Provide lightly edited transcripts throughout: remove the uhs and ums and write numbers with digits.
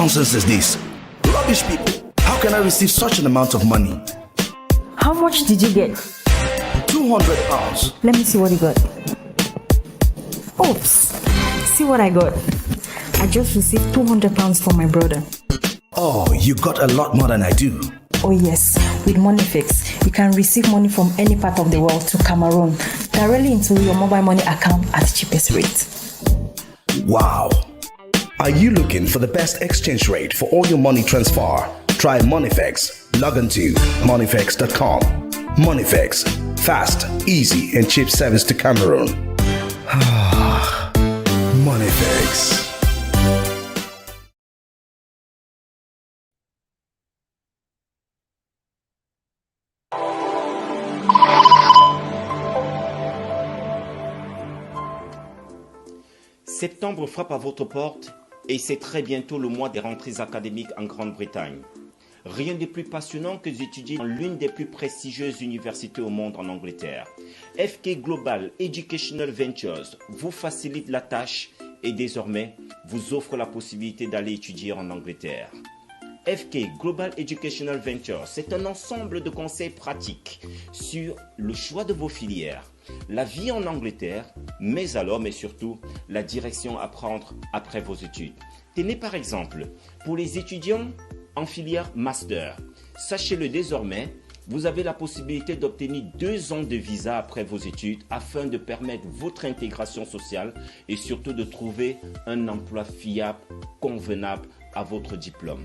nonsense is this? Rubbish people. How can I receive such an amount of money? How much did you get? £200. Let me see what you got. Oops. See what I got. I just received £200 from my brother. Oh, you got a lot more than I do. Oh yes, with MoneyFix, you can receive money from any part of the world to Cameroon directly into your mobile money account at the cheapest rate. Wow. Are you looking for the best exchange rate for all your money transfer? Try MoneyFix. Log on to moneyfix.com. MoneyFix. Fast, easy, and cheap service to Cameroon. MoneyFix. Septembre frappe à votre porte et c'est très bientôt le mois des rentrées académiques en Grande-Bretagne. Rien de plus passionnant que d'étudier dans l'une des plus prestigieuses universités au monde en Angleterre. FK Global Educational Ventures vous facilite la tâche et désormais vous offre la possibilité d'aller étudier en Angleterre. FK Global Educational Ventures, c'est un ensemble de conseils pratiques sur le choix de vos filières, la vie en Angleterre, mais surtout la direction à prendre après vos études. Tenez par exemple, pour les étudiants en filière master, sachez-le désormais, vous avez la possibilité d'obtenir 2 ans de visa après vos études afin de permettre votre intégration sociale et surtout de trouver un emploi fiable, convenable à votre diplôme.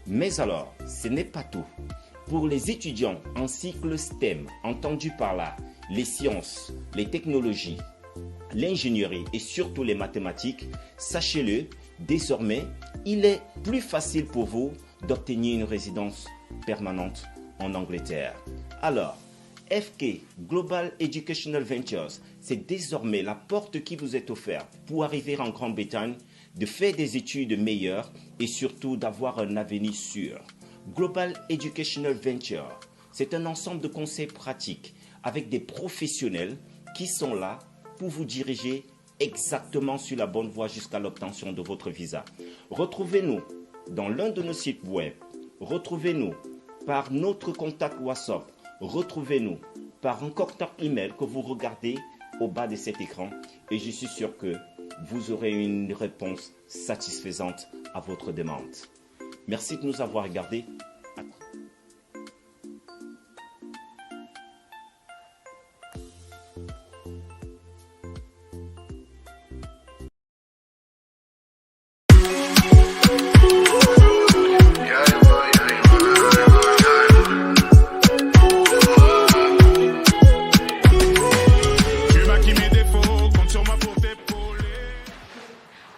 Mais ce n'est pas tout. Pour les étudiants en cycle STEM, entendu par là, les sciences, les technologies, l'ingénierie et surtout les mathématiques, sachez-le, désormais, il est plus facile pour vous d'obtenir une résidence permanente en Angleterre. Alors, FK Global Educational Ventures, c'est désormais la porte qui vous est offerte pour arriver en Grande-Bretagne, de faire des études meilleures et surtout d'avoir un avenir sûr. Global Educational Ventures, c'est un ensemble de conseils pratiques avec des professionnels qui sont là pour vous diriger exactement sur la bonne voie jusqu'à l'obtention de votre visa. Retrouvez-nous dans l'un de nos sites web, retrouvez-nous par notre contact WhatsApp, retrouvez-nous par un contact email que vous regardez au bas de cet écran et je suis sûr que vous aurez une réponse satisfaisante à votre demande. Merci de nous avoir regardés.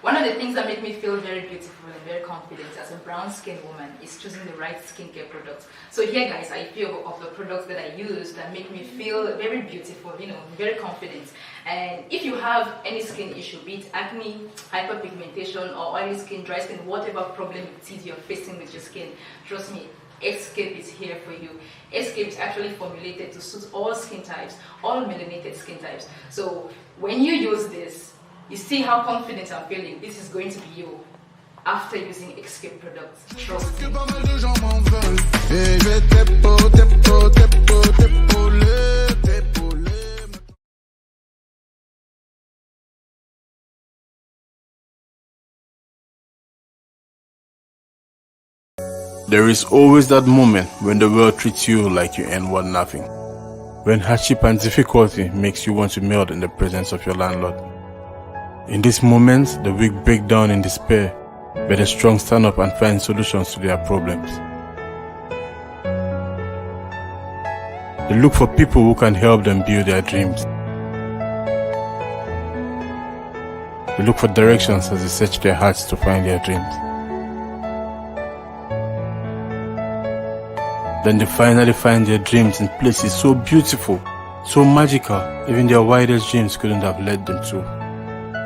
One of the things that make me feel very beautiful and very confident as a brown skinned woman is choosing the right skincare products. So here guys, I feel of the products that I use that make me feel very beautiful, very confident. And if you have any skin issue, be it acne, hyperpigmentation or oily skin, dry skin, whatever problem it is you're facing with your skin, trust me, Escape is here for you. Escape is actually formulated to suit all skin types, all melanated skin types. So when you use this, you see how confident I'm feeling. This is going to be you after using Escape products. Trust me. There is always that moment when the world treats you like you ain't worth nothing. When hardship and difficulty makes you want to melt in the presence of your landlord. In these moments, the weak break down in despair, but the strong stand up and find solutions to their problems. They look for people who can help them build their dreams. They look for directions as they search their hearts to find their dreams. Then they finally find their dreams in places so beautiful, so magical, even their wildest dreams couldn't have led them to.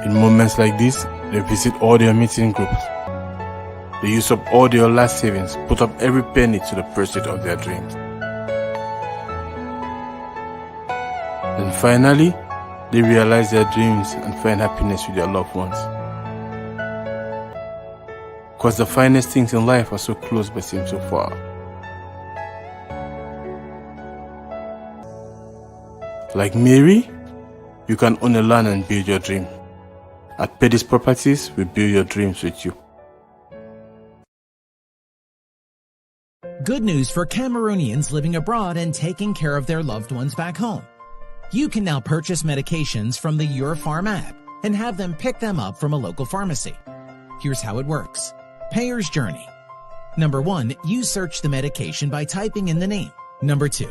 In moments like this, they visit all their meeting groups. They use up all their last savings, put up every penny to the pursuit of their dreams. Then finally, they realize their dreams and find happiness with their loved ones. Cause the finest things in life are so close but seem so far. Like Mary, you can own a land and build your dream. At Petty's Properties, we build your dreams with you. Good news for Cameroonians living abroad and taking care of their loved ones back home. You can now purchase medications from the Your Farm app and have them pick them up from a local pharmacy. Here's how it works. Payer's journey. Number 1, you search the medication by typing in the name. Number 2,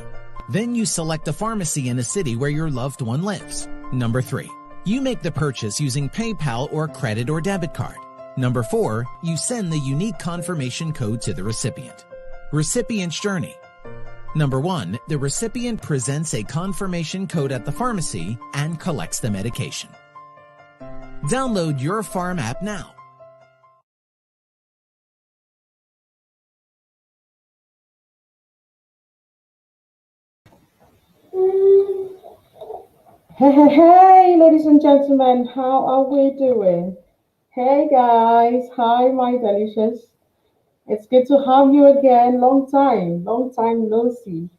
then you select a pharmacy in a city where your loved one lives. Number 3, you make the purchase using PayPal or credit or debit card. Number 4, you send the unique confirmation code to the recipient. Recipient's journey. Number 1, the recipient presents a confirmation code at the pharmacy and collects the medication. Download Your Farm app now. Hey, ladies and gentlemen, how are we doing? Hey, guys. Hi, my delicious. It's good to have you again. Long time no see.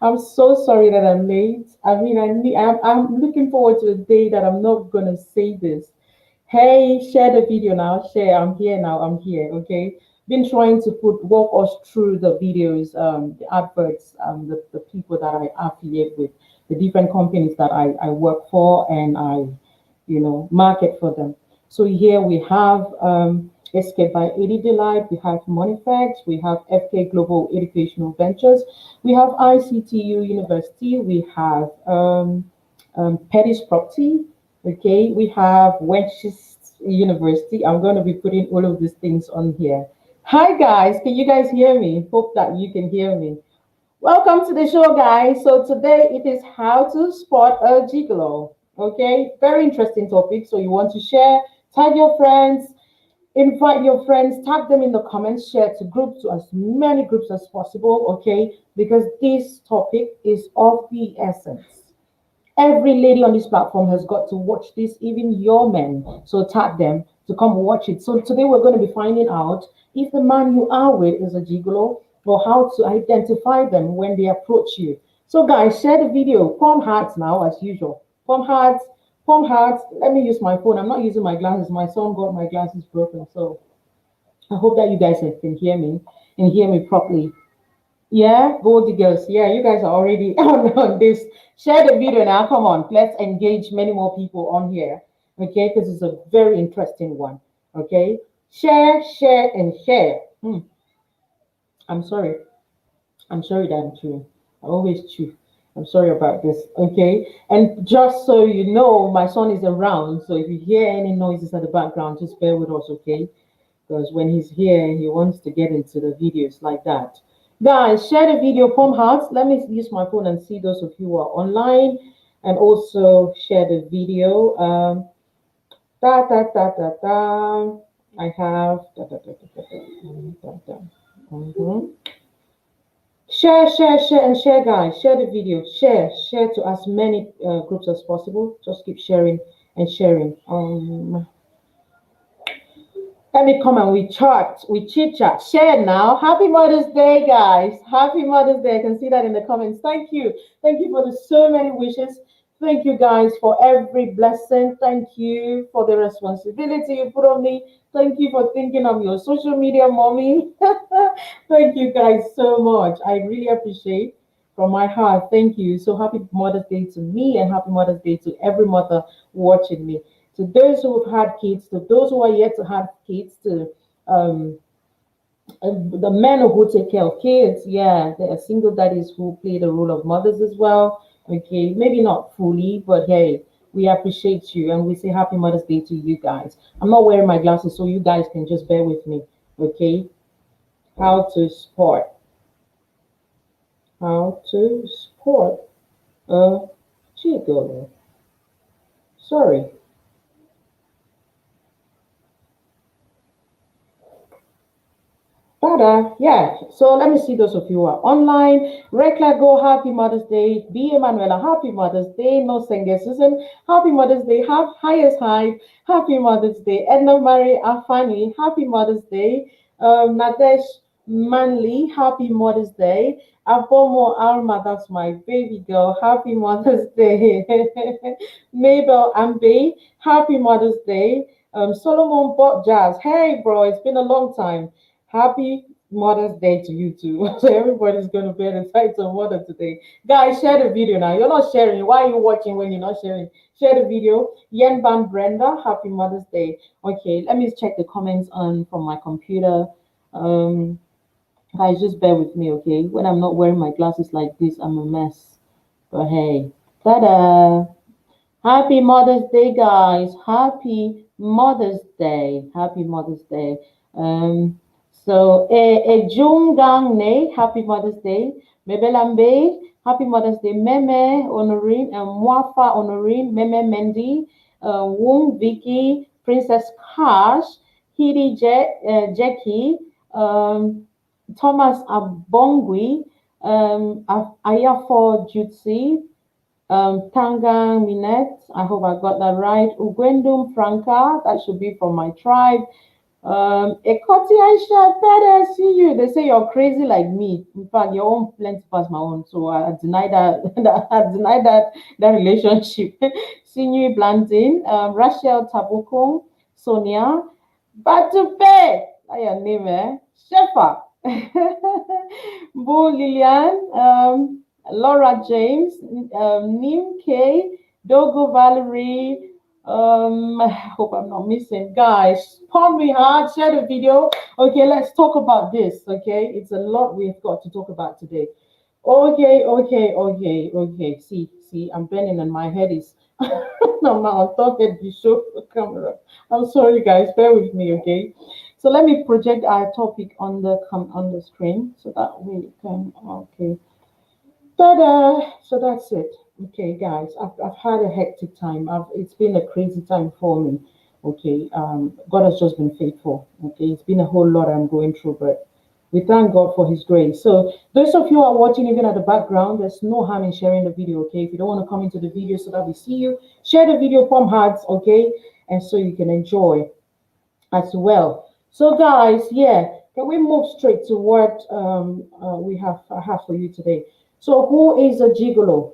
I'm so sorry that I'm late. I mean, I'm looking forward to the day that I'm not gonna say this. Hey, share the video now. Share. I'm here now. I'm here. Okay. Been trying to walk us through the videos, the adverts, the people that I affiliate with, the different companies that I work for, and market for them. So here we have Escape by Eddie Delight, we have Moneyfax, we have FK Global Educational Ventures, we have ICTU University, we have Petty's Property, okay, we have Wenches University. I'm going to be putting all of these things on here. Hi guys, can you guys hear me? Hope that you can hear me. Welcome to the show, guys. So today it is how to spot a gigolo. Okay, very interesting topic. So you want to share, tag your friends, invite your friends, tag them in the comments, share to groups, to as many groups as possible. Okay, because this topic is of the essence. Every lady on this platform has got to watch this, even your men. So tag them to come watch it. So today we're going to be finding out if the man you are with is a gigolo or how to identify them when they approach you. So guys, share the video. Palm hearts now, as usual. Palm hearts, palm hearts. Let me use my phone. I'm not using my glasses. My son got my glasses broken. So I hope that you guys can hear me and hear me properly. Yeah, Goldie Girls. Yeah, you guys are already on this. Share the video now. Come on, let's engage many more people on here. Okay, because it's a very interesting one. Okay, share, share, and share. I'm sorry. I'm sorry that I'm chewing. I always chew. I'm sorry about this. Okay, and just so you know, my son is around. So if you hear any noises at the background, just bear with us. Okay, because when he's here, he wants to get into the videos like that. Guys, share the video, palm hearts. Let me use my phone and see those of you who are online, and also share the video. Da da da da da. I have da da da da da da da. Mhm. Share, share, share, and share, guys. Share the video. Share, share to as many groups as possible. Just keep sharing and sharing. Let me come and we chit chat. Share now. Happy Mother's Day, guys. Happy Mother's Day. I can see that in the comments. Thank you. Thank you for the so many wishes. Thank you guys for every blessing. Thank you for the responsibility you put on me. Thank you for thinking I'm your social media mommy. Thank you guys so much. I really appreciate from my heart. Thank you. So happy Mother's Day to me and happy Mother's Day to every mother watching me. To those who have had kids, to those who are yet to have kids, to the men who take care of kids, yeah, there are single daddies who play the role of mothers as well. Okay, maybe not fully, but hey, we appreciate you and we say happy Mother's Day to you guys. I'm not wearing my glasses, so you guys can just bear with me. Okay, how to sport? How to sport a gigolo? Sorry. Tada, yeah. So let me see those of you who are online. Rekla Go, happy Mother's Day. B. Emanuela, happy Mother's Day. No Senge Susan, happy Mother's Day. Have highest high, happy Mother's Day. Edna Marie Afani, happy Mother's Day. Nadesh Manley, happy Mother's Day. Abomo Alma, that's my baby girl. Happy Mother's Day. Mabel Ambe, happy Mother's Day. Solomon Bot Jazz, hey bro, it's been a long time. Happy Mother's Day to you too. So everybody's gonna be excited on Mother today. Guys, share the video now. You're not sharing. Why are you watching when you're not sharing? Share the video. Yen Ban Brenda, happy Mother's Day. Okay, let me check the comments on from my computer. Um, guys, just bear with me, okay? When I'm not wearing my glasses like this, I'm a mess. But hey, ta-da! Happy Mother's Day, guys. Happy Mother's Day. Happy Mother's Day. Um, Ejungang Ne, Happy Mother's Day. Mebelambe, Happy Mother's Day. Meme Honorine, Mwafa Honorine, Meme Mendy, Wung Vicky, Princess Cash, Jackie, Thomas Abongwi, Ayafo Jutsi, Tangang Minet, I hope I got that right. Ugwendum Franca, that should be from my tribe. Ekoti Aisha, better see you. They say you're crazy like me. In fact, your own plenty past my own. So I deny that. I deny that relationship. Sinui Blantin, Rachel Tabukung, Sonia, Batupe, that's your name, eh? Shefa, Boo Lillian, Laura James, Nim K, Dogo Valerie. I hope I'm not missing. Guys, pump me hard, share the video. Okay, let's talk about this. Okay, it's a lot we've got to talk about today. Okay. See, I'm bending and my head is no, my thought head be show the camera. I'm sorry, guys, bear with me, okay? So let me project our topic on the screen so that we can okay. Ta-da! So that's it. Okay, guys, I've had a hectic time. It's been a crazy time for me. Okay, God has just been faithful. Okay, it's been a whole lot I'm going through, but we thank God for His grace. So those of you who are watching even at the background, there's no harm in sharing the video. Okay, if you don't want to come into the video so that we see you, share the video from hearts. Okay, and so you can enjoy as well. So guys, yeah, can we move straight to what I have for you today? So who is a gigolo?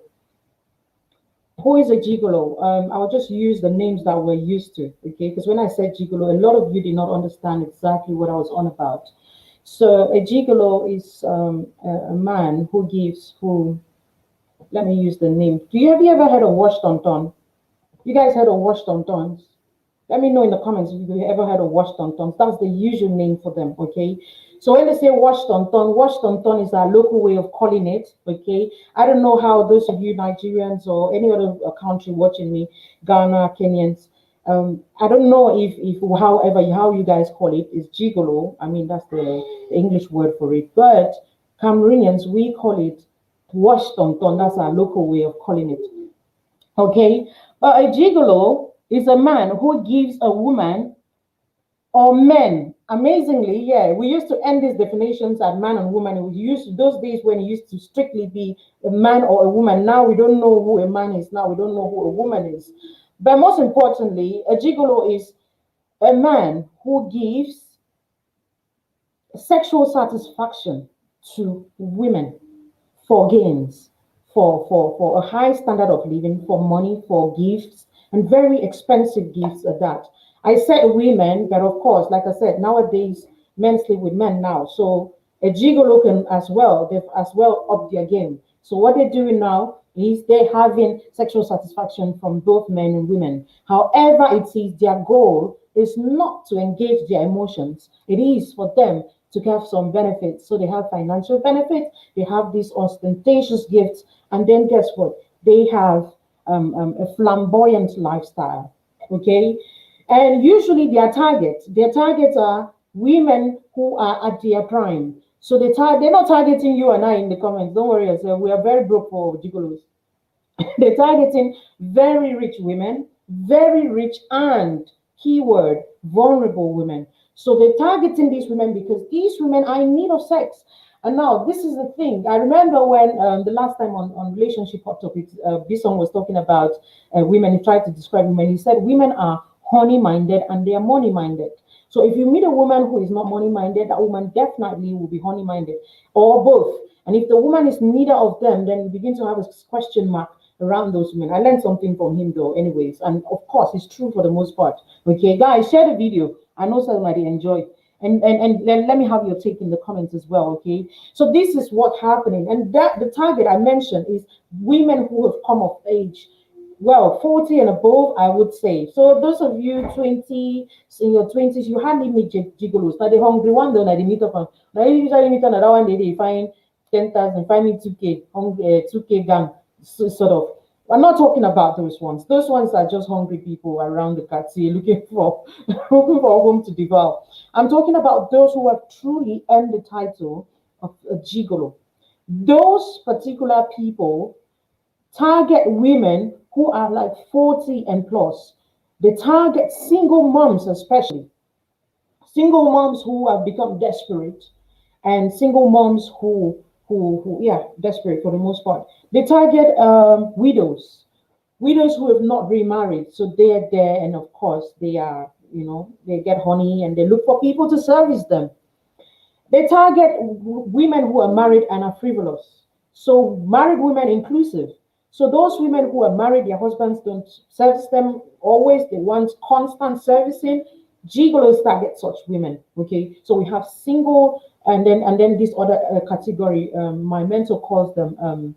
Who is a gigolo? I'll just use the names that we're used to, okay? Because when I said gigolo, a lot of you did not understand exactly what I was on about. So a gigolo is a man who gives, who, let me use the name. Have you ever heard of wash ton ton? You guys heard of wash ton tons? Let me know in the comments if you ever heard of wash tontons. That's the usual name for them, okay? So when they say wash tonton is our local way of calling it, okay? I don't know how those of you Nigerians or any other country watching me, Ghana, Kenyans, I don't know if however how you guys call it is gigolo. I mean that's the English word for it. But Cameroonians we call it wash tonton. That's our local way of calling it. Okay, but a gigolo is a man who gives a woman or men. Amazingly, yeah, we used to end these definitions at man and woman. We used those days when it used to strictly be a man or a woman. Now we don't know who a man is. Now we don't know who a woman is. But most importantly, a gigolo is a man who gives sexual satisfaction to women for gains, for a high standard of living, for money, for gifts, and very expensive gifts at that. I said women, but of course, like I said, nowadays men sleep with men now. So a gigolo can as well, they've as well up their game. So what they're doing now is they're having sexual satisfaction from both men and women. However, it is their goal is not to engage their emotions. It is for them to have some benefits. So they have financial benefits, they have these ostentatious gifts, and then guess what? They have a flamboyant lifestyle. Okay, and usually their targets are women who are at their prime. So they're not targeting you and I in the comments. Don't worry yourself. We are very broke for gigolos. They're targeting very rich women, very rich and keyword vulnerable women. So they're targeting these women because these women are in need of sex. And now this is the thing. I remember when the last time on relationship hot topics, this one was talking about women. He tried to describe women. He said women are honey minded and they are money minded. So if you meet a woman who is not money minded, that woman definitely will be honey minded, or both. And if the woman is neither of them, then you begin to have a question mark around those women. I learned something from him though, anyways. And of course, it's true for the most part. Okay, guys, share the video. I know somebody enjoy. And then let me have your take in the comments as well. Okay. So this is what's happening. And that the target I mentioned is women who have come of age. Well, 40 and above, I would say. So those of you 20 in your 20s, you hardly meet gigolos. Now the hungry one though, now they meet up on now you usually meet another one day they find 10,000, find me 2K, hungry 2K gang, sort of. I'm not talking about those ones. Those ones are just hungry people around the country looking for looking for a home to devour. I'm talking about those who have truly earned the title of a gigolo. Those particular people target women who are like 40 and plus. They target single moms, especially single moms who have become desperate, and single moms who yeah, desperate for the most part. They target widows who have not remarried, so they're there, and of course they are, they get honey and they look for people to service them. They target women who are married and are frivolous. So married women inclusive. So those women who are married, their husbands don't service them always. They want constant servicing. Gigolos target such women. Okay, so we have single, and then this other category. My mentor calls them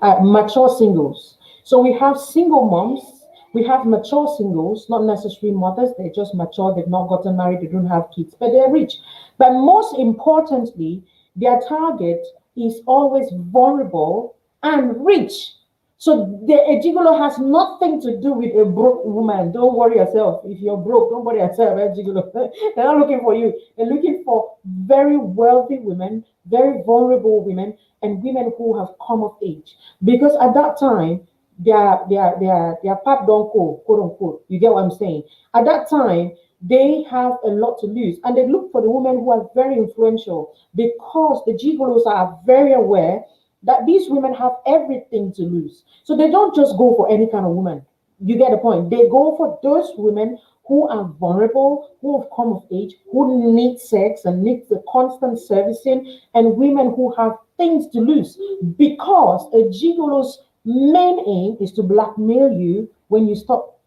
mature singles. So we have single moms, we have mature singles, not necessarily mothers, they're just mature, they've not gotten married, they don't have kids, but they're rich. But most importantly, their target is always vulnerable and rich. So a gigolo has nothing to do with a broke woman. Don't worry yourself. If you're broke, don't worry yourself. Gigolo. They're not looking for you. They're looking for very wealthy women, very vulnerable women, and women who have come of age. Because at that time, their pap don't go, quote unquote. You get what I'm saying? At that time, they have a lot to lose, and they look for the women who are very influential because the gigolos are very aware that these women have everything to lose. So they don't just go for any kind of woman. You get the point. They go for those women who are vulnerable, who have come of age, who need sex and need the constant servicing, and women who have things to lose. Because a gigolo's main aim is to blackmail you when you stop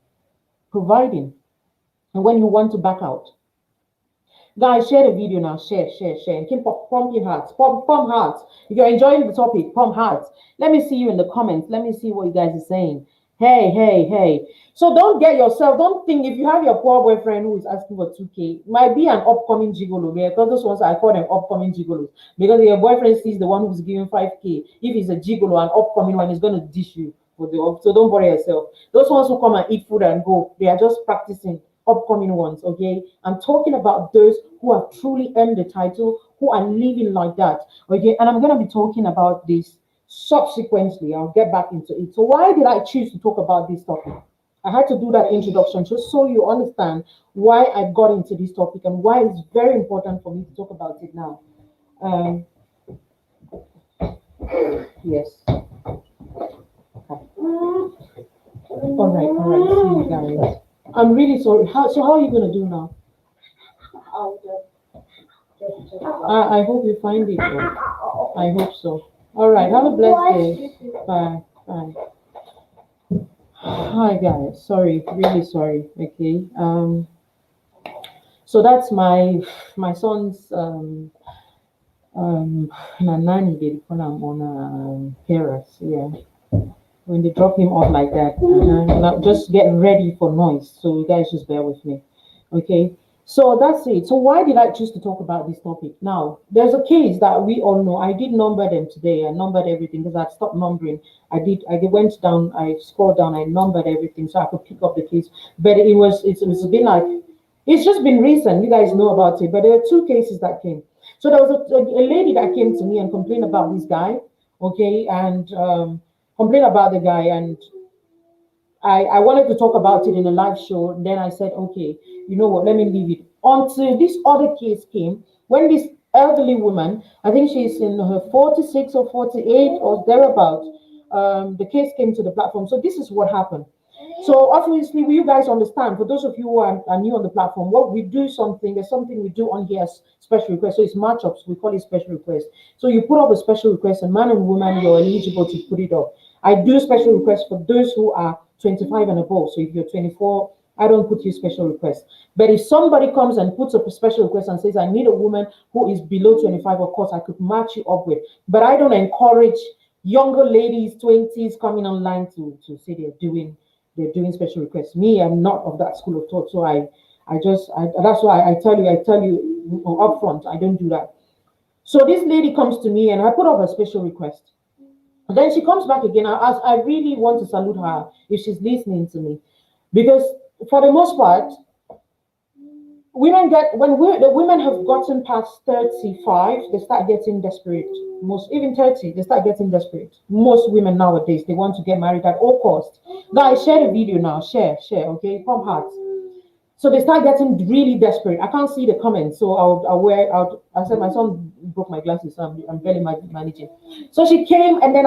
providing and when you want to back out. Guys, share the video now. Share. And keep pumping hearts. Pump hearts. If you're enjoying the topic, pump hearts. Let me see you in the comments. Let me see what you guys are saying. Hey. So don't get yourself, don't think if you have your poor boyfriend who is asking for 2K, might be an upcoming gigolo. Because those ones I call them upcoming gigolos. Because your boyfriend sees the one who's giving 5K. If he's a gigolo, an upcoming one is going to dish you for the up. So don't worry yourself. Those ones who come and eat food and go, they are just practicing. Upcoming ones, okay? I'm talking about those who have truly earned the title, who are living like that, okay? And I'm going to be talking about this subsequently. I'll get back into it. So why did I choose to talk about this topic? I had to do that introduction just so you understand why I got into this topic and why it's very important for me to talk about it now. Yes. Okay. All right. See you guys. I'm really sorry. How are you going to do now? I hope you find it. Though. I hope so. All right. Have a blessed day. Bye. Hi guys. Sorry. Really sorry. Okay. So that's my son's nanny. They call him on parents. Yeah. When they drop him off like that, now just get ready for noise. So you guys just bear with me, okay? So that's it. So why did I choose to talk about this topic? Now, there's a case that we all know. I did number them today. I numbered everything because I stopped numbering. I went down. I scrolled down. I numbered everything so I could pick up the case. But it's been like it's just been recent. You guys know about it. But there are two cases that came. So there was a lady that came to me and complained about this guy, okay, and complain about the guy, and I wanted to talk about it in a live show. Then I said, okay, you know what, let me leave it. Until this other case came, when this elderly woman, I think she's in her 46 or 48 or thereabout, the case came to the platform. So this is what happened. So obviously, will you guys understand? For those of you who are new on the platform, what we do something, there's something we do on here as special request. So it's matchups. We call it special request. So you put up a special request, and man and woman, you're eligible to put it up. I do special requests for those who are 25 and above. So if you're 24, I don't put you special request. But if somebody comes and puts up a special request and says, I need a woman who is below 25, of course, I could match you up with. But I don't encourage younger ladies, 20s, coming online to say they're doing special requests. Me, I'm not of that school of thought. So that's why I tell you upfront, I don't do that. So this lady comes to me and I put up a special request. And then she comes back again. I really want to salute her if she's listening to me. Because for the most part, the women have gotten past 35, they start getting desperate. Most even 30, they start getting desperate. Most women nowadays, they want to get married at all costs. Guys, share the video now. Share, okay? Pump hearts. So they start getting really desperate. I can't see the comments, so I said my son broke my glasses, so I'm barely managing. So she came, and then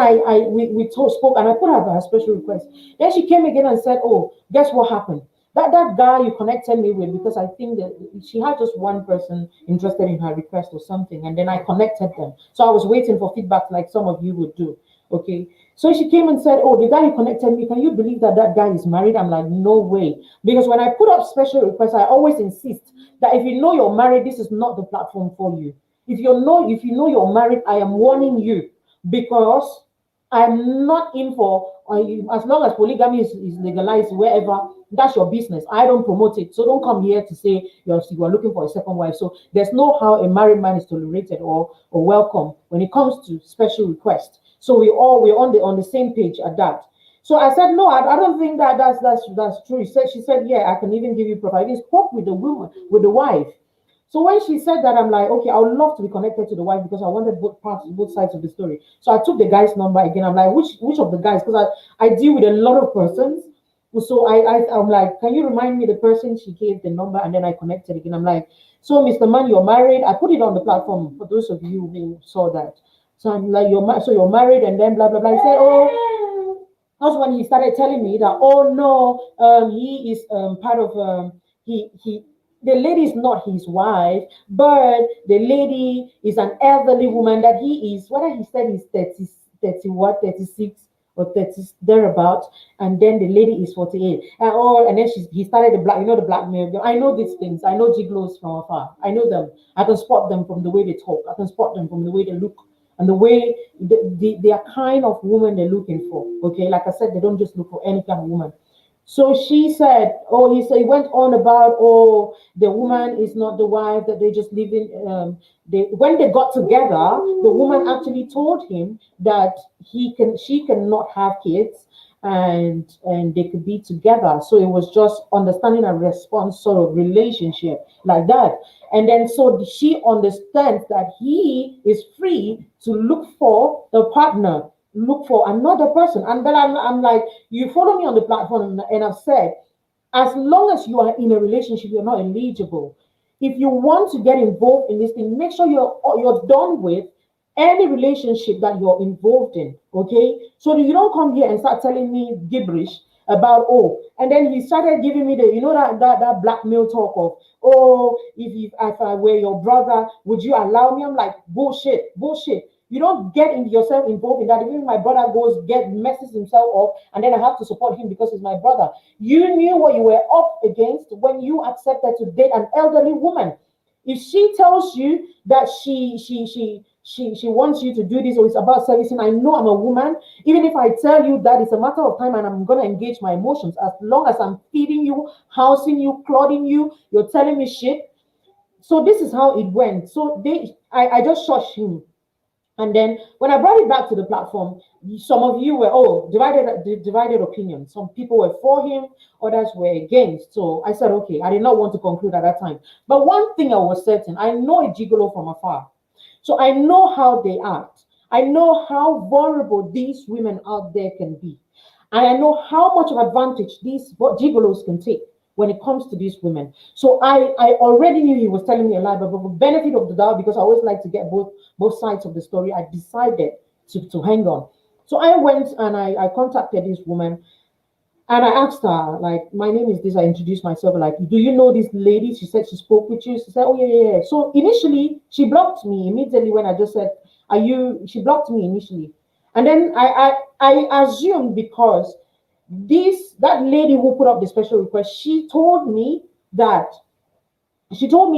we spoke, and I put her a special request. Then she came again and said, "Oh, guess what happened? That guy you connected me with, because I think that she had just one person interested in her request or something, and then I connected them. So I was waiting for feedback like some of you would do. Okay. So she came and said, "Oh, the guy you connected me, can you believe that guy is married?" I'm like, "No way." Because when I put up special requests, I always insist that if you know you're married, this is not the platform for you. If you know you're married, I am warning you, because I'm not in for, as long as polygamy is legalized wherever, that's your business. I don't promote it. So don't come here to say you are looking for a second wife. So there's no how a married man is tolerated or welcome when it comes to special requests. So we're on the same page at that. So I said, no, I don't think that's true. She said, yeah, I can even give you proof. I even spoke with the woman, with the wife. So when she said that, I'm like, okay, I would love to be connected to the wife, because I wanted both sides of the story. So I took the guy's number again. I'm like, which of the guys? Because I deal with a lot of persons. So I'm like, can you remind me the person? She gave the number, and then I connected again. I'm like, so Mr. Man, you're married. I put it on the platform for those of you who saw that. So I'm like, you're married, and then blah blah blah. He said, oh, that's when he started telling me that, oh no, he is part of he the lady is not his wife, but the lady is an elderly woman that he is, whether he said he's 36 or 30 thereabout, and then the lady is 48. And then he started the blackmail. I know these things. I know gigolos from afar. I know them. I can spot them from the way they talk. I can spot them from the way they look and the way they are kind of woman they're looking for. Okay, like I said, they don't just look for any kind of woman. So she said, oh, he went on about, oh, the woman is not the wife, that they just live in. When they got together, the woman actually told him that she cannot have kids, and they could be together. So it was just understanding and response sort of relationship like that. And then so she understands that he is free to look for the partner, look for another person. And then I'm like, you follow me on the platform, and I've said, as long as you are in a relationship, you're not eligible. If you want to get involved in this thing, make sure you're done with any relationship that you're involved in. Okay, so you don't come here and start telling me gibberish about, oh, and then he started giving me that blackmail talk of, oh, if I were your brother, would you allow me? I'm like, bullshit. You don't get yourself involved in that. Even my brother messes himself up, and then I have to support him because he's my brother. You knew what you were up against when you accepted to date an elderly woman. If she tells you that she wants you to do this, or it's about servicing, I know I'm a woman. Even if I tell you that it's a matter of time and I'm gonna engage my emotions, as long as I'm feeding you, housing you, clothing you, you're telling me shit. So this is how it went. So I just shushed him. And then when I brought it back to the platform, some of you were divided opinion. Some people were for him, others were against. So I said, okay, I did not want to conclude at that time. But one thing I was certain, I know a gigolo from afar. So I know how they act. I know how vulnerable these women out there can be. And I know how much of advantage these gigolos can take when it comes to these women. So I already knew he was telling me a lie, but for the benefit of the doubt, because I always like to get both sides of the story, I decided to hang on. So I went and I contacted this woman and I asked her, like, my name is this. I introduced myself, like, do you know this lady? She said she spoke with you. She said, oh, yeah, yeah, yeah. So initially, she blocked me immediately when I just said, she blocked me initially. And then I assumed because that lady who put up the special request, that she told me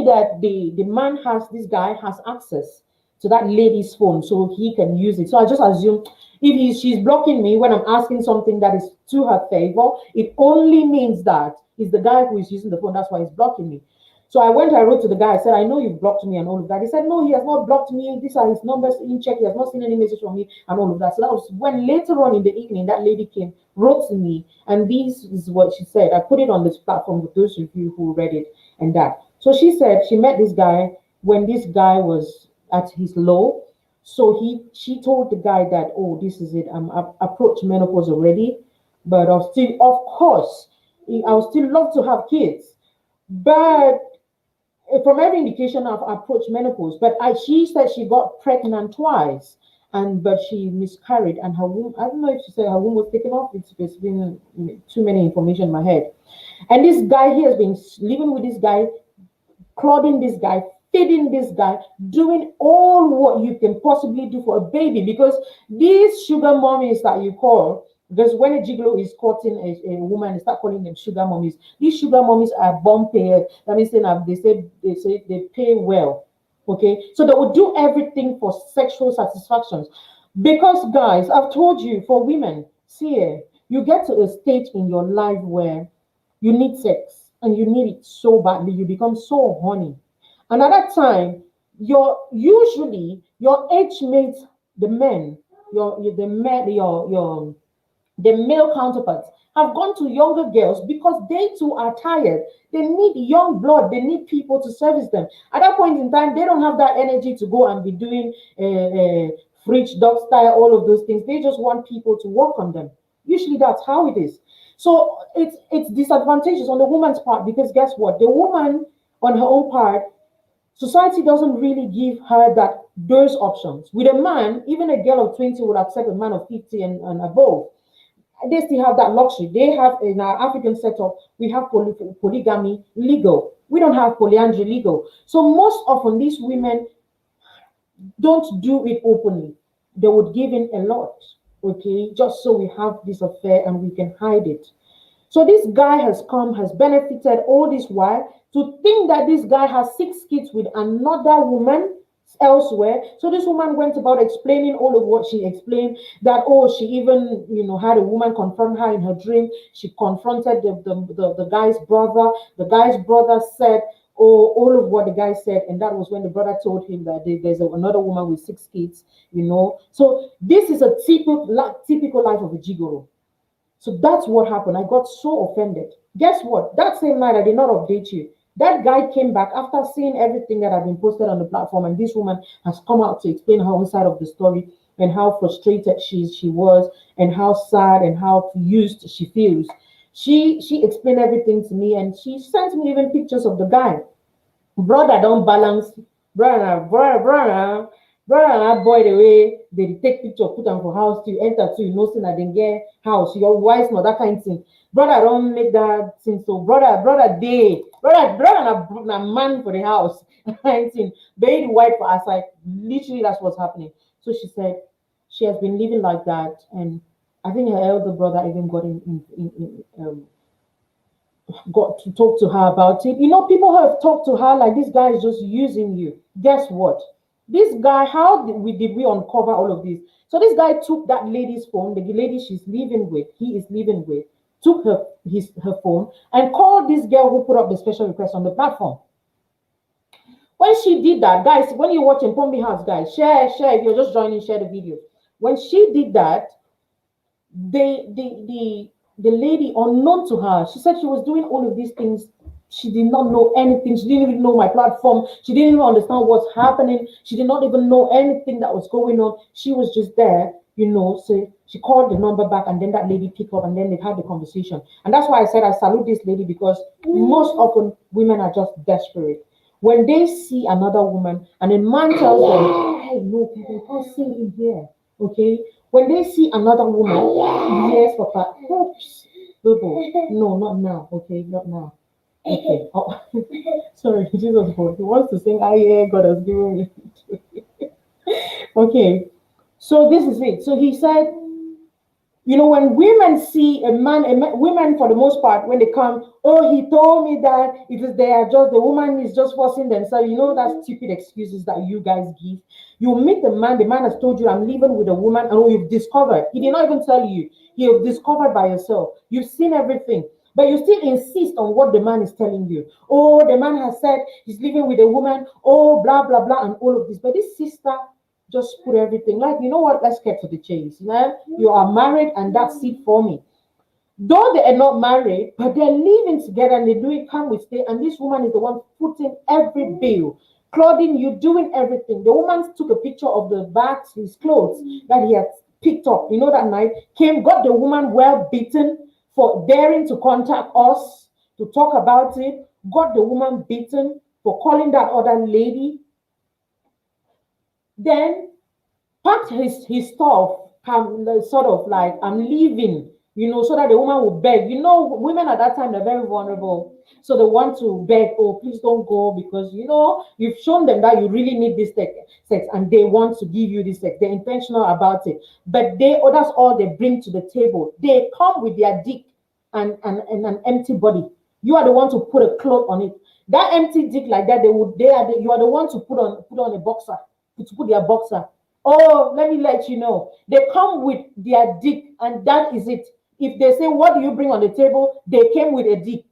that the man this guy has access to that lady's phone so he can use it. So I just assumed if she's blocking me when I'm asking something that is to her favor, it only means that it's the guy who is using the phone. That's why he's blocking me. So I wrote to the guy. I said, I know you've blocked me and all of that. He said, no, he has not blocked me. These are his numbers in check. He has not seen any message from me and all of that. So that was when later on in the evening, that lady wrote to me, and this is what she said. I put it on this platform with those of you who read it and that. So she said she met this guy when this guy was at his low. So she told the guy that, oh, this is it. I'm approached menopause already, but of course, I would still love to have kids. But from every indication, I've approached menopause. But she said she got pregnant twice, but she miscarried, and her womb. I don't know if she said her womb was taken off. It's been too many information in my head. And this guy, he has been living with this guy, clothing this guy, feeding this guy, doing all what you can possibly do for a baby. Because these sugar mommies that you call, because when a gigolo is courting a woman, they start calling them sugar mommies. These sugar mommies are born payers. That means they pay well. Okay, so they will do everything for sexual satisfactions. Because guys, I've told you, for women, see, you get to a stage in your life where you need sex and you need it so badly, you become so horny. And at that time, usually your age mates, the men, the male counterparts have gone to younger girls because they too are tired. They need young blood. They need people to service them. At that point in time, they don't have that energy to go and be doing fridge, dog style, all of those things. They just want people to work on them. Usually that's how it is. So it's disadvantageous on the woman's part, because guess what? The woman on her own part, society doesn't really give her those options. With a man, even a girl of 20 would accept a man of 50 and above. They still have that luxury. They have, in our African setup, we have polygamy legal. We don't have polyandry legal. So most often these women don't do it openly. They would give in a lot, okay, just so we have this affair and we can hide it. So this guy has benefited all this while, to think that this guy has 6 kids with another woman elsewhere. So this woman went about explaining all of what she explained, that, oh, she even, had a woman confront her in her dream. She confronted the guy's brother. The guy's brother said, oh, all of what the guy said. And that was when the brother told him that there's another woman with 6 kids, So this is a typical life of a gigolo. So that's what happened. I got so offended. Guess what? That same night, I did not update you. That guy came back after seeing everything that had been posted on the platform, and this woman has come out to explain her own side of the story and how frustrated she was, and how sad and how used she feels. She explained everything to me, and she sent me even pictures of the guy. Brother don't balance. Brother, boy, the way they take picture, put them for house to enter to, say that they get house, your wife's not that kind of thing. Brother don't make that thing. So brother na man for the house. Kind thing. Baby white for us, like literally that's what's happening. So she said she has been living like that, and I think her elder brother even got to talk to her about it. People have talked to her like this guy is just using you. Guess what? This guy, how did we uncover all of this? So this guy took that lady's phone, the lady he is living with, took her phone and called this girl who put up the special request on the platform. When she did that, guys, when you're watching Pombi House, guys, share, if you're just joining, share the video. When she did that, the lady, unknown to her, she said she was doing all of these things. She did not know anything. She didn't even know my platform. She didn't even understand what's happening. She did not even know anything that was going on. She was just there So she called the number back, and then that lady picked up, and then they had the conversation. And that's why I said I salute this lady, because most often women are just desperate. When they see another woman and a man tells them, hey, no, people, you can't see in here. Okay? When they see another woman, yes, Papa, oops, Bobo, no, not now. Okay, not now. Okay. Oh, sorry, Jesus, boy. He wants to sing, I hear God has given me. Okay. So this is it. So he said, when women see women for the most part, when they come, oh, he told me that it is they are just the woman is just forcing themselves. That stupid excuses that you guys give. You meet the man has told you, I'm living with a woman, and you've discovered. He did not even tell you. You've discovered by yourself. You've seen everything. But you still insist on what the man is telling you. Oh, the man has said he's living with a woman. Oh, blah, blah, blah, and all of this. But this sister just put everything like, you know what, let's get to the chase. You are married, and that's it for me. Though they are not married, but they're living together, and they do it come with stay, and this woman is the one putting every bill. Claudine, you doing everything. The woman took a picture of the bags, his clothes that he had picked up, that night, got the woman well beaten for daring to contact us to talk about it, got the woman beaten for calling that other lady, then packed his stuff, sort of like, I'm leaving, so that the woman will beg. Women at that time, they're very vulnerable. So they want to beg, oh, please don't go, because, you've shown them that you really need this sex, and they want to give you this sex. They're intentional about it. But that's all they bring to the table. They come with their dick and an empty body. You are the one to put a cloth on it. That empty dick like that, you are the one to put on a boxer, to put their boxer. Oh, let me let you know. They come with their dick, and that is it. If they say, what do you bring on the table? They came with a dick.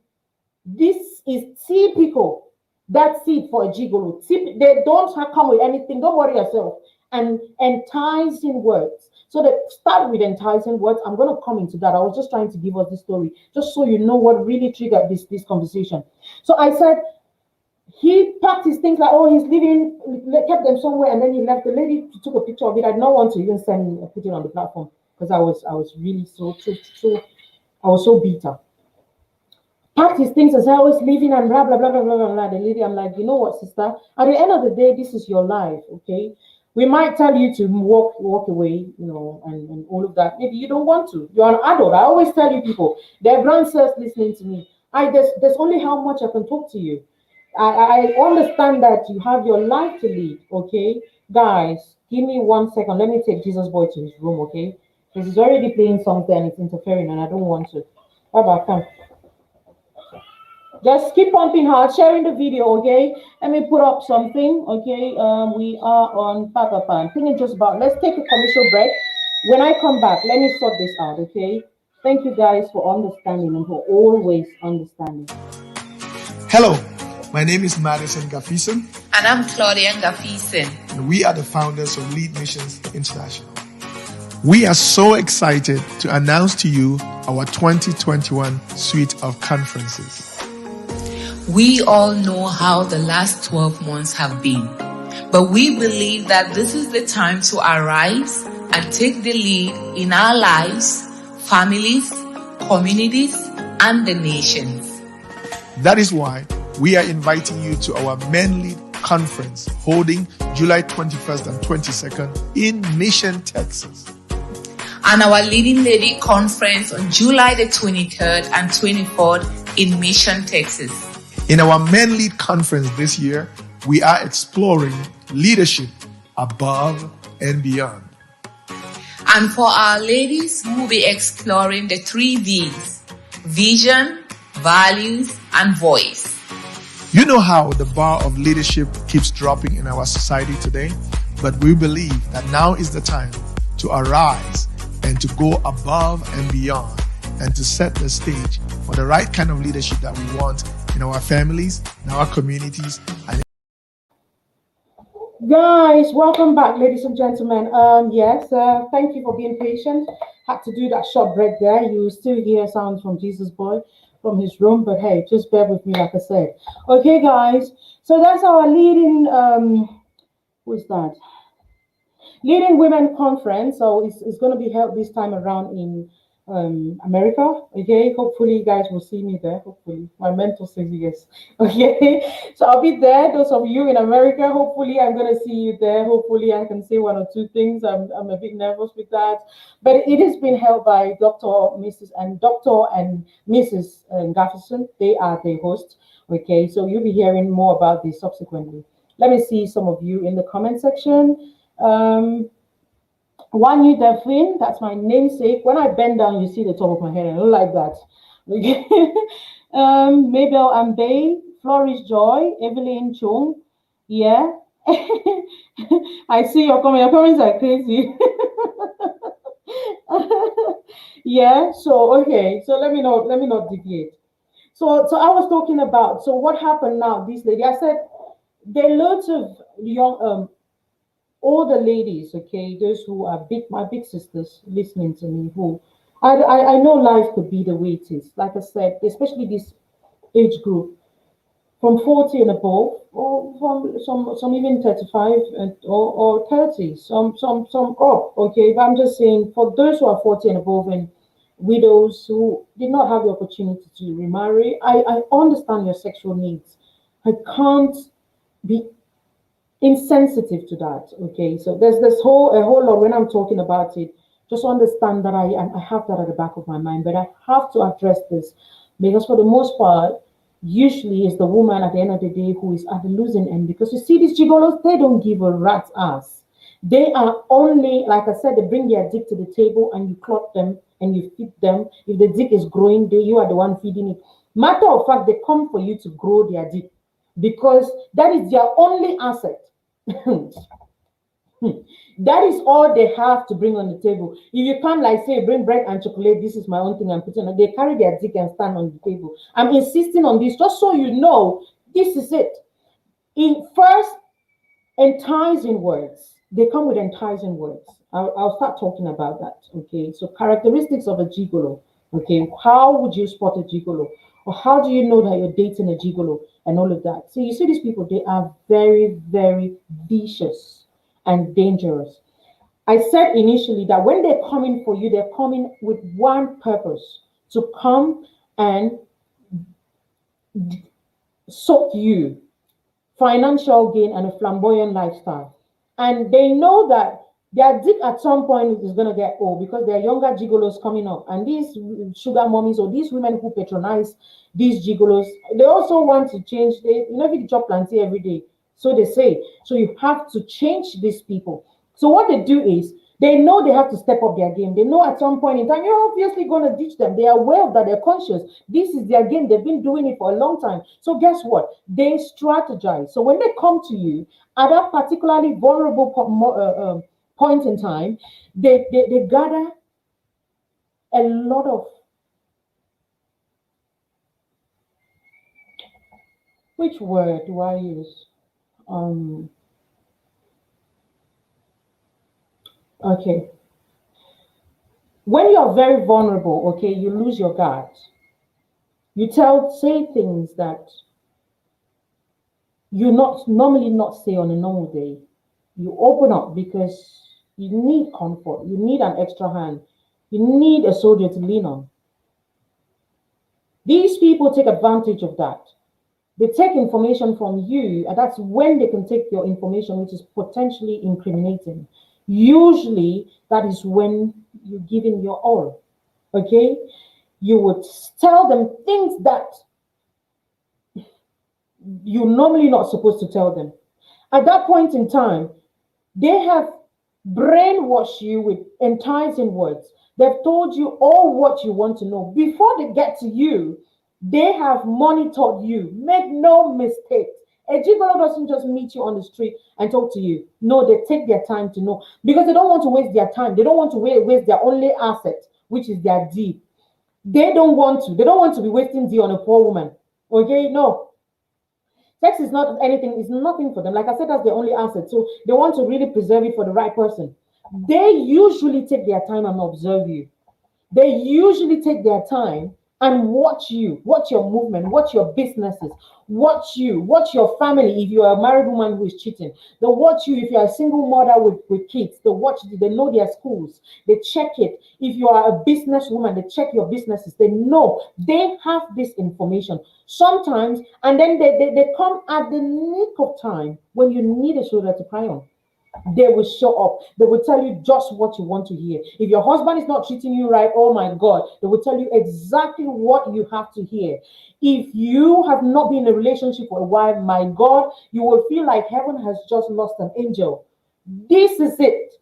This is typical. That's it for a gigolo. They don't come with anything. Don't worry yourself. And enticing words. So they start with enticing words. I'm going to come into that. I was just trying to give us this story, just so you know what really triggered this conversation. So I said, he packed his things like, oh, he's leaving, kept them somewhere, and then he left. The lady took a picture of it. I did not want to even put it on the platform, because I was really so I was so bitter. Packed his things as I was leaving, and blah blah blah blah blah blah. The lady, I'm like, you know what, sister? At the end of the day, this is your life, okay? We might tell you to walk away, and all of that. Maybe you don't want to. You're an adult. I always tell you people, they're grandsters listening to me. There's only how much I can talk to you. I understand that you have your life to lead, okay? Guys, give me 1 second. Let me take Jesus boy to his room, okay? Because he's already playing something and it's interfering, and I don't want to. Bye-bye, come. Just keep pumping hard, sharing the video, okay? Let me put up something, okay? We are on Papa Pan. I think it's just about, let's take a commercial break. When I come back, let me sort this out, okay? Thank you guys for understanding and for always understanding. Hello, my name is Madison Gafison. And I'm Claudia Gafison. And we are the founders of Lead Missions International. We are so excited to announce to you our 2021 suite of conferences. We all know how the last 12 months have been, but we believe that this is the time to arise and take the lead in our lives, families, communities, and the nations. That is why we are inviting you to our Men Lead Conference holding July 21st and 22nd in Mission, Texas. And our Leading Lady Conference on July the 23rd and 24th in Mission, Texas. In our Men Lead Conference this year, we are exploring leadership above and beyond. And for our ladies, we will be exploring the 3 V's: vision, values, and voice. You know how the bar of leadership keeps dropping in our society today, but we believe that now is the time to arise and to go above and beyond and to set the stage for the right kind of leadership that we want in our families, in our communities. Guys, welcome back, ladies and gentlemen. Yes, thank you for being patient. Had to do that short break there. You still hear sounds from Jesus Boy from his room, but hey, just bear with me, like I said. Okay, guys, so that's our leading, who is that? Leading Women Conference. So it's going to be held this time around in America. Okay, hopefully you guys will see me there. Hopefully, my mentor says yes. Okay, so I'll be there. Those of you in America, hopefully I'm going to see you there. Hopefully I can say one or two things. I'm a bit nervous with that, but it is being held by Dr. and Mrs. Gafferson. They are the hosts. Okay, so you'll be hearing more about this subsequently. Let me see some of you in the comment section. One you Delphine, that's my namesake. When I bend down, you see the top of my head. I don't like that. Okay. Mabel Ambe, Flourish Joy, Evelyn Chung. Yeah. I see your comment. Your comments are crazy. Yeah. So okay. So let me not deviate. So I was talking about. So what happened now? This lady, I said there are lots of young all the ladies, okay, those who are my big sisters listening to me, who I know life could be the way it is. Like I said, especially this age group from 40 and above, or from some even 35 or 30, some up, okay. But I'm just saying for those who are 40 and above and widows who did not have the opportunity to remarry, I understand your sexual needs. I can't be insensitive to that. Okay, so there's a whole lot when I'm talking about it. Just understand that I have that at the back of my mind, but I have to address this because for the most part, usually it's the woman at the end of the day who is at the losing end. Because you see, these gigolos, they don't give a rat's ass. They are only, like I said, they bring their dick to the table and you clot them and you feed them. If the dick is growing, you are the one feeding it. Matter of fact, they come for you to grow their dick because that is their only asset. That is all they have to bring on the table. If you come like say bring bread and chocolate, this is my own thing I'm putting on. They carry their dick and stand on the table. I'm insisting on this just so you know this is it. In first, enticing words. They come with enticing words. I'll start talking about that. Okay, so characteristics of a gigolo. Okay, how would you spot a gigolo? Or how do you know that you're dating a gigolo and all of that? So you see these people, they are very, very vicious and dangerous. I said initially that when they're coming for you, they're coming with one purpose, to come and soak you, financial gain, and a flamboyant lifestyle. And they know that their dick at some point is going to get old because there are younger gigolos coming up. And these sugar mommies or these women who patronize these gigolos, they also want to change. They, you know, if you chop plantain every day, so they say. So you have to change these people. So what they do is they know they have to step up their game. They know at some point in time, you're obviously going to ditch them. They are aware of that. They're conscious. This is their game. They've been doing it for a long time. So guess what? They strategize. So when they come to you at that particularly vulnerable point in time, they gather a lot of, which word do I use? Okay. When you're very vulnerable, okay, you lose your guard. You say things that you not normally not say on a normal day. You open up because you need comfort. You need an extra hand. You need a soldier to lean on. These people take advantage of that. They take information from you, and that's when they can take your information, which is potentially incriminating. Usually, that is when you're giving your all. Okay? You would tell them things that you're normally not supposed to tell them. At that point in time, they have brainwashed you with enticing words. They've told you all what you want to know. Before they get to you, they have monitored you. Make no mistake. A gigolo doesn't just meet you on the street and talk to you. No, they take their time to know because they don't want to waste their time. They don't want to waste their only asset, which is their D. They don't want to. They don't want to be wasting D on a poor woman. Okay, no. Sex is not anything, it's nothing for them. Like I said, that's their only asset. So they want to really preserve it for the right person. They usually take their time and observe you. They usually take their time and watch you, watch your movement, watch your businesses, watch your family. If you are a married woman who is cheating, they watch you. If you are a single mother with kids, they know their schools, they check it. If you are a businesswoman, they check your businesses, they know, they have this information sometimes, and then they come at the nick of time when you need a shoulder to cry on. They will show up. They will tell you just what you want to hear. If your husband is not treating you right, oh my God, they will tell you exactly what you have to hear. If you have not been in a relationship for a while, my God, you will feel like heaven has just lost an angel. This is it.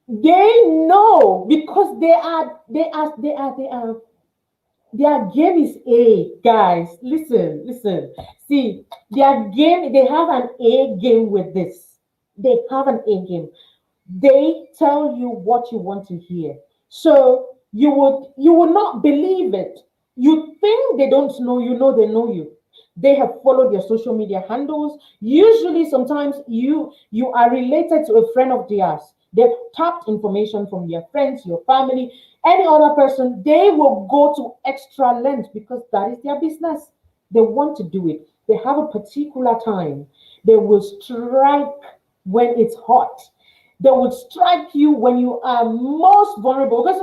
They know because their game is A, guys. Listen. See, their game, they have an A game with this. They have an A game. They tell you what you want to hear. So you will not believe it. You think they don't know you, know they know you. They have followed your social media handles. Usually, sometimes you are related to a friend of theirs. They've tapped information from your friends, your family, any other person. They will go to extra length because that is their business. They want to do it. They have a particular time. They will strike when it's hot. They would strike you when you are most vulnerable because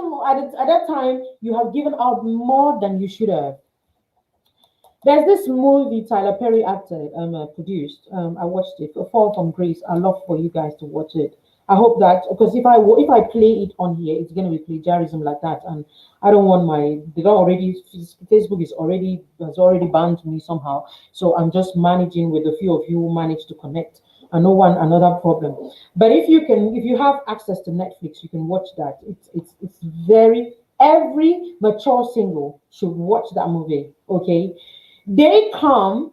at that time you have given out more than you should have. There's this movie Tyler Perry acted, produced. I watched it, A Fall from Grace. I love for you guys to watch it. I hope that because if I play it on here, it's gonna be plagiarism like that, and I don't want they don't already Facebook has already banned me somehow. So I'm just managing with a few of you who manage to connect. I know one another problem. But if you have access to Netflix, you can watch that. It's very every mature single should watch that movie. Okay, they come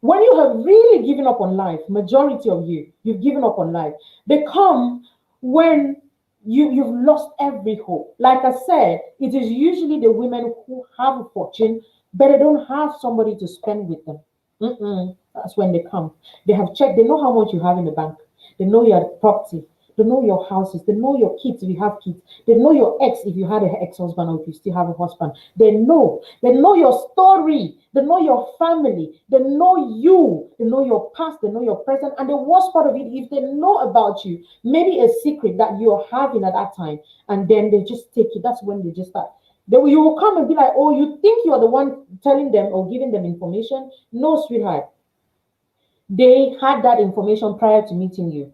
when you have really given up on life. Majority of you've given up on life. They come when you've lost every hope. Like I said, it is usually the women who have a fortune, but they don't have somebody to spend with them. That's when they come. They have checked. They know how much you have in the bank. They know your property. They know your houses. They know your kids if you have kids. They know your ex if you had an ex-husband or if you still have a husband. They know. They know your story. They know your family. They know you. They know your past. They know your present. And the worst part of it, if they know about you, maybe a secret that you're having at that time, and then they just take it. That's when they just start. You will come and be like, oh, you think you're the one telling them or giving them information? No, sweetheart. They had that information prior to meeting you.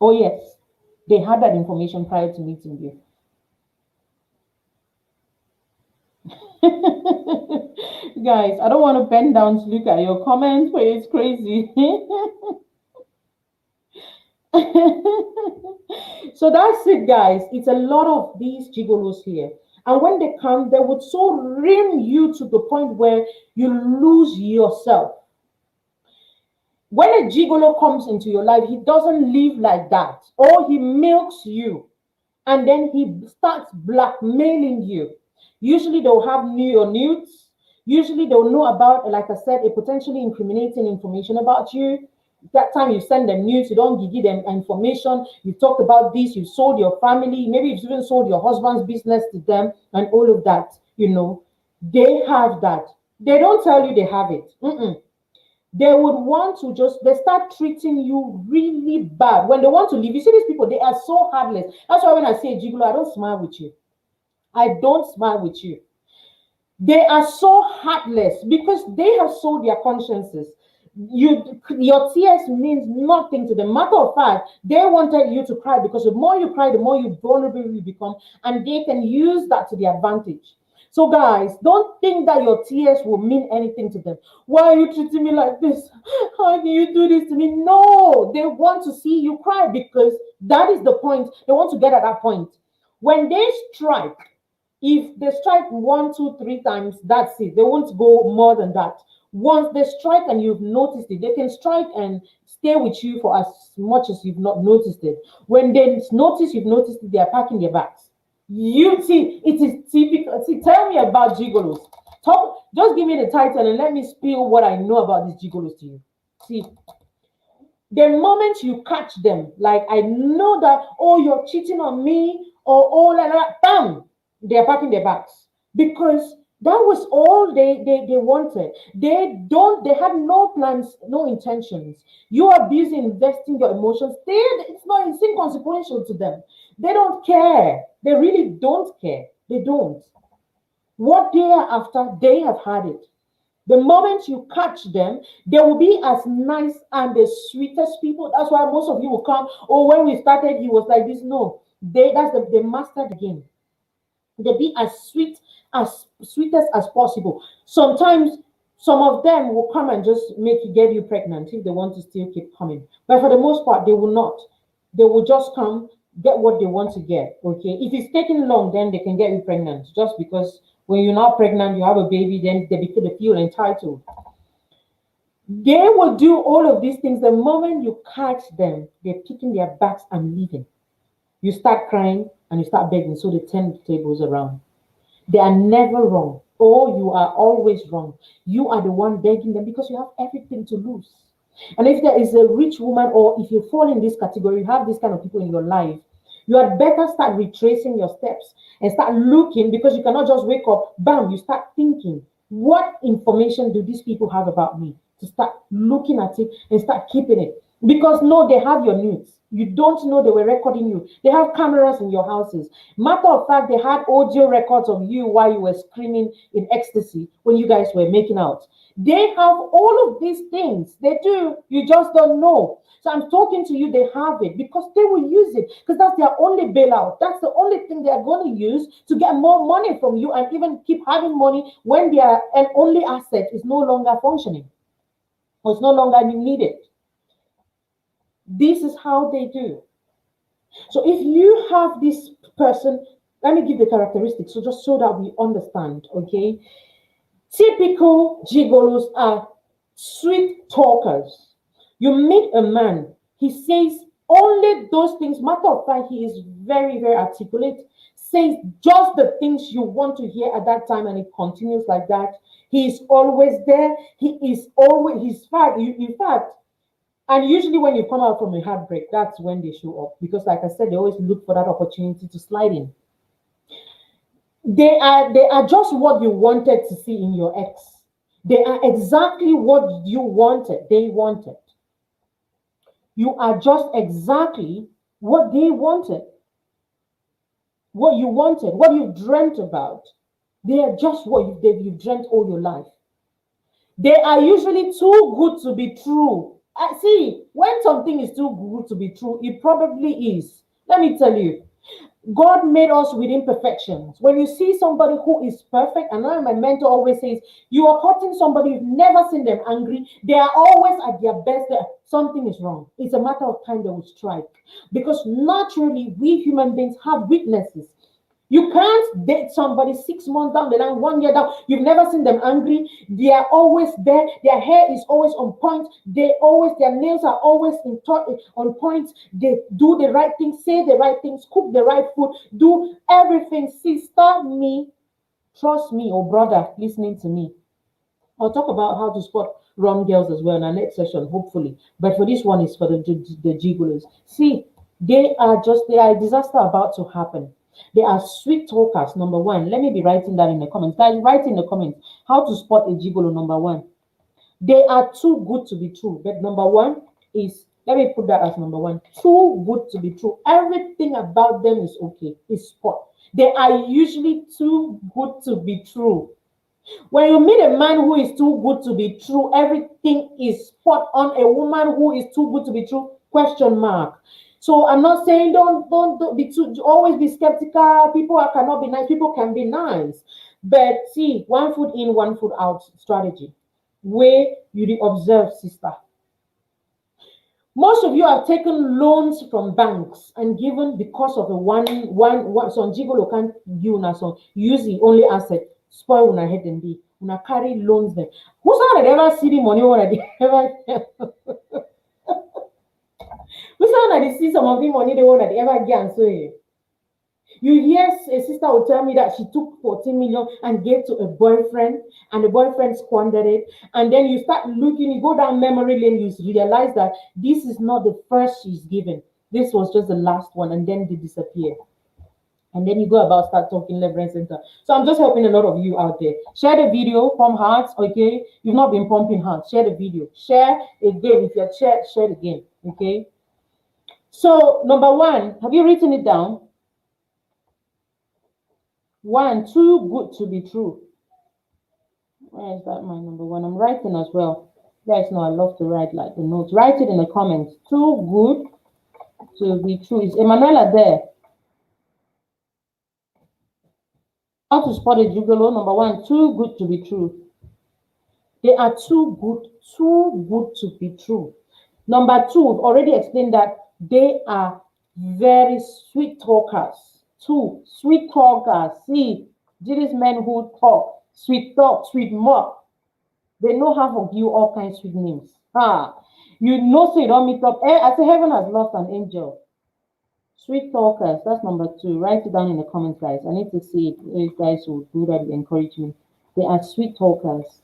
Oh, yes. They had that information prior to meeting you. Guys, I don't want to bend down to look at your comments, but it's crazy. So that's it, guys. It's a lot of these gigolos here. And when they come, they would so rim you to the point where you lose yourself. When a gigolo comes into your life, he doesn't live like that. Or he milks you and then he starts blackmailing you. Usually they'll have your nudes. Usually they'll know about, like I said, a potentially incriminating information about you. That time you send them news, you don't give them information. You talked about this, you sold your family, maybe you've even sold your husband's business to them, and all of that. They have that. They don't tell you they have it. They would want to they start treating you really bad when they want to leave. You see, these people, they are so heartless. That's why when I say gigolo, I don't smile with you. I don't smile with you. They are so heartless because they have sold their consciences. Your tears means nothing to them. Matter of fact, they wanted you to cry because the more you cry, the more you vulnerable you become, and they can use that to their advantage. So, guys, don't think that your tears will mean anything to them. Why are you treating me like this? How can you do this to me? No, they want to see you cry because that is the point. They want to get at that point. When they strike, if they strike 1, 2, 3 times, that's it. They won't go more than that. Once they strike and you've noticed it, they can strike and stay with you for as much as you've not noticed it. When they notice you've noticed it, they are packing their bags. You see, it is typical. See, tell me about gigolos. Just give me the title and let me spill what I know about these gigolos to you. See, the moment you catch them, like I know that, oh, you're cheating on me, or oh, bam, They are packing their bags because that was all they wanted. They had no plans, no intentions. You are busy investing your emotions. It's inconsequential to them. They don't care. They really don't care. They don't. What they are after, they have had it. The moment you catch them, they will be as nice and the sweetest people. That's why most of you will come. Oh, when we started, he was like this. No, they mastered the game. They be as sweetest as possible. Sometimes some of them will come and just get you pregnant if they want to still keep coming. But for the most part, they will not. They will just come, get what they want to get. Okay. If it's taking long, then they can get you pregnant. Just because when you're not pregnant, you have a baby, then they feel entitled. They will do all of these things. The moment you catch them, they're picking their bags and leaving. You start crying and you start begging, so they turn the tables around. They are never wrong. Oh, you are always wrong. You are the one begging them because you have everything to lose. And if there is a rich woman, or if you fall in this category, you have this kind of people in your life, you had better start retracing your steps and start looking, because you cannot just wake up, bam, you start thinking, what information do these people have about me? To start looking at it and start keeping it. Because no, they have your nudes. You don't know they were recording you. They have cameras in your houses. Matter of fact, they had audio records of you while you were screaming in ecstasy when you guys were making out. They have all of these things. They do. You just don't know. So I'm talking to you, they have it because they will use it, because that's their only bailout. That's the only thing they are going to use to get more money from you and even keep having money when their only asset is no longer functioning or it's no longer needed. This is how they do. So if you have this person, let me give the characteristics, so just so that we understand, okay? Typical gigolos are sweet talkers. You meet a man, he says only those things. Matter of fact, he is very, very articulate, says just the things you want to hear at that time, and it continues like that. He is always there. He is always, in fact, and usually when you come out from a heartbreak, that's when they show up. Because like I said, they always look for that opportunity to slide in. They are just what you wanted to see in your ex. They are exactly what you wanted. They wanted. You are just exactly what they wanted. What you wanted, what you dreamt about. They are just what you've dreamt all your life. They are usually too good to be true. I see, when something is too good to be true, it probably is. Let me tell you, God made us with imperfections. When you see somebody who is perfect, and my mentor always says, you are cutting somebody, you've never seen them angry. They are always at their best. Something is wrong. It's a matter of time they will strike. Because naturally, we human beings have weaknesses. You can't date somebody 6 months down the line, 1 year down. You've never seen them angry. They are always there. Their hair is always on point. Their nails are always on point. They do the right thing, say the right things, cook the right food, do everything. Sister, me, trust me, or brother, listening to me. I'll talk about how to spot wrong girls as well in our next session, hopefully. But for this one, is for the gigolos. See, they are a disaster about to happen. They are sweet talkers, number one. Let me be writing that in the comments. Guys, write in the comments how to spot a gigolo, number one. They are too good to be true. But number one is, let me put that as number one, too good to be true. Everything about them is okay. It's spot. They are usually too good to be true. When you meet a man who is too good to be true, everything is spot on. A woman who is too good to be true, question mark. So I'm not saying don't be too, always be skeptical. People cannot be nice. People can be nice. But see, 1 foot in, 1 foot out strategy. Where you observe, sister. Most of you have taken loans from banks and given because of a one some gigolo can't give una some use the only asset, spoil una head and be una carry loans them. Who's not ever see the money or they ever who's not they see some of the money they want that they ever get and so you hear a sister will tell me that she took 14 million and gave to a boyfriend, and the boyfriend squandered it. And then you start looking, you go down memory lane, you realize that this is not the first she's given. This was just the last one, and then they disappear. And then you go about start talking left, right, center. So I'm just helping a lot of you out there. Share the video, pump hearts, okay? You've not been pumping hearts. Share the video. Share again. If you're share it again, okay? So number one, have you written it down? One, too good to be true. Where is that my number one? I'm writing as well. You guys know I love to write like the notes. Write it in the comments. Too good to be true. Is Emanuela there? How to spot a gigolo? Number one, too good to be true. They are too good to be true. Number two, we've already explained that they are very sweet talkers. Two, sweet talkers. See, these men who talk, sweet talk, sweet mock. They know how to give all kinds of sweet names. You know, so you don't meet up. I say heaven has lost an angel. Sweet talkers, that's number two. Write it down in the comments, guys. I need to see it. If you guys will do that, encourage me. They are sweet talkers.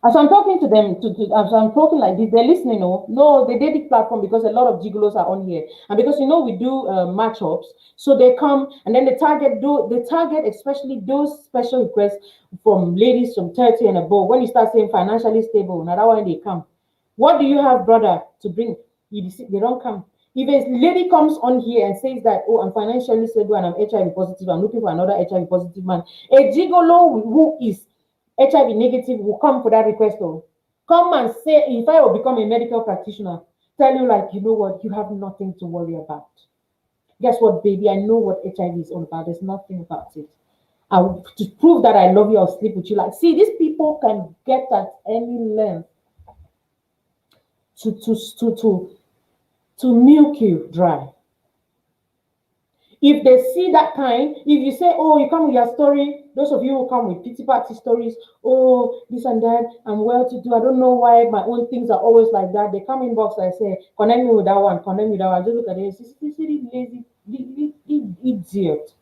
As I'm talking to them, as I'm talking like this, they're listening. No, they did the platform because a lot of gigolos are on here, and because we do matchups, so they come and then they target especially those special requests from ladies from 30 and above. When you start saying financially stable, now that one they come. What do you have, brother, to bring? They don't come. If a lady comes on here and says that, oh, I'm financially stable and I'm HIV positive, I'm looking for another HIV positive man, a gigolo who is HIV negative will come for that request. Come and say, if I will become a medical practitioner, tell you like, you know what, you have nothing to worry about. Guess what, baby? I know what HIV is all about. There's nothing about it. To prove that I love you, I'll sleep with you. Like, see, these people can get at any length to milk you dry. If they see that kind, if you say, oh, you come with your story, those of you who come with pity party stories, oh, this and that, I'm well to do. I don't know why my own things are always like that. They come in box, I say, connect me with that one, connect me with that one. I just look at it, this lazy idiot.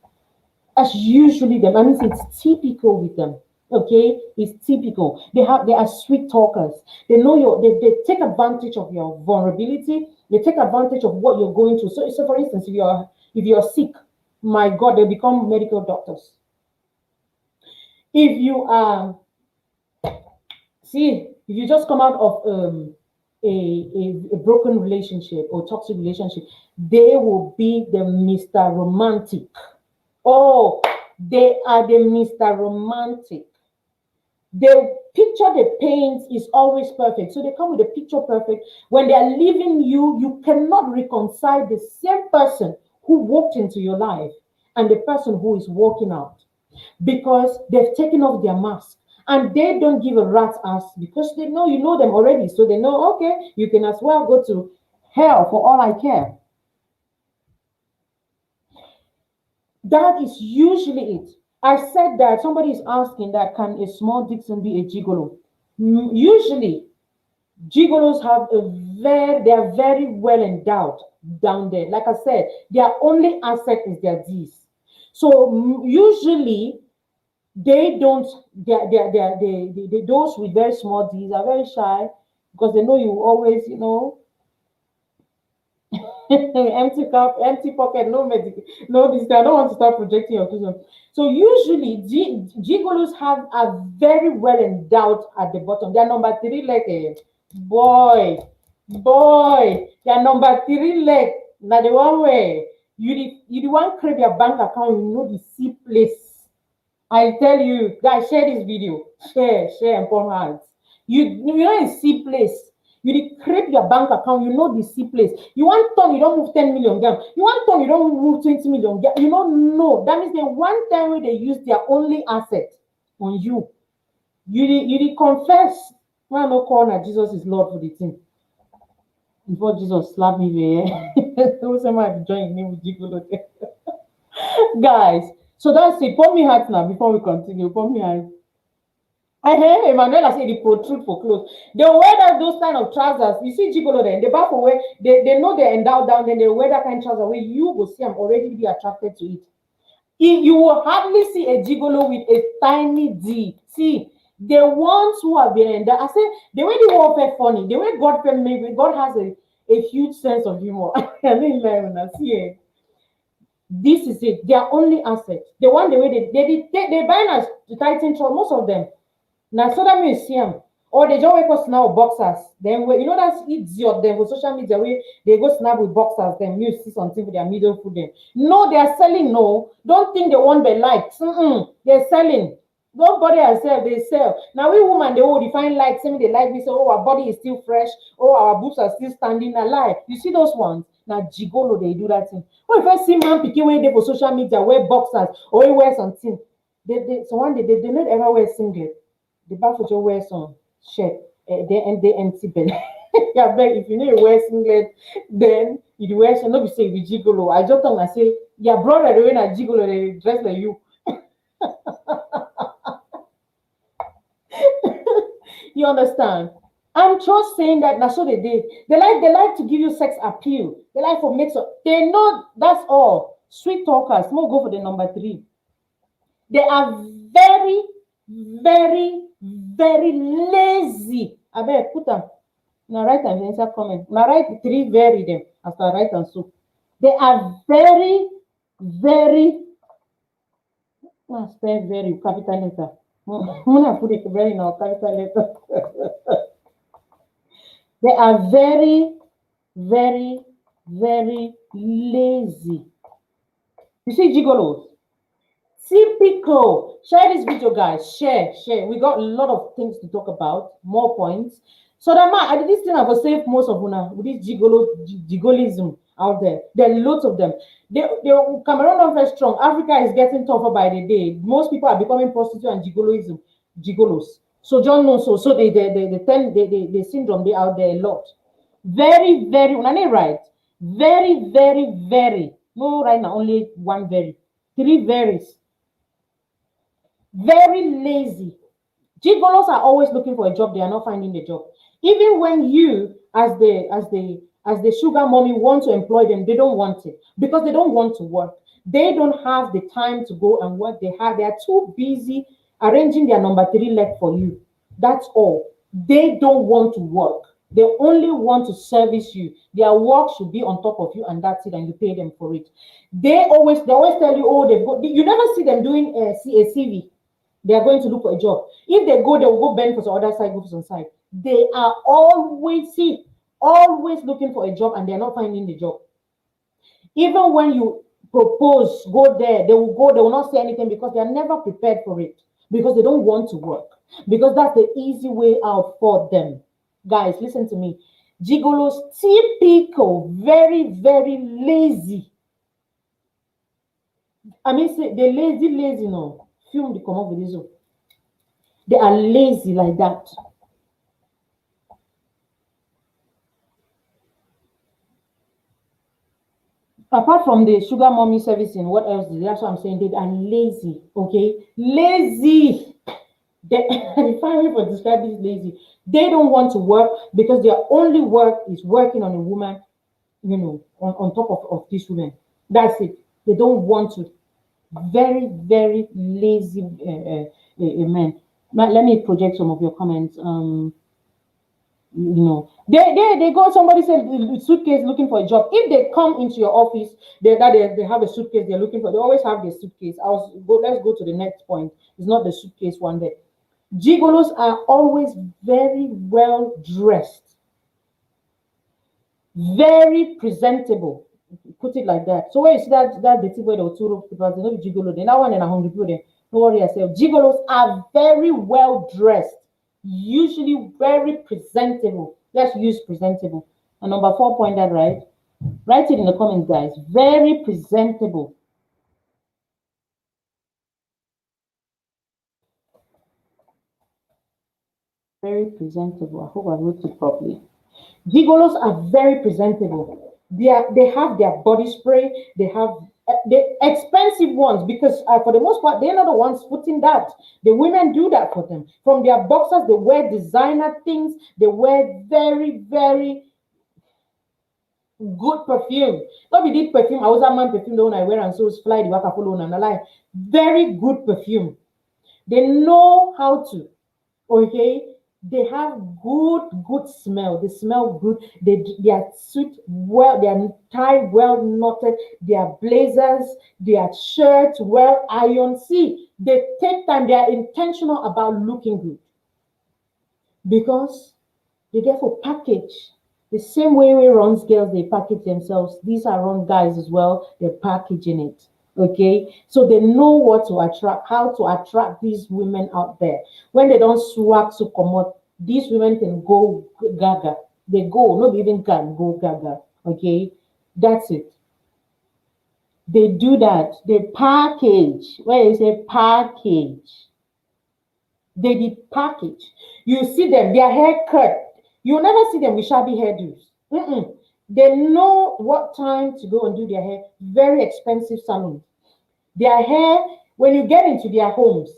That's usually them. I mean, it's typical with them. Okay, it's typical. They are sweet talkers. They know they take advantage of your vulnerability. They take advantage of what you're going through. So for instance, if you're sick, my God, they become medical doctors. If you if you just come out of a broken relationship or toxic relationship, they will be the Mr. Romantic. Oh, they are the Mr. Romantic. The picture they paint is always perfect. So they come with a picture perfect. When they are leaving you, you cannot reconcile the same person who walked into your life and the person who is walking out, because they've taken off their mask and they don't give a rat's ass, because they know you know them already. So they know, okay, you can as well go to hell for all I care. That is usually it. I said that somebody is asking that, can a small Dixon be a gigolo? Usually, gigolos they are very well endowed down there. Like I said, their only asset is their D's. So usually, they don't. They those with very small D's are very shy because they know you always, empty cup, empty pocket, no medic, no this. I don't want to start projecting your vision. So usually, gigolos are very well endowed at the bottom. They are number three leg, boy. They are number three leg. Now the one way you the one create your bank account, you know the C place. I tell you, guys, share this video. Share and put hearts. You know in C place. You create your bank account, you know the C place. You want ton, you don't move 10 million gam. You want ton, you don't move 20 million gam. You don't know. That means the one time where they use their only asset on you. You confess. Why no call that Jesus is Lord for the team? Before Jesus slap me there. Who somebody join me with gigolo? Guys, so that's it. Put me heart now before we continue. Put me heart. I hear Emmanuel say they protrude for clothes. They wear those kind of trousers. You see gigolo there, they back away. They know they're endowed down, then they wear that kind of trouser where you will see I'm already be attracted to it. You will hardly see a gigolo with a tiny D. See, the ones who have been endowed, I say the way the warfare funny, the way God has a huge sense of humor. I didn't learn when I see it. This is it. Their only asset. The one the way they buy us the Titan troll, most of them. Now so that means see 'em. Or they just wake us now boxers. Then you know that's idiot them for social media where they go snap with boxers, then you see something with their middle foot them. No, they are selling. No, don't think they want the likes. They're selling. Don't bother yourself, they sell. Now we woman they will define like same they like we say, oh, our body is still fresh, oh, our boobs are still standing alive. You see those ones? Now gigolo they do that thing. When you first see man picking way they for social media, wear boxers or he wear something. So one day they not ever wear singlet. The back for wear some shirt, they empty belly. Yeah, beg if you need to wear singlet, then you wear some. No, be say you gigolo. I just don't say, yeah, brother, when I gigolo, they dress like you. You understand? I'm just saying that that's what they did. They like to give you sex appeal. They like for mix up. They know that's all. Sweet talkers. We'll go for the number 3. They are very, very, very lazy. I better put them. Now write and answer comment. Now write 3 very them after I write and so. They are very, very. Spell very capital letter. I'm gonna put it very now capital letter. They are very, very, very lazy. You see, gigolos. Typical. Share this video, guys. Share. We got a lot of things to talk about, more points. So that man, I did this thing I will save most of una with this gigolism out there. There are lots of them. Cameroon not very strong. Africa is getting tougher by the day. Most people are becoming prostitute and gigolos. So John knows so the syndrome they out there a lot. Very, very when I right. Very, very, very. No, right now, only one very. 3 varies. Very lazy. Gigolos are always looking for a job, they are not finding the job. Even when you, as the sugar mommy, want to employ them, they don't want it because they don't want to work. They don't have the time to go and work. They are too busy arranging their number 3 leg for you. That's all. They don't want to work. They only want to service you. Their work should be on top of you, and that's it, and you pay them for it. They always tell you, oh, they go. You never see them doing a CV. They are going to look for a job. If they go, they will go bend for some other side, go for some side. They are always looking for a job, and they are not finding the job. Even when you propose, go there, they will not say anything because they are never prepared for it, because they don't want to work, because that's the easy way out for them. Guys, listen to me. Gigolos, typical, very, very lazy. I mean, say they're lazy, no. Film the come up with this. They are lazy like that. Apart from the sugar mommy servicing, what else? That's what I'm saying. They are lazy. Okay, lazy. If I were to describe this lazy, they don't want to work because their only work is working on a woman, you know, on top of this woman. That's it. They don't want to. Very, very lazy men. Let me project some of your comments. You know, they go. Somebody said suitcase looking for a job. If they come into your office, they have a suitcase they're looking for. They always have their suitcase. Let's go to the next point. It's not the suitcase one there. Gigolos are always very well dressed, very presentable. Put it like that. So when you see that the thing where the 2 rope people, they know gigolo. Then that one and 100 people. Then don't worry yourself. Gigolos are very well dressed, usually very presentable. Let's use presentable. And number 4 point that right. Write it in the comments, guys. Very presentable. Very presentable. I hope I wrote it properly. Gigolos are very presentable. They have their body spray. They have the expensive ones because for the most part they're not the ones putting that. The women do that for them. From their boxers, they wear designer things. They wear very, very good perfume. Not be the perfume. I was a man perfume the one I wear and so it's fly the waka follow and I like very good perfume. They know how to. Okay. They have good smell. They smell good. They are suit well. They are tied well knotted. Their blazers, their shirts well ironed. See, they take time. They are intentional about looking good because they therefore package the same way we runs girls. They package themselves. These are run guys as well. They're packaging it. Okay, so they know what to attract, how to attract these women out there. When they don't swag to come out, these women can go gaga. They go, not even can go gaga. Okay, that's it. They do that. They package. Where is a package? They did package. You see them, their hair cut. You never see them with shabby hairdos. They know what time to go and do their hair. Very expensive salons. Their hair, when you get into their homes,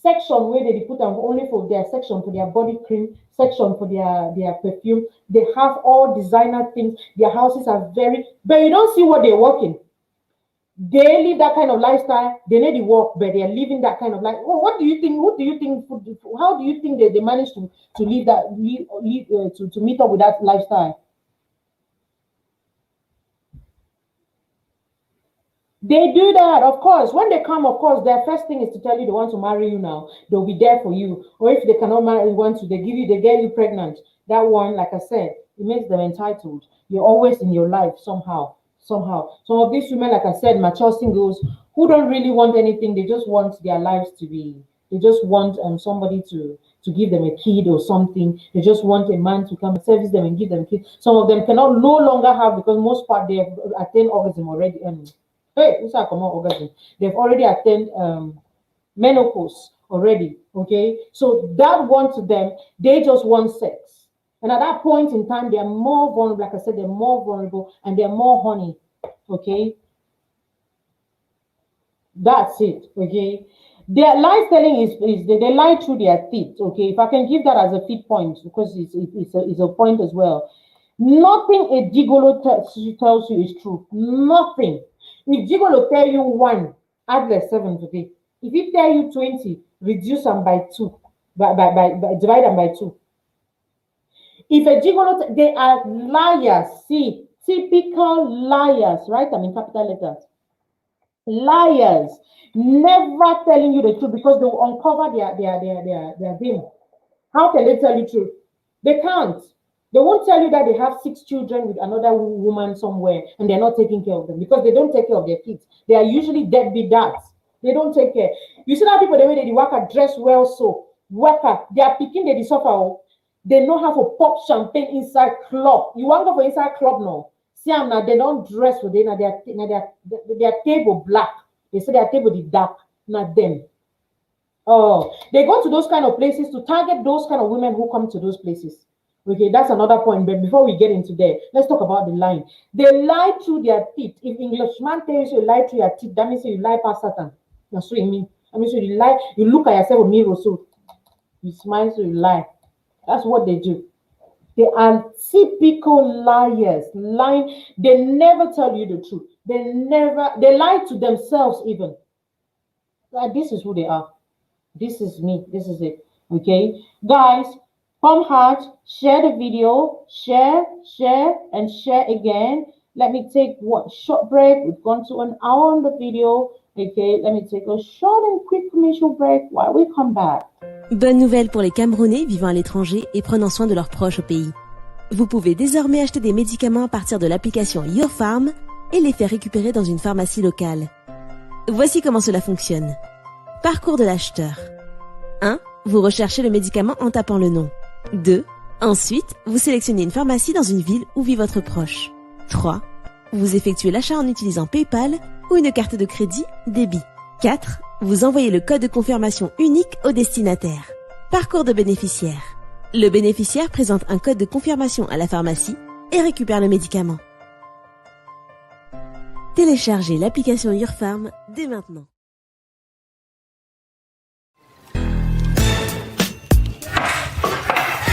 section where they put them only for their section for their body cream, section for their perfume. They have all designer things. Their houses are very, but you don't see what they're working. They live that kind of lifestyle. They need to work, but they're living that kind of life. Well, what do you think? What do you think? How do you think they manage to live that to meet up with that lifestyle? They do that, of course. When they come, of course, their first thing is to tell you they want to marry you now. They'll be there for you. Or if they cannot marry you, they get you pregnant. That one, like I said, it makes them entitled. You're always in your life somehow. Some of these women, like I said, mature singles who don't really want anything. They just want their lives to be. They just want somebody to give them a kid or something. They just want a man to come and service them and give them kids. Some of them cannot no longer have because most part they have attained orgasm already. They've already attained menopause already. Okay, so that one to them, they just want sex. And at that point in time, they are more vulnerable. Like I said, they're more vulnerable and they're more horny. Okay, that's it. Okay, their lie telling is they lie through their teeth. Okay, if I can give that as a feed point because it's a point as well. Nothing a gigolo tells you is true. Nothing. If gigolo tell you 1, add less 7 today. If he tell you 20, reduce them by 2, divide them by 2. If a gigolo, they are liars. See, typical liars, right? I mean capital letters. Liars, never telling you the truth because they will uncover their game. How can they tell you truth? They can't. They won't tell you that they have 6 children with another woman somewhere and they're not taking care of them because they don't take care of their kids. They are usually deadbeat dads. They don't take care. You see that people, the way they work dress well, so worker, they are picking the suffer. They know how to pop champagne inside club. You want to go for inside club now? See, now they don't dress for them. Their table black. They say their table is dark, not them. Oh, they go to those kind of places to target those kind of women who come to those places. Okay, that's another point. But before we get into there, let's talk about the lying. They lie through their teeth. If Englishman tells you lie through your teeth, that means you lie past Satan. That's what it means. I mean, so you lie, you look at yourself in the mirror, so you smile, so you lie. That's what they do. They are typical liars. Lying. They never tell you the truth. They lie to themselves even. Like, this is who they are. This is me. This is it. Okay, guys. Pump hard, share the video, share, and share again. Let me take one short break. We've gone to an hour on the video. Okay, let me take a short and quick commercial break while we come back. Bonne nouvelle pour les Camerounais vivant à l'étranger et prenant soin de leurs proches au pays. Vous pouvez désormais acheter des médicaments à partir de l'application Your Farm et les faire récupérer dans une pharmacie locale. Voici comment cela fonctionne. Parcours de l'acheteur. 1. Vous recherchez le médicament en tapant le nom. 2. Ensuite, vous sélectionnez une pharmacie dans une ville où vit votre proche. 3. Vous effectuez l'achat en utilisant PayPal ou une carte de crédit, débit. 4. Vous envoyez le code de confirmation unique au destinataire. Parcours de bénéficiaire. Le bénéficiaire présente un code de confirmation à la pharmacie et récupère le médicament. Téléchargez l'application Your Farm dès maintenant.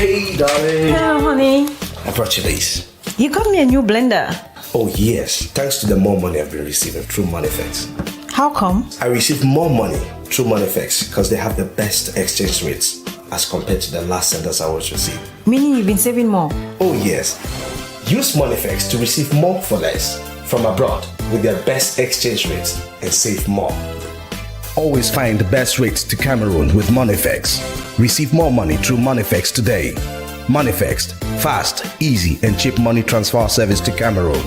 Hey, darling. Hello, honey. I brought you this. You got me a new blender. Oh, yes. Thanks to the more money I've been receiving through Moneyfix. How come? I receive more money through Moneyfix because they have the best exchange rates. as compared to the last sentence I was receiving. Meaning you've been saving more. Oh yes. Use Moneyfex to receive more for less from abroad with their best exchange rates and save more. Always find the best rates to Cameroon with Moneyfex. Receive more money through Moneyfex today. Moneyfex, fast, easy, and cheap money transfer service to Cameroon.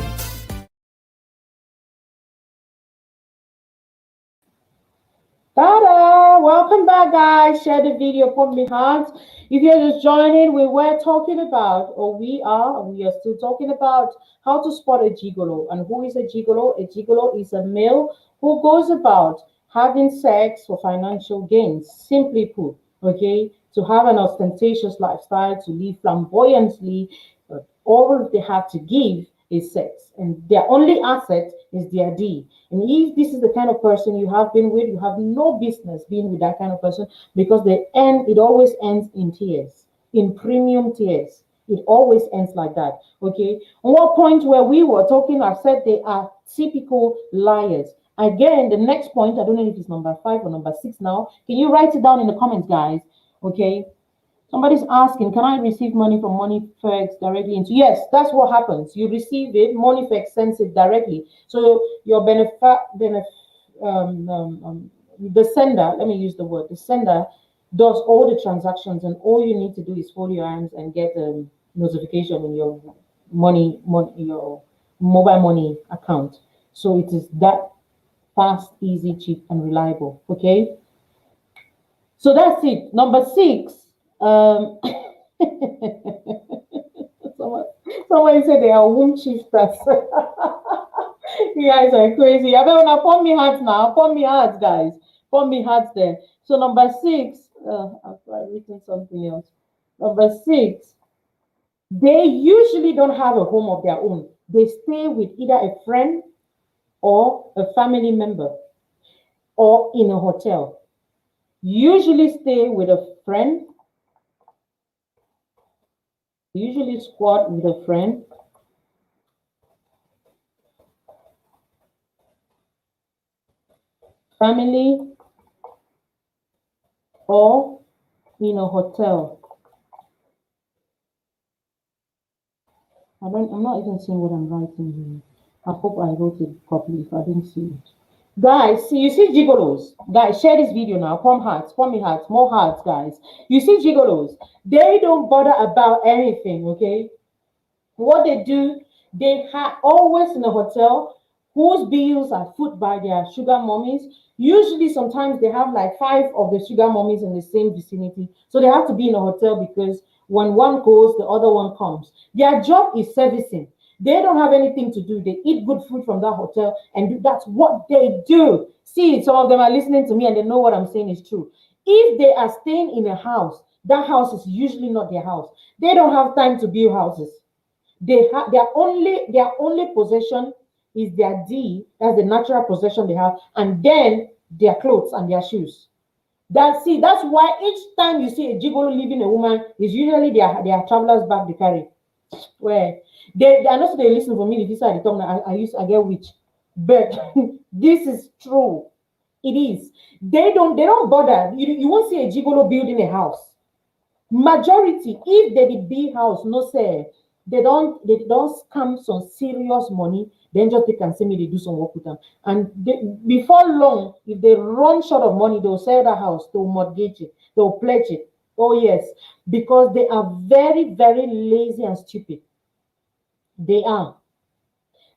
Ta-da! Welcome back, guys. Share the video from me heart. If you're just joining, we were talking about, or we are still talking about how to spot a gigolo. And who is a gigolo? A gigolo is a male who goes about having sex for financial gains. Simply put, okay, to have an ostentatious lifestyle, to live flamboyantly, but all they have to give is sex, and their only asset is their D. And if this is the kind of person you have been with, you have no business being with that kind of person, because it always ends in tears, in premium tears. It always ends like that. Okay. On what point where we were talking, I've said they are typical liars. Again, the next point, I don't know if it's number 5 or number 6 now. Can you write it down in the comments, guys? Okay. Somebody's asking, can I receive money from Moneyfex directly into? Yes, that's what happens. You receive it, Moneyfex sends it directly. So your the sender, let me use the word, the sender does all the transactions, and all you need to do is fold your hands and get a notification in your your mobile money account. So it is that fast, easy, cheap, and reliable. Okay. So that's it. Number 6. Someone said they are womb shifters. You guys are crazy. I don't know. Put me hearts now. Put me hearts, guys. Put me hearts there. So number 6. I've written something else. Number 6. They usually don't have a home of their own. They stay with either a friend or a family member, or in a hotel. Usually stay with a friend. Usually squat with a friend, family, or in a hotel. I'm not even seeing what I'm writing here. I hope I wrote it properly if I didn't see it. Guys, see, you see gigolos. Guys, share this video now. Pump hearts, pump me hearts, more hearts, guys. You see gigolos. They don't bother about anything, okay? What they do, they are always in a hotel whose bills are foot by their sugar mummies. Usually, sometimes they have like 5 of the sugar mummies in the same vicinity. So they have to be in a hotel, because when one goes, the other one comes. Their job is servicing. They don't have anything to do. They eat good food from that hotel, and that's what they do. See, some of them are listening to me and they know what I'm saying is true. If they are staying in a house, that house is usually not their house. They don't have time to build houses. They have their only possession is their D. That's the natural possession they have, and then their clothes and their shoes. That's why each time you see a gigolo leaving a woman, is usually their travelers bag they carry. Where they are not, they listen for me. This side the tongue I get which, but this is true. It is. They don't bother. You won't see a gigolo building a house. Majority, if they did build house, no say. They don't scam some serious money, then just they can say me they do some work with them. And before long, if they run short of money, they'll sell the house, they'll mortgage it, they'll pledge it. Oh yes, because they are very, very lazy and stupid. They are.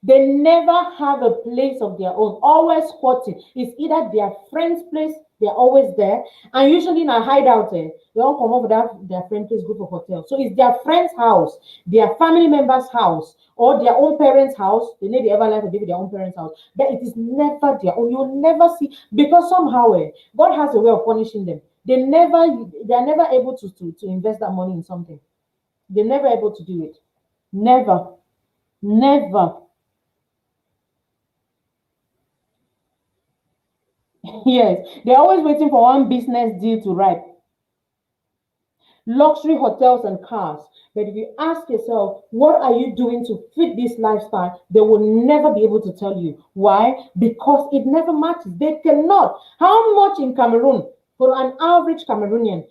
They never have a place of their own, always squatting. It's either their friend's place, they're always there, and usually in a hideout, they don't come over their friend's place, go for hotel. So it's their friend's house, their family member's house, or their own parents' house. They need ever life to be with their own parents' house, but it is never their own. You'll never see, because somehow God has a way of punishing them. They are never able to invest that money in something. They're never able to do it. Never. Yes, they're always waiting for one business deal to ripe. Luxury hotels and cars. But if you ask yourself, what are you doing to fit this lifestyle? They will never be able to tell you. Why? Because it never matches. They cannot. How much in Cameroon for an average Cameroonian?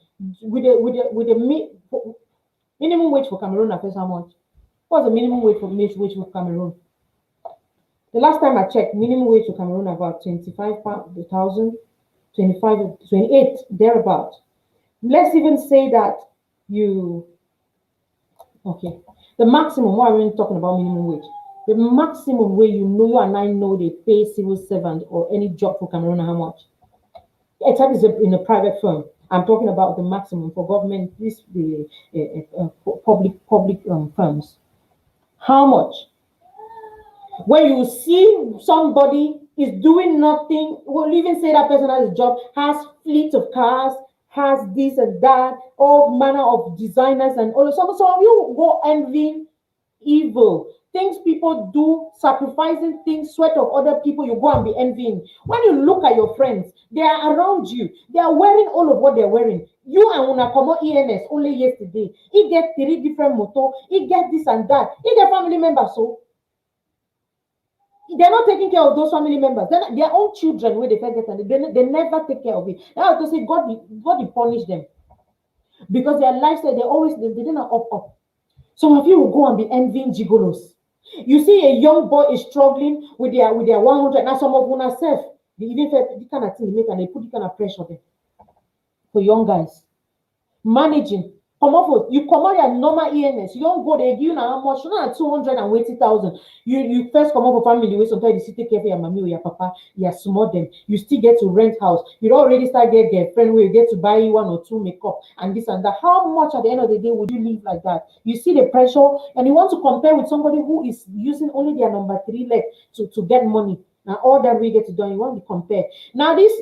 minimum wage for Cameroon affects how much? What's the minimum wage for Cameroon? The last time I checked, minimum wage for Cameroon about 25,000, 25, 28, thereabout. Let's even say that you, okay, the maximum, what are we talking about minimum wage? The maximum where you and I know they pay civil servant or any job for Cameroon, how much? Except it's in a private firm. I'm talking about the maximum for government, the public firms. How much? When you see somebody is doing nothing, we'll even say that person has a job, has fleet of cars, has this and that, all manner of designers and all. Some of you go envying evil things people do, sacrificing things, sweat of other people. You go and be envying. When you look at your friends, they are around you. They are wearing all of what they're wearing. You and Unakomo ENS only yesterday. He get 3 different motor. He get this and that. He get family members so. They're not taking care of those family members. Their own children, where they forget, and they never take care of it. I have to say, God will punish them because their lifestyle, they didn't up. Some of you will go and be envying gigolos. You see, a young boy is struggling with their 100. Now, some of them self, they even the kind of thing they make and they put the kind of pressure there for young guys managing. You come out your normal ENS. You don't go there, give you how much? Not 280,000. You first come out for family way. Sometimes you still take care of your mommy or your papa. You small them. You still get to rent house. You don't already start get girlfriend where you get to buy 1 or 2 makeup and this and that. How much at the end of the day would you live like that? You see the pressure and you want to compare with somebody who is using only their number 3 leg to get money. Now all that we get to do, you want to compare. Now this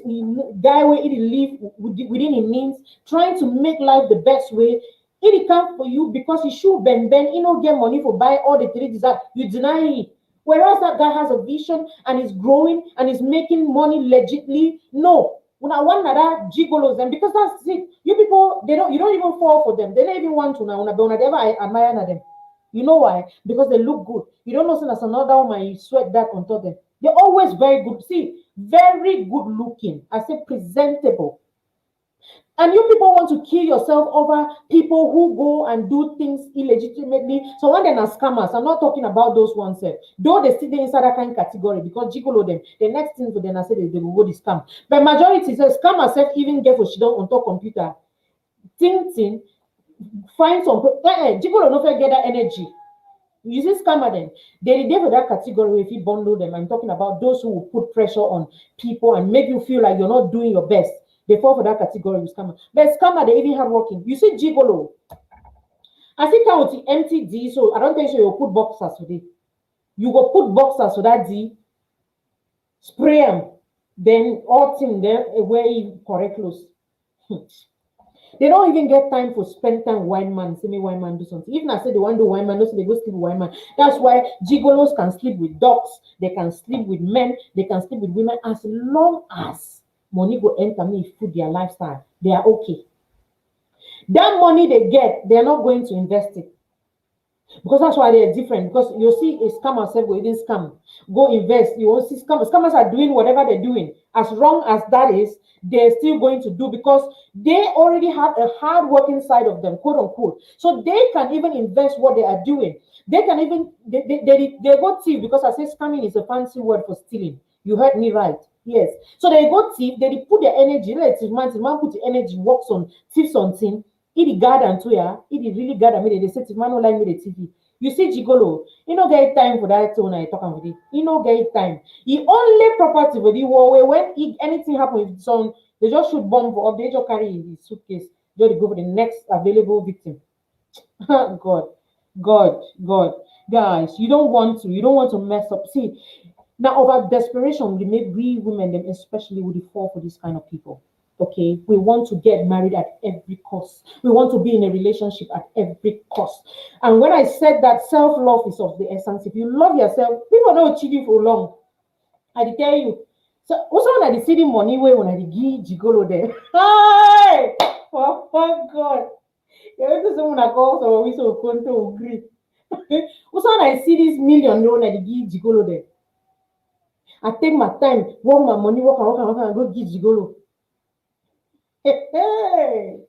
guy where he live within his means, trying to make life the best way. It come for you because he should bend, he don't get money for buy all the 3 desires. You deny it. Whereas that guy has a vision and is growing and is making money legitly. No. When I want another gigolos them because that's it. You people, you don't even fall for them. They don't even want to now. When I ever admire them. You know why? Because they look good. You don't know that's another woman you sweat that on top of them. They're always very good. See, very good looking. I say presentable. And you people want to kill yourself over people who go and do things illegitimately. So when they're not scammers, I'm not talking about those ones. Though they still inside that kind of category because gigolo them. The next thing for them I say they will go the scam. But majority says scammers even get for she don't on top computer. Think, find some gigolo no get that energy. You see scammer them. They for that category if you bundle them. I'm talking about those who will put pressure on people and make you feel like you're not doing your best. They fall for that category with scammer. But scammer, they even hardworking. You see gigolo. I see count the empty D, so I don't think so you'll put boxers for it. You go put boxers for that D, spray them, then all thing there wear correct clothes. They don't even get time for spend time wine man. See me wine man do something. Even I say they want to do wine man, no say they go sleep with wine man. That's why gigolos can sleep with dogs, they can sleep with men, they can sleep with women as long as money go enter me food their lifestyle. They are okay. That money they get, they're not going to invest it. Because that's why they're different. Because you see a scammer self go even scam. Go invest. You will see scammers. Scammers are doing whatever they're doing. As wrong as that is, they're still going to do because they already have a hard working side of them, quote unquote. So they can even invest what they are doing. They can even they go thief because I say scamming is a fancy word for stealing. You heard me right. Yes. So they go thief, they put their energy, man put the energy, works on thief something. It garden to ya, it really garden me. They say if man don't like me the TV. You see gigolo, you know get time for that tone I talk with it. You know get time. He only property for the war when anything happen with son, they just shoot bomb for up, they just carry his suitcase, just go for the next available victim. God. Guys, you don't want to mess up. See, now over desperation, we women them especially would fall for this kind of people. Okay, we want to get married at every cost. We want to be in a relationship at every cost. And when I said that self-love is of the essence, if you love yourself, people don't cheat you for long. I tell you. So also when I see the money way when I give gigolo there. Hi! Oh God. You have to someone that calls or we so control agree. Also when I see this million when I give gigolo there. I take my time, work my money, work and go give gigolo. Hey.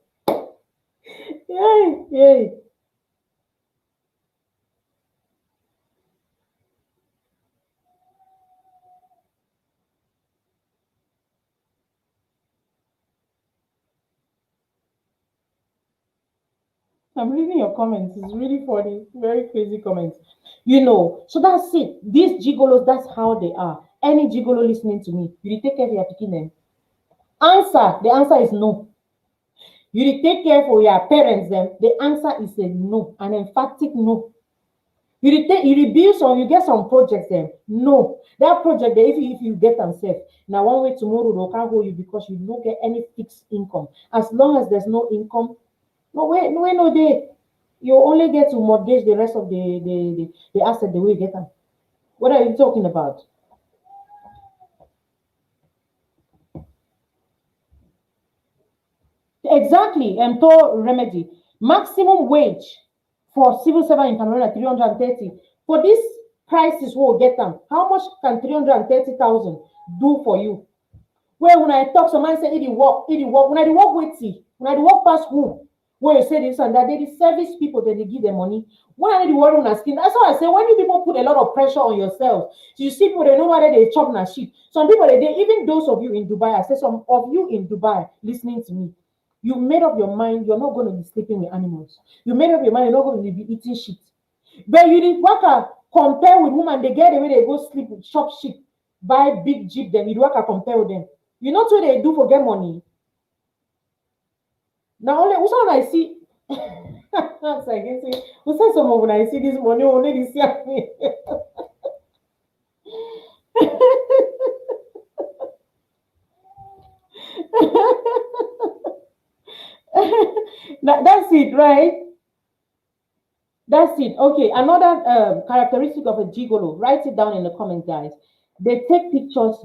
Yay, yay. I'm reading your comments. It's really funny. Very crazy comments. So that's it. These gigolos, that's how they are. Any gigolo listening to me, you dey take care of your picking them. Answer. The answer is no. You dey take care for your parents them. The answer is a no, an emphatic no. You rebuild some, you get some projects them. No. That project there, if you get them safe, now one way tomorrow they can't hold you because you don't get any fixed income. As long as there's no income, no day. You only get to mortgage the rest of the asset the way you get them. What are you talking about? Exactly, employ remedy. Maximum wage for civil servant in Cameroon at 330. For this prices we'll get them. How much can 330,000 do for you? Where when I talk, somebody say, it work. When I work with see, when I work past who? Where you say this and that, they the service people that they give them money. When I need worry on our skin, that's why I say when you people put a lot of pressure on yourself, you see people they know whether they chop na shit. Some people they even those of you in Dubai, I say some of you in Dubai listening to me, you made up your mind you're not going to be sleeping with animals. You made up your mind you're not going to be eating shit. But you did work compare with women, they get the way they go sleep with shop shit, buy big jeep, then you work compare with them. You know what they do for get money? Now only who's when I see that's like I say, who said some of when I see this money only this year me. That's it, right? That's it. Okay, another characteristic of a gigolo. Write it down in the comments, guys. They take pictures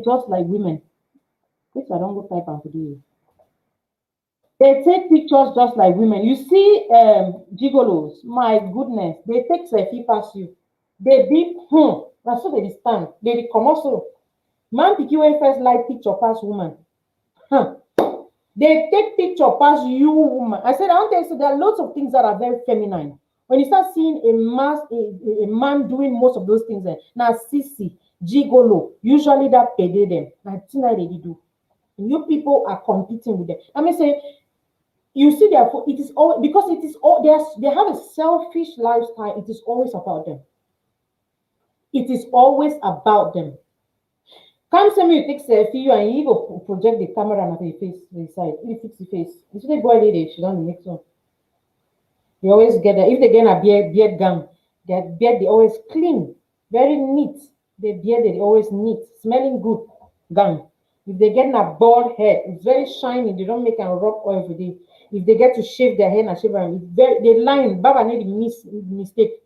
just like women. Which I don't go type and for you. They take pictures just like women. You see, gigolos. My goodness, they take selfie past you. They be That's so they stand. They come also. Man, pick you first like picture past woman. Huh. They take picture past you, woman. I said, I don't think so. There are lots of things that are very feminine. When you start seeing a man doing most of those things, now sissy, gigolo, usually that pay them. That's what they do. And you people are competing with them. I mean, say, you see, therefore, it is all because it is all they have a selfish lifestyle. It is always about them. It is always about them. Come send me you take selfie you and you go project the camera on your face, the side. You fix the face. You see the boy lady, she don't make so. They always get that. If they get a beard gang, their beard they always clean, very neat. The beard they always neat, smelling good gang. If they get a bald head, it's very shiny. They don't make a rub oil every day. If they get to shave their hair and shave them, they line. Baba need mistake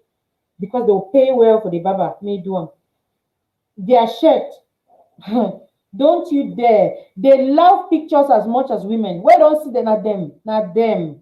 because they'll pay well for the baba. May do them. Their shirt. Don't you dare. They love pictures as much as women. Where don't see them? Not them. Not them.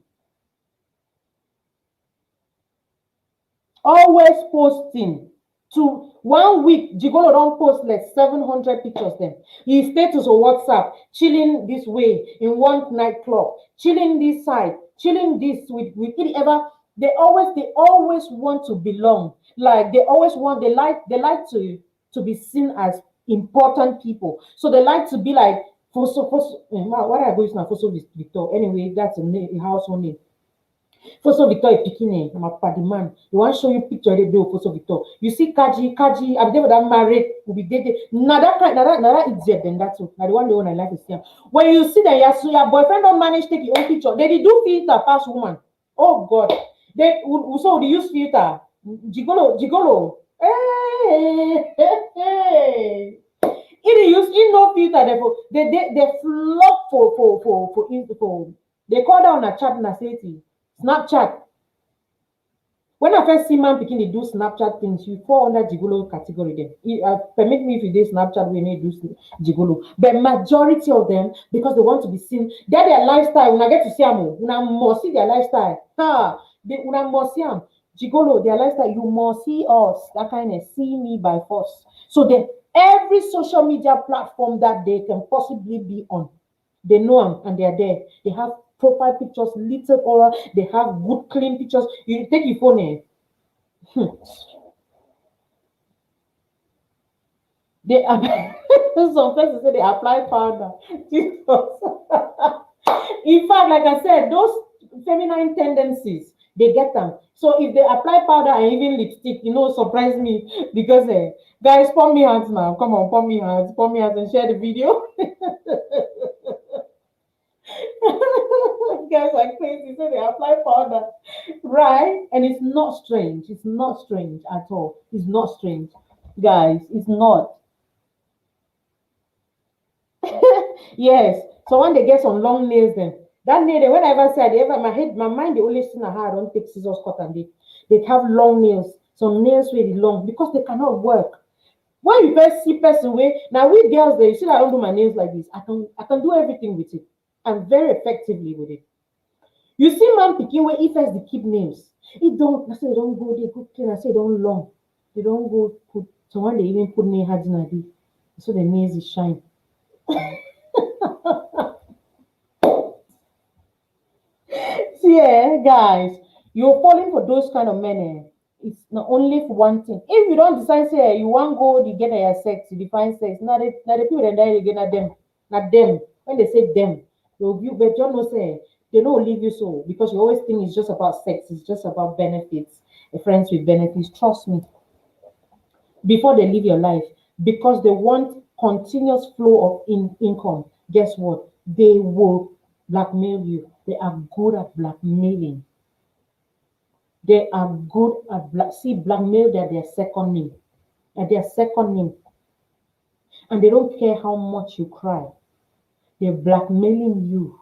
Always posting. To 1 week, Gigolo don't post like 700 pictures then. His status on WhatsApp, chilling this way in one nightclub, chilling this side, chilling this with it ever. They always want to belong. Like they like to be seen as important people. So they like to be like what I go is now Foso Victor. Anyway, that's a household name. Foso Victor is picking my party man. You want to show you picture every day of Foso Victor. You see Kaji, I'm there with that married, will be dead. Now that idiot then that's all. Now the one I like to see. When you see that your boyfriend don't manage to take your own picture, they do filter past woman. Oh God. They use filter. Gigolo. Hey. It no filter, therefore they flock for they call down a chat na city. Snapchat. When I first see man picking they do Snapchat things, you fall under gigolo category then. Permit me if you do Snapchat we may do gigolo. But majority of them, because they want to be seen, they're their lifestyle. When I get to see them, when I must see their lifestyle. When I must see them, gigolo, their lifestyle, you must see us. That kind of see me by force. So then every social media platform that they can possibly be on, they know them and they're there. They have profile pictures, little aura. They have good, clean pictures. You take your phone in. They some persons say they apply powder. Jesus. In fact, like I said, those feminine tendencies, they get them. So if they apply powder and even lipstick, surprise me because guys, pour me hands now. Come on, pour me hands and share the video. Guys are crazy, so they apply powder, right? And it's not strange. It's not strange at all. It's not strange, guys. It's not. Yes. So when they get some long nails, then that nail, when I ever said, ever my head, my mind, the only thing I had, I don't take scissors cut and they have long nails, some nails really long because they cannot work. When you first see person way, now we girls, they see I don't do my nails like this. I can do everything with it and very effectively with it. You see man picking where if as the keep names. It don't I say they don't go, they go clean, I say they don't long. They don't go put so when they even put nail hard in so the nails is shine. See, guys, you're falling for those kind of men. It's not only for one thing. If you don't decide, say you want go, you get a sex, you define sex. Now the people that die again, not them. When they say them, you but you know say they don't leave you so because you always think it's just about sex, it's just about benefits, friends with benefits. Trust me. Before they live your life, because they want continuous flow of income. Guess what? They will blackmail you. They are good at blackmailing. They are good at blackmail. They're their second name. At their second name. And they don't care how much you cry. They're blackmailing you.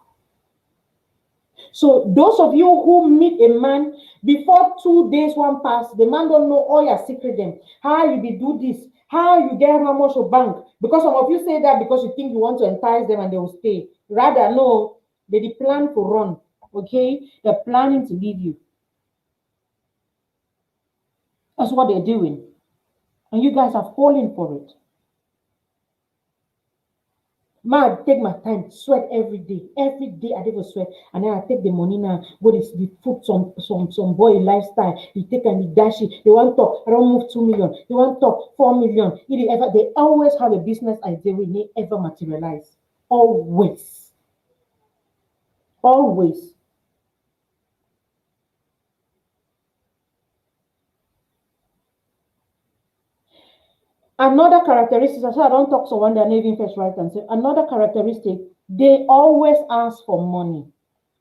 So those of you who meet a man before 2 days one pass, the man don't know all your secret them. How you be do this? How you get how much of bank? Because some of you say that because you think you want to entice them and they will stay. Rather, no, they plan to run. Okay? They're planning to leave you. That's what they're doing. And you guys are falling for it. Man, I take my time, sweat every day. Every day I do sweat. And then I take the money now, go to put some boy lifestyle. You take and you dash it. They want talk, I don't move 2 million. They want talk 4 million. They always have a business idea when they ever materialize. Always. Always. Another characteristic, I said I don't talk so one day and even first right and say another characteristic, they always ask for money.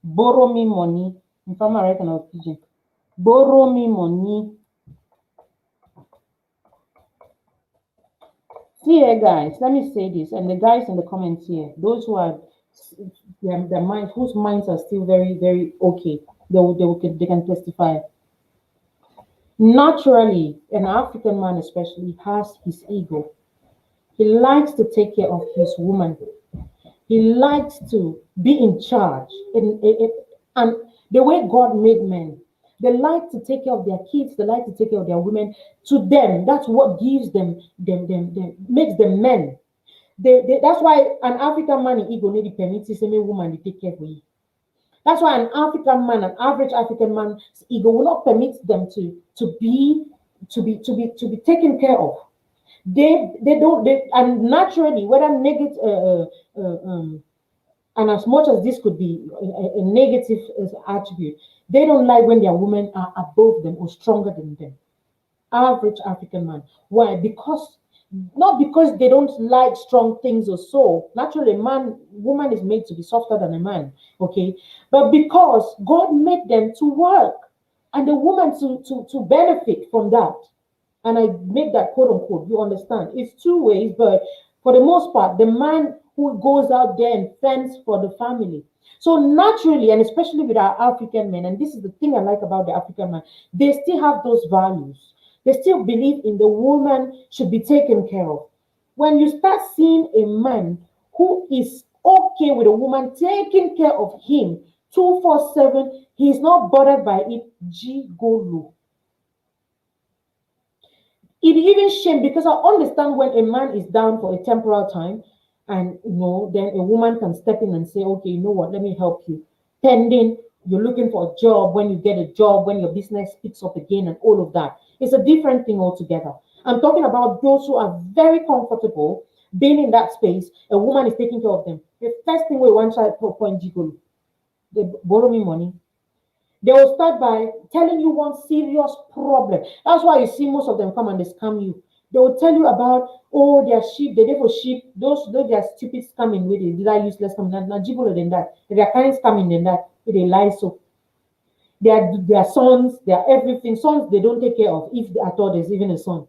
Borrow me money. If I'm right and pigeon. Borrow me money. See here, guys, let me say this, and the guys in the comments here, those who are their minds, whose minds are still very, very okay, they can testify. Naturally, an African man especially has his ego. He likes to take care of his woman. He likes to be in charge. And the way God made men, they like to take care of their kids. They like to take care of their women. To them, that's what gives them makes them men. That's why an African man in ego need permit to say, woman, they take care of you. That's why an African man, an average African man's ego will not permit them to be taken care of. They don't and naturally whether negative and as much as this could be a negative attribute, they don't like when their women are above them or stronger than them. Average African man. Why? Not because they don't like strong things or so. Naturally, woman is made to be softer than a man, okay? But because God made them to work and the woman to benefit from that. And I make that quote unquote, you understand? It's two ways, but for the most part, the man who goes out there and fends for the family. So naturally, and especially with our African men, and this is the thing I like about the African man, they still have those values. They still believe in the woman should be taken care of. When you start seeing a man who is okay with a woman taking care of him 247, he's not bothered by it, gigolo. It even shame because I understand when a man is down for a temporal time and then a woman can step in and say, okay, you know what, let me help you. pending, you're looking for a job, when you get a job, when your business picks up again, and all of that. It's a different thing altogether. I'm talking about those who are very comfortable being in that space. A woman is taking care of them. The first thing we want to point gigolo, they borrow me money. They will start by telling you one serious problem. That's why you see most of them come and they scam you. They will tell you about, oh, their sheep, they for sheep, those their stupid scamming with it, that useless scamming, not gigolo than that. They are kind scamming than that, they lie so. Their sons, their everything, sons they don't take care of, if at all there's even a son.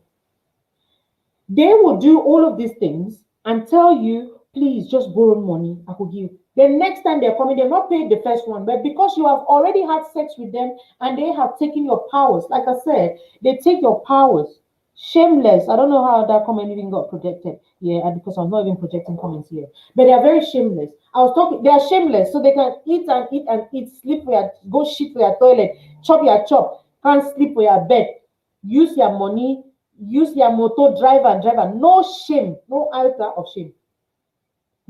They will do all of these things and tell you, please just borrow money, I could give. The next time they're coming, they're not paid the first one, but because you have already had sex with them and they have taken your powers, like I said, they take your powers. Shameless. I don't know how that comment even got projected. Yeah, and because I'm not even projecting comments here. But they are very shameless. I was talking, they are shameless, so they can eat and eat and eat, sleep for your, go shit for your toilet, chop your chop, can't sleep for your bed, use your money, use your motor, driver. No shame, no iota of shame.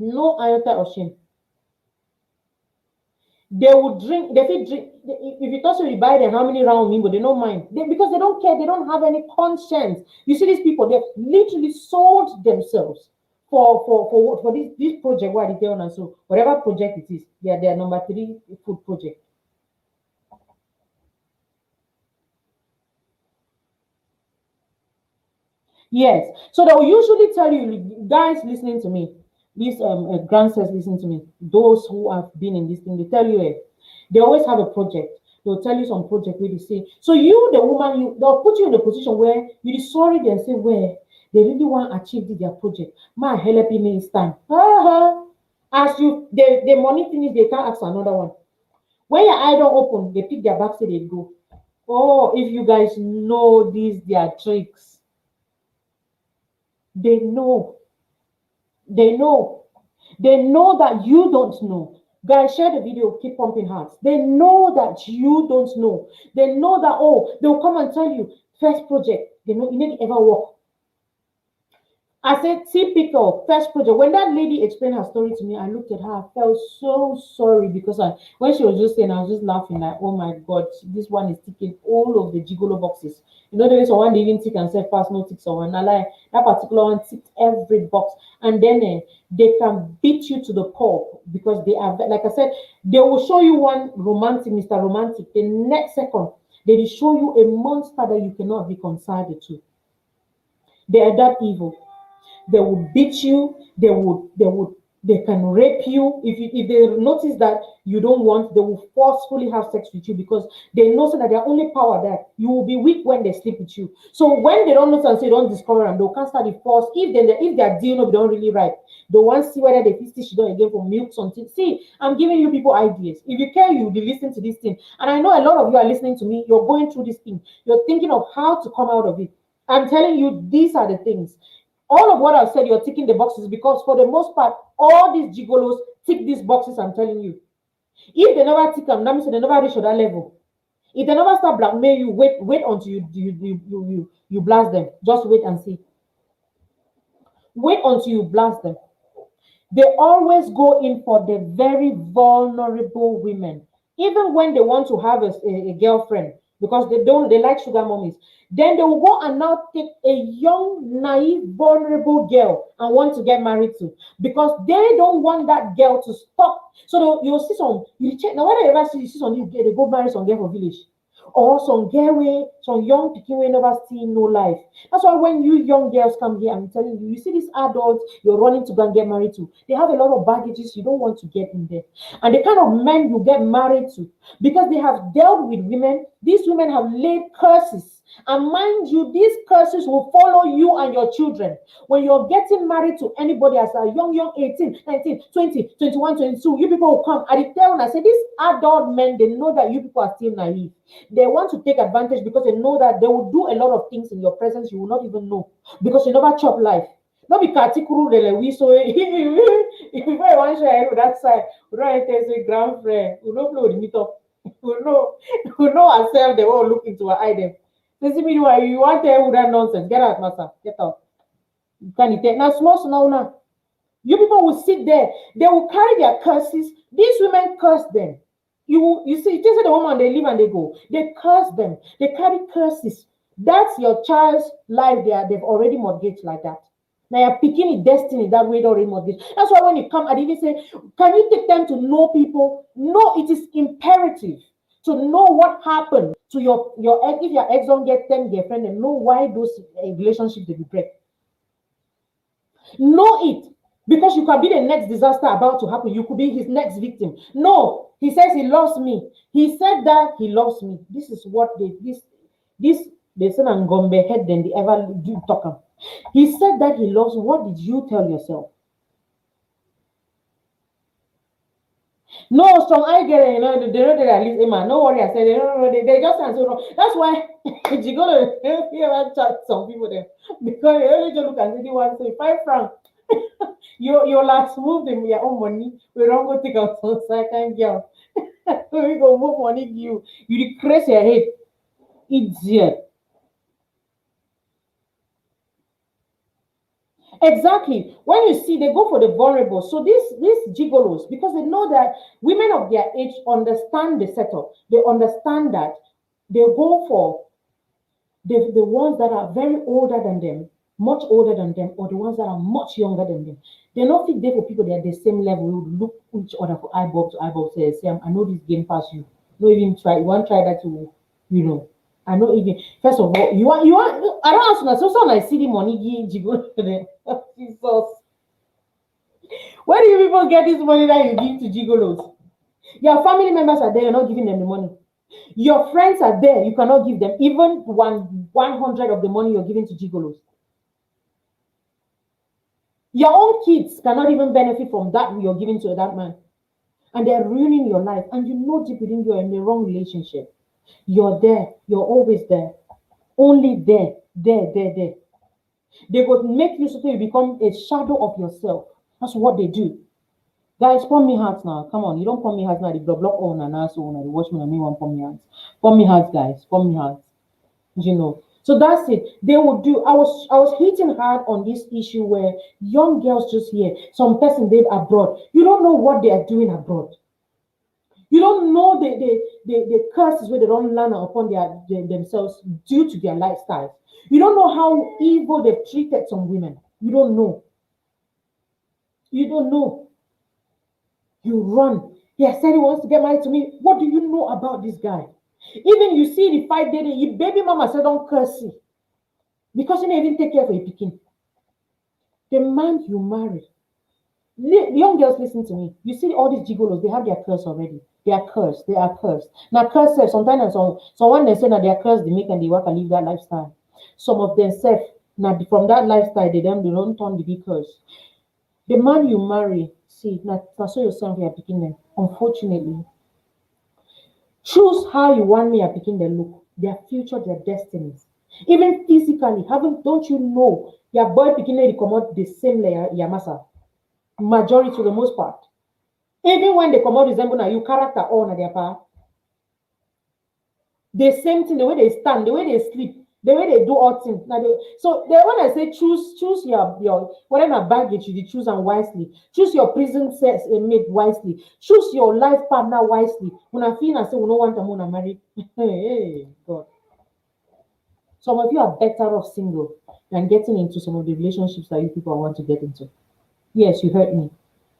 No iota of shame. They will drink, they feel drink. If you toss you buy them how many round me, but they don't mind. Because they don't care, they don't have any conscience. You see these people, they've literally sold themselves for this project, what they on and so whatever project it is, they are their number 3 food project. Yes. So they will usually tell you, guys listening to me, these grandsons listening to me, those who have been in this thing, they tell you, they always have a project. They'll tell you some project where they say, so you, the woman, they'll put you in a position where you be sorry and say, where they really want to achieve their project. My help me stand. As you, the money finish, they can't ask another one. When your eye don't open, they pick their back, say they go. Oh, if you guys know these, their tricks. They know. They know. They know that you don't know. Guys, share the video, keep pumping hearts. They know that you don't know. They know that, oh, they'll come and tell you, first project, they know it didn't ever work. I said, typical first project. When that lady explained her story to me, I looked at her, I felt so sorry because when she was just saying, I was just laughing like, oh my God, this one is ticking all of the gigolo boxes. You know, there is one they even tick and say pass, no tick someone. I like that particular one ticked every box. And then they can beat you to the pulp because they are, like I said, they will show you one romantic, Mr. Romantic. The next second, they will show you a monster that you cannot reconcile the two. They are that evil. They will beat you. They can rape you. If they notice that you don't want, they will forcefully have sex with you because they know so that their only power that you will be weak when they sleep with you. So when they don't know and say don't discover them, they can't start the force. If they are dealing with don't really right, they want to see whether they feel she don't again for milk something. See, I'm giving you people ideas. If you care, you'll be listening to this thing. And I know a lot of you are listening to me. You're going through this thing. You're thinking of how to come out of it. I'm telling you, these are the things. All of what I've said, you're ticking the boxes because for the most part, all these gigolos tick these boxes, I'm telling you. If they never tick them, that means they never reach that level. If they never start blackmail you, wait until you blast them. Just wait and see. Wait until you blast them. They always go in for the very vulnerable women, even when they want to have a girlfriend because they like sugar mummies. Then they will go and now take a young, naive, vulnerable girl and want to get married to because they don't want that girl to stop. So you'll see some, you check now, whether you ever see some, they go marry some girl for village or some girl way, some young pikin way never see no life. That's why when you young girls come here, I'm telling you, you see these adults you're running to go and get married to, they have a lot of baggages you don't want to get in there. And the kind of men you get married to, because they have dealt with women, these women have laid curses. And mind you, these curses will follow you and your children. When you're getting married to anybody as a young 18, 19, 20, 21, 22, you people will come. I tell and I say, these adult men, they know that you people are still naive. They want to take advantage because they know that they will do a lot of things in your presence you will not even know because you never chop life. Not be categorical we so if you want to share that side, we don't say grand friend, we don't know the meet up, we know ourselves, they won't look into our eye. This is me why you want to hear that nonsense. Get out, master. Get out. You can't take now small now. You people will sit there, they will carry their curses. These women curse them. You see, things the woman they leave and they go. They curse them. They carry curses. That's your child's life. They've already mortgaged like that. Now you're picking a destiny that way already mortgaged. That's why when you come, I didn't say, can you take time to know people? No, it is imperative to know what happened to your ex. If your ex don't get 10 girlfriend, and know why those relationships they break. Know it. Because you could be the next disaster about to happen. You could be his next victim. No, he says he loves me. He said that he loves me. This is what they said and Gombe head than they ever do talk about. He said that he loves me. What did you tell yourself? No, strong I get it, they know that I leave man. No worry, I said they don't know, they just answer wrong. That's why GIGOLO here chat some people there. Because they only just look and say they want to say 5 francs. Your last move them your own money. We don't go take out some second girl. We go move money you. You decrease your head. Idiot. Exactly. When you see they go for the vulnerable. So these gigolos, because they know that women of their age understand the setup. They understand that they go for the ones that are very older than them, much older than them, or the ones that are much younger than them. They're not fit there for people that are the same level who look each other for eyeball to eyeball. Say, I know this game past you. No even try. You want to try that to, I know even first of all, you want I don't ask now. So I see the money Jesus. Where do you people get this money that you give to gigolos? Your family members are there, you're not giving them the money. Your friends are there, you cannot give them even 100 of the money you're giving to gigolos. Your own kids cannot even benefit from that you're giving to that man. And they're ruining your life. And you know deep within you're in the wrong relationship. You're there. You're always there. Only there. There. They would make you so you become a shadow of yourself. That's what they do. Guys, pump me hearts now. Come on. You don't pump me hearts now. The block owner and also owner. The watchman and me want pump me hearts. Pump me hearts, guys. Pump me hearts. So that's it. They would do. I was hitting hard on this issue where young girls just here, some person they abroad. You don't know what they are doing abroad. You don't know the curses where they don't learn upon themselves due to their lifestyles. You don't know how evil they've treated some women. You don't know. You don't know. You run. He has said he wants to get married to me. What do you know about this guy? Even you see the 5 days, your baby mama said don't curse you. Because you didn't even take care of your picking. The man you marry. The young girls, listen to me. You see all these gigolos, they have their curse already. They are cursed. They are cursed. Now, curse self, sometimes someone they say that they are cursed, they make and they work and live that lifestyle. Some of them self, now from that lifestyle, they don't turn to be cursed. The man you marry, see, now so yourself you are picking them. Unfortunately, choose how you want me are picking them look, their future, their destinies. Even physically, don't you know your boy picking they come out the same layer, Yamasa. Majority to the most part. Even when they come out resemble now, you character all na their part. The same thing, the way they stand, the way they sleep, the way they do all things. So when I say choose your whatever baggage you choose and wisely, choose your prison mate wisely, choose your life partner wisely. When I feel and say we don't want to marry, hey God. Some of you are better off single than getting into some of the relationships that you people want to get into. Yes, you heard me.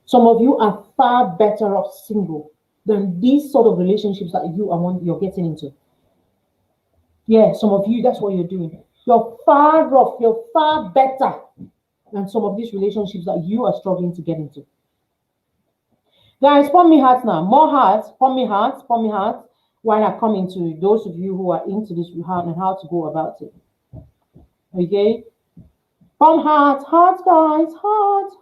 Some of you are far better off single than these sort of relationships that you're getting into. Yeah, some of you, that's what you're doing. You're far off, you're far better than some of these relationships that you are struggling to get into. Guys, pump me hearts now. More hearts, pump me hearts. While I come into those of you who are into this and how to go about it. Okay? Pump hearts, guys, hearts.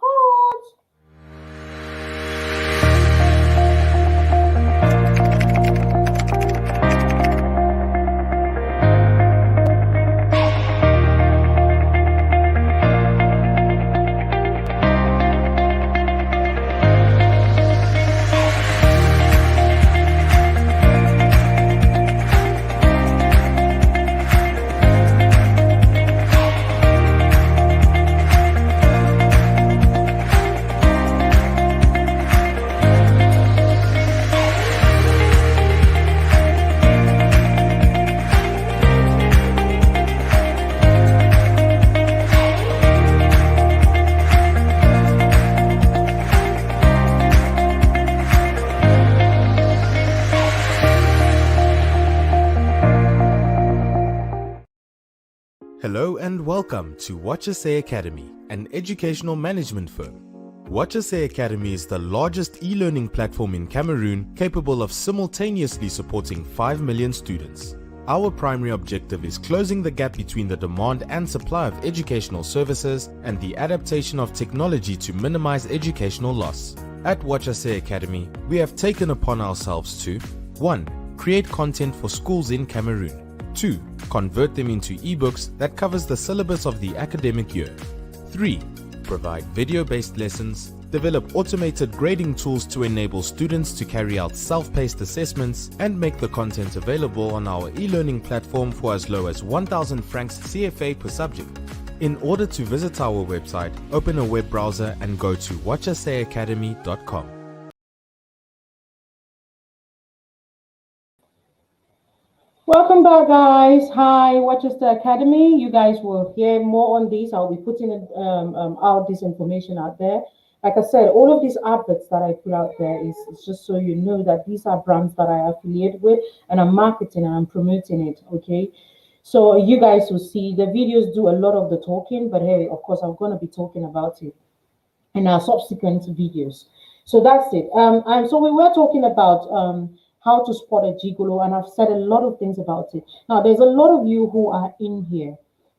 Hello and welcome to Watchesay Academy, an educational management firm. Watchesay Academy is the largest e-learning platform in Cameroon capable of simultaneously supporting 5 million students. Our primary objective is closing the gap between the demand and supply of educational services and the adaptation of technology to minimize educational loss. At Watchesay Academy, we have taken upon ourselves to 1. Create content for schools in Cameroon. 2. Convert them into ebooks that covers the syllabus of the academic year. 3. Provide video-based lessons, develop automated grading tools to enable students to carry out self-paced assessments, and make the content available on our e-learning platform for as low as 1,000 francs CFA per subject. In order to visit our website, open a web browser and go to watchesayacademy.com. Welcome back, guys. Hi, Rochester Academy. You guys will hear more on this. I'll be putting out this information out there. Like I said, all of these adverts that I put out there is just so you know that these are brands that I affiliate with, and I'm marketing and I'm promoting it. Okay, so you guys will see the videos do a lot of the talking, but hey, of course, I'm going to be talking about it in our subsequent videos. So that's it. So we were talking about how to spot a gigolo, and I've said a lot of things about it. Now, there's a lot of you who are in here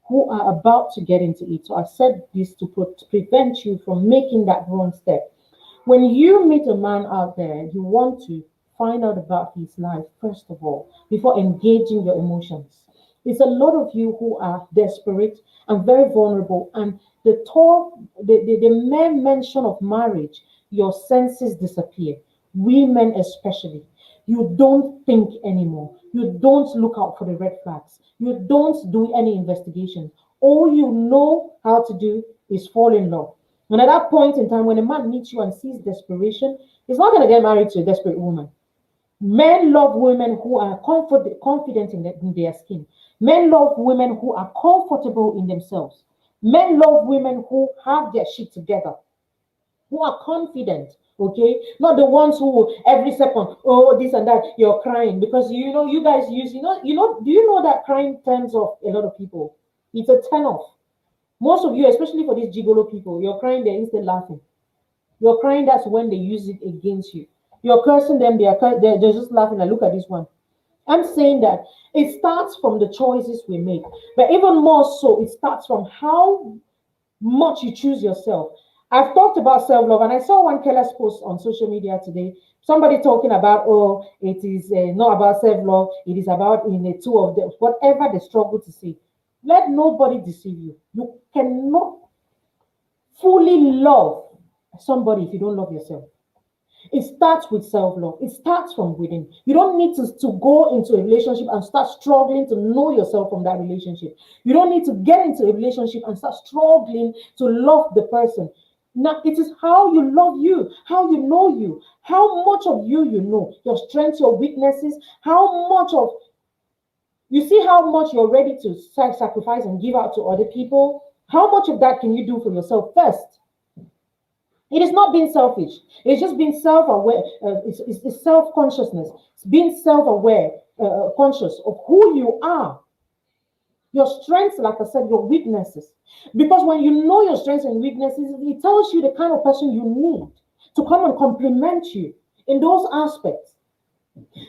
who are about to get into it. So I said this to prevent you from making that wrong step. When you meet a man out there, you want to find out about his life, first of all, before engaging your emotions. It's a lot of you who are desperate and very vulnerable, and the mere mention of marriage, your senses disappear. Women especially. You don't think anymore. You don't look out for the red flags. You don't do any investigation. All you know how to do is fall in love. And at that point in time, when a man meets you and sees desperation, he's not going to get married to a desperate woman. Men love women who are confident in their skin. Men love women who are comfortable in themselves. Men love women who have their shit together, who are confident, okay? Not the ones who every second, oh, this and that, you're crying. Because you guys use, do you know that crying turns off a lot of people? It's a turn off. Most of you, especially for these gigolo people, you're crying, they're instead laughing. You're crying, that's when they use it against you. You're cursing them, they're just laughing. Like, look at this one. I'm saying that it starts from the choices we make, but even more so, it starts from how much you choose yourself. I've talked about self-love, and I saw one careless post on social media today. Somebody talking about, oh, it is not about self-love, it is about in the two of them, whatever they struggle to say. Let nobody deceive you. You cannot fully love somebody if you don't love yourself. It starts with self-love. It starts from within. You don't need to go into a relationship and start struggling to know yourself from that relationship. You don't need to get into a relationship and start struggling to love the person. Now, it is how you love you, how you know you, how much of you know, your strengths, your weaknesses, how much of, you see how much you're ready to sacrifice and give out to other people. How much of that can you do for yourself first? It is not being selfish. It's just being self-aware. It's self-consciousness. It's being self-aware, conscious of who you are. Your strengths, like I said, your weaknesses. Because when you know your strengths and weaknesses, it tells you the kind of person you need to come and complement you in those aspects.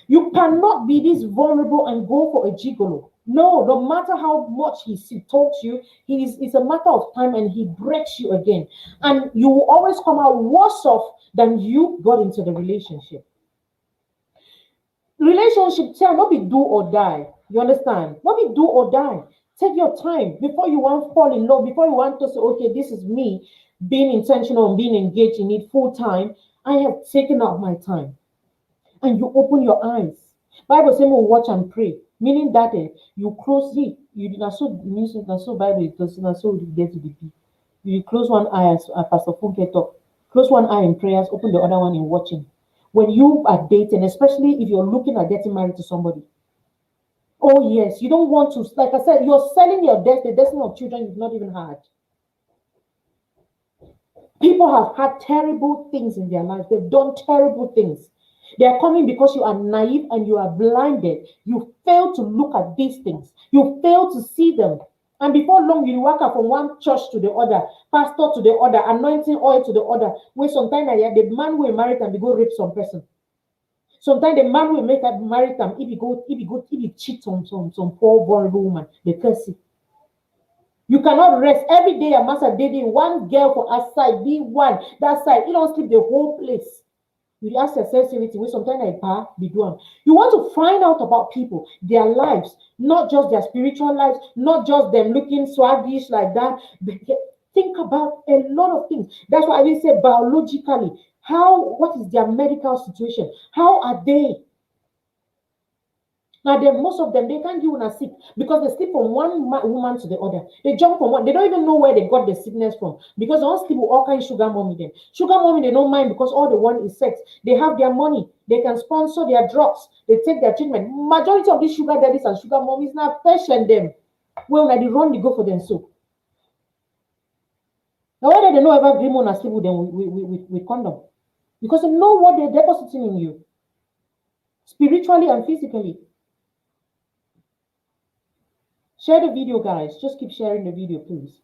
You cannot be this vulnerable and go for a gigolo. No matter how much he talks you, it's a matter of time and he breaks you again. And you will always come out worse off than you got into the relationship. Relationship, not be do or die. You understand? Not be do or die. Take your time before you want to fall in love, before you want to say, okay, this is me being intentional and being engaged in it full time. I have taken out my time. And you open your eyes. Bible says, watch and pray. Meaning that you close it. You not so Bible because not so you get to the deep. You close one eye as Pastor Funke talk. Close one eye in prayers, open the other one in watching. When you are dating, especially if you're looking at getting married to somebody. Oh yes, you don't want to, like I said, you're selling your the destiny of children you've not even had. People have had terrible things in their lives. They've done terrible things. They are coming because you are naive and you are blinded. You fail to look at these things. You fail to see them And before long, you walk up from one church to the other, pastor to the other, anointing oil to the other. Where sometimes the man will marry and be go rape some person. Sometimes the man will make up marry them if he cheat on some poor vulnerable woman. They curse it. You cannot rest every day. A master dating one girl for our side, be one that side. You don't sleep the whole place. You ask yourself seriously, sometimes I be doing. You want to find out about people, their lives, not just their spiritual lives, not just them looking swaggish like that. But think about a lot of things. That's why I will say biologically, what is their medical situation? How are they? Now, most of them, they can't give una sick because they sleep from one woman to the other. They jump from one. They don't even know where they got the sickness from because they don't sleep with all kinds of sugar mommy. Them sugar mommy, they don't mind because all they want is sex. They have their money. They can sponsor their drugs. They take their treatment. Majority of these sugar daddies and sugar mommies now patient them. Well, now they run, they go for them so. Now, whether they know ever dream on sleep with them with condom because they know what they're depositing in you spiritually and physically. Share the video, guys. Just keep sharing the video, please.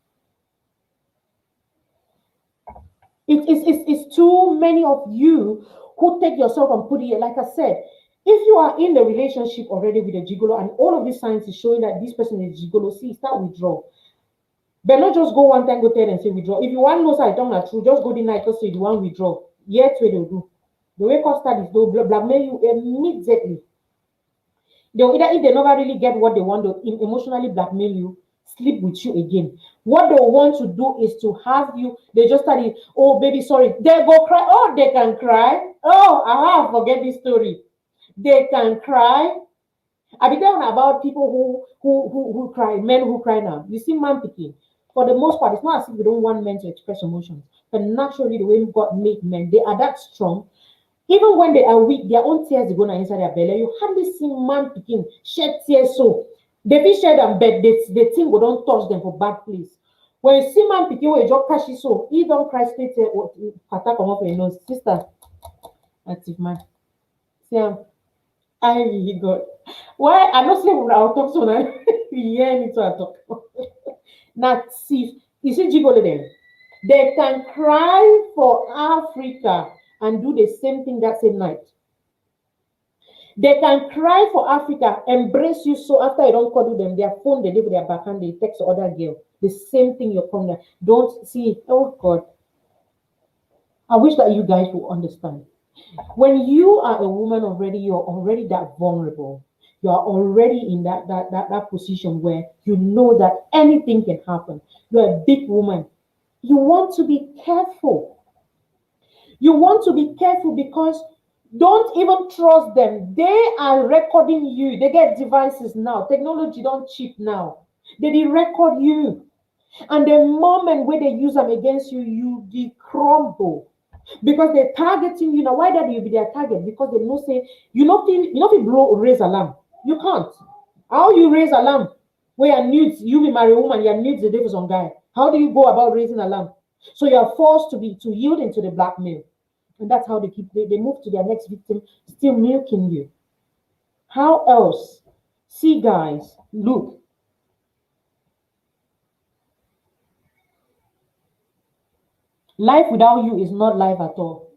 It's too many of you who take yourself and put it, like I said, if you are in the relationship already with a gigolo and all of these signs is showing that this person is gigolo, see, start withdraw. But not just go one time, go tell and say withdraw. If you want to know I don't know true, just go the night to say you want withdraw. Yet what they'll do. The way cost studies, they'll blackmail you immediately. They'll either, if they never really get what they want, they'll emotionally blackmail you, sleep with you again. What they want to do is to have you, they just study, oh baby, sorry, they go cry. Oh, they can cry. Oh, forget this story. They can cry. I be telling about people who cry, men who cry now. You see, man picking. For the most part, it's not as if we don't want men to express emotions, but naturally, the way God made men, they are that strong. Even when they are weak, their own tears go inside their belly. You hardly see man picking shed tears so they be shed and bed. The thing will don't touch them for bad place. When you see man picking, where just catch it so he don't cry straight here or attack come up for your nose, sister. Active man. See, I really got why I don't say when I'll talk so now. Yeah, need to talk. Now see, you see Gigolo them. They can cry for Africa and do the same thing that same night. They can cry for Africa, embrace you so after you don't cuddle them, their phone, they leave their backhand, they text the other girl. The same thing you're coming there. Don't see, oh God. I wish that you guys will understand. When you are a woman already, you're already that vulnerable. You are already in that position where you know that anything can happen. You're a big woman. You want to be careful. You want to be careful because don't even trust them. They are recording you. They get devices now. Technology don't cheap now. They record you. And the moment where they use them against you, you crumble. Because they're targeting you. Now, why that you be their target? Because they know say, you know if raise alarm. You can't. How you raise alarm? Where your nudes, you be married woman, your nudes the difference on guy. How do you go about raising alarm? So you are forced to yield into the blackmail. And that's how they move to their next victim, still milking you. How else? See, guys, look. Life without you is not life at all.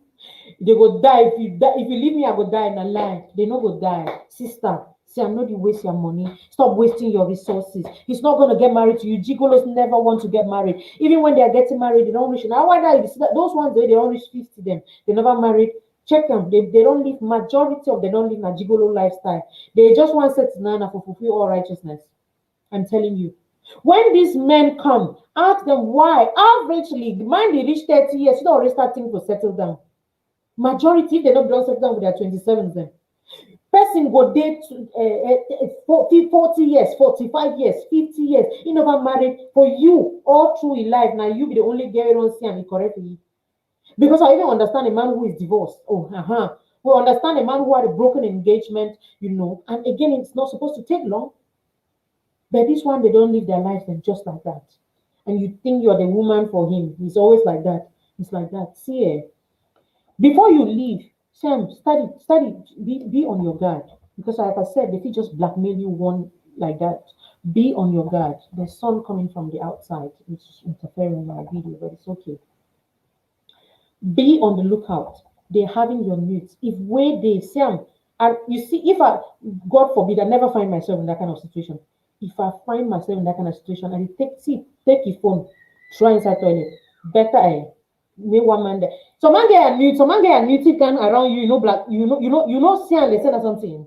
They go die. If you leave me, I go die in a lie. They no go die. Sister, see, I'm not you waste your money. Stop wasting your resources. He's not going to get married to you. Gigolos never want to get married. Even when they are getting married, they don't reach. Now, why not? Those ones, they don't reach 50 them. They never married. Check them. They don't live, majority of them don't live a gigolo lifestyle. They just want set nana for fulfill all righteousness. I'm telling you. When these men come, ask them why. Averagely, the man they reach 30 years, you don't already starting to settle down. Majority, if they don't settle down with their 27s then. Person go date 40 years, 45 years, 50 years. You never married for you all through your life. Now you be the only girl you don't see and correct you. Because I even understand a man who is divorced. We understand a man who had a broken engagement, and again, it's not supposed to take long. But this one, they don't live their life and just like that. And you think you're the woman for him. He's always like that. It's like that. See, before you leave, Sam, study, be on your guard. Because like I said, they can just blackmail you one like that. Be on your guard. There's sun coming from the outside, which is interfering in my video, but it's okay. Be on the lookout. They're having your nudes. If where they see 'em, and you see, if I, God forbid, I never find myself in that kind of situation. If I find myself in that kind of situation, and you take your phone, try inside toilet. Better me one man there. Some man get a nude, some man get a nude can around you, black, see and they say that something.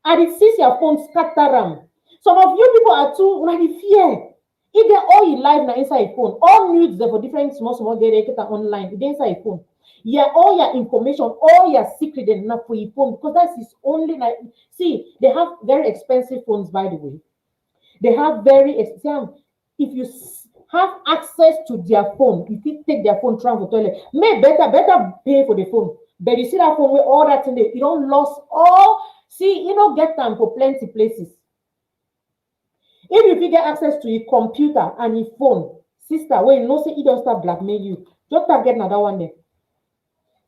And it sees your phone scatter 'em. Some of you people are too like fear. If they all your life now inside your phone, all nudes there for different small get online, they inside your phone. Yeah, all your information, all your secret enough for your phone because that is only like see, they have very expensive phones, by the way. They have very expensive. If you have access to their phone, if you take their phone, travel toilet, may better pay for the phone. But you see that phone with all that in there, you don't lose all. See, you don't get time for plenty places. If you get access to your computer and your phone, sister, when you know say you don't start blackmail you, just start get another one there.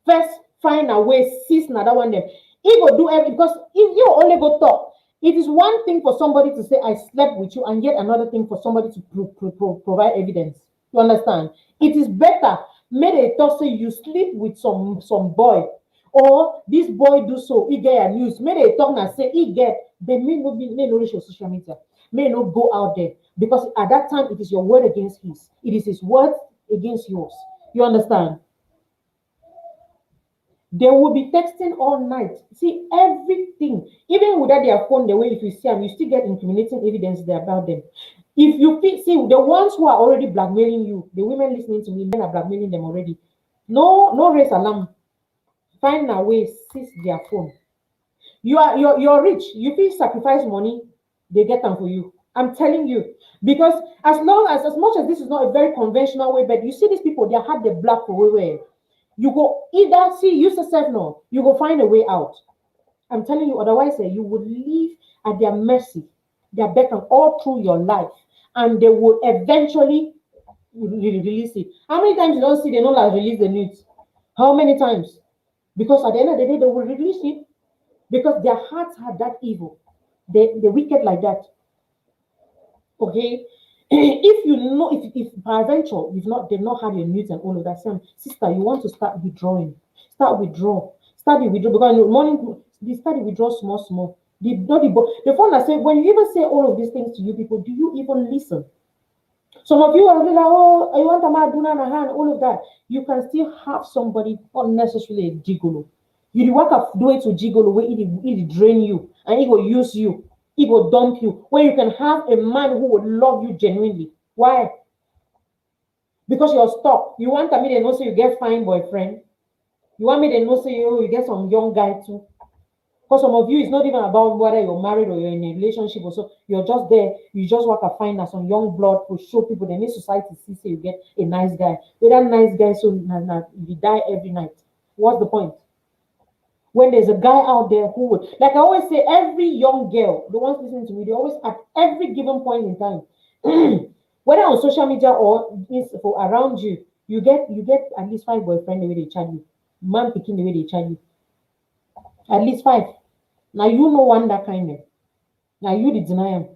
First, find a way, seize another one there. He go do everything because if you only go talk, it is one thing for somebody to say I slept with you, and yet another thing for somebody to provide evidence. You understand? It is better may they talk say you sleep with some boy, or this boy do so, he get a news. May they talk and say he get, they may not reach your social media, may not go out there because at that time it is your word against his. It is his word against yours. You understand? They will be texting all night. See everything, even without their phone. The way if you see them, you still get incriminating evidence there about them. If you see the ones who are already blackmailing you, the women listening to me, men are blackmailing them already. No race alarm. Find a way, seize their phone. You're rich. You feel sacrifice money, they get them for you. I'm telling you, because as much as this is not a very conventional way, but you see these people, they had the black for way. You go either see use yourself no, you go find a way out. I'm telling you, otherwise you would live at their mercy, their beckon all through your life, and they will eventually release it. How many times you don't see they don't like release the news? How many times? Because at the end of the day, they will release it because their hearts are that evil. They wicked like that. Okay. If you know, if peradventure they've not had your news and all of that, sister, you want to start withdrawing. Start withdraw because in the morning they start withdraw small. The phone that say when you even say all of these things to you people, do you even listen? Some of you are like, oh, I want a maduna na hand, all of that. You can still have somebody unnecessarily a gigolo. You work of do it to gigolo where it drain you and it will use you. It will dump you. Where you can have a man who would love you genuinely. Why? Because you're stuck. You want me to know so you get fine boyfriend. You want me to know so you get some young guy too. Because some of you, it's not even about whether you're married or you're in a relationship or so. You're just there. You just want to find some young blood to show people. They need society to see so you get a nice guy. With that nice guy, so you die every night. What's the point? When there's a guy out there who would, like I always say, every young girl, the ones listening to me, they always at every given point in time, whether on social media or for around you, you get at least 5 boyfriends the way they chat you, man picking the way they chat you, at least 5. Now you know one that kind of. Now you deny them,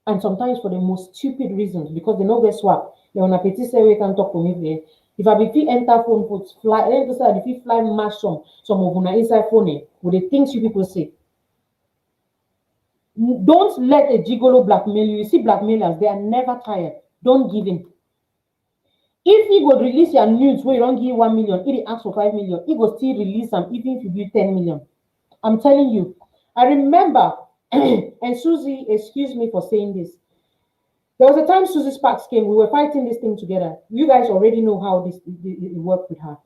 and sometimes for the most stupid reasons because they know get swap. They on a petit say we can talk to me there. If I be enter phone put fly, then to say if you fly mash some of una inside phone with the things you people say. Don't let a gigolo blackmail you. You see blackmailers, they are never tired. Don't give in. If he would release your news where you don't give 1 million, if he asks for 5 million, he will still release them even if you give 10 million. I'm telling you. I remember, and Susie, excuse me for saying this. There was a time Susie Sparks came. We were fighting this thing together. You guys already know how it worked with her.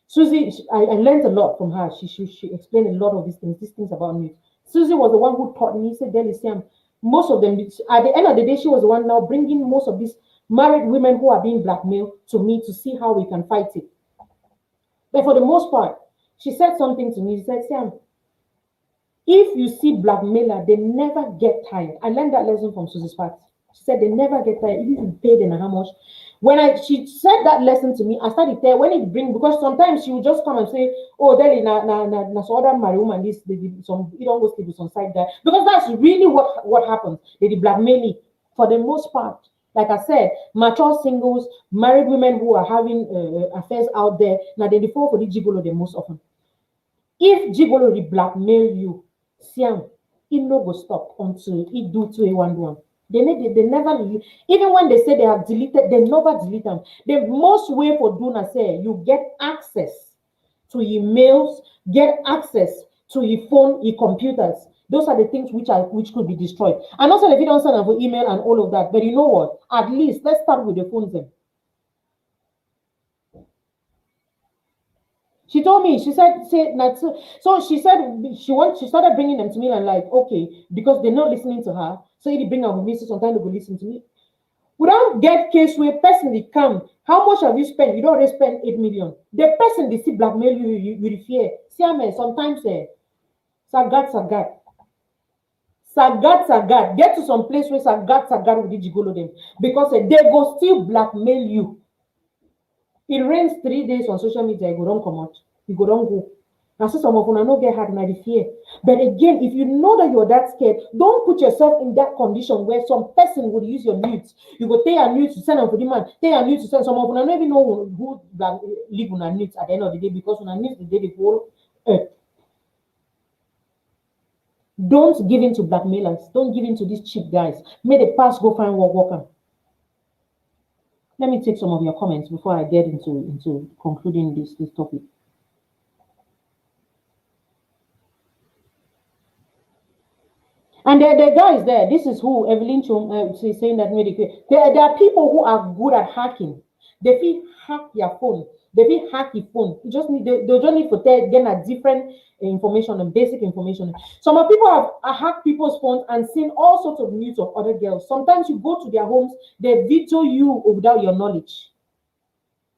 Susie, I learned a lot from her. She explained a lot of these things about me. Susie was the one who taught me. Said, Delisiam, most of them, at the end of the day, she was the one now bringing most of these married women who are being blackmailed to me to see how we can fight it. But for the most part, she said something to me. She said, Sam, if you see blackmailer, they never get tired. I learned that lesson from Susie Sparks. She said they never get tired, even if you pay them how much. She said that lesson to me, I started there when it bring, because sometimes she would just come and say, oh, Deli, na so other marry woman, this they did some, you don't go sleep with some side guy, because that's really what happens. They did blackmail me for the most part. Like I said, mature singles, married women who are having affairs out there, now they fall for the gigolo the most often. If gigolo will blackmail you, Siam, it no go stop until it do 2A1 They never, even when they say they have deleted, they never delete them. The most way for doing say you get access to emails, get access to your phone, your computers. Those are the things which could be destroyed. And also if you don't send an email and all of that, but you know what? At least let's start with the phones then. She told me, she said, so she said she started bringing them to me and like, okay, because they're not listening to her. So if you bring them with me, so sometimes they will listen to me. We don't get case where personally come. How much have you spent? You don't already spend 8 million. The person they see blackmail you with fear. See, I mean, sometimes sagat. Get to some place where sagat with the gigolo them. Because they go still blackmail you. It rains 3 days on social media, you go don't come out. You go don't go. Now, so some of you not get hard by the fear. But again, if you know that you're that scared, don't put yourself in that condition where some person would use your nudes. You go take your nudes to send them for the man, take your nudes to send. Some of you don't even know who live on a nudes at the end of the day, because on a nudes the day the whole earth. Don't give in to blackmailers. Don't give in to these cheap guys. May the past go find worker. Let me take some of your comments before I get into concluding this topic. And the guys there, this is who Evelyn Chum is saying that there are people who are good at hacking. They feel hack your phone. They feel hack your phone. You just need they just need to get a different information and basic information. Some of people have hacked people's phones and seen all sorts of news of other girls. Sometimes you go to their homes, they video you without your knowledge.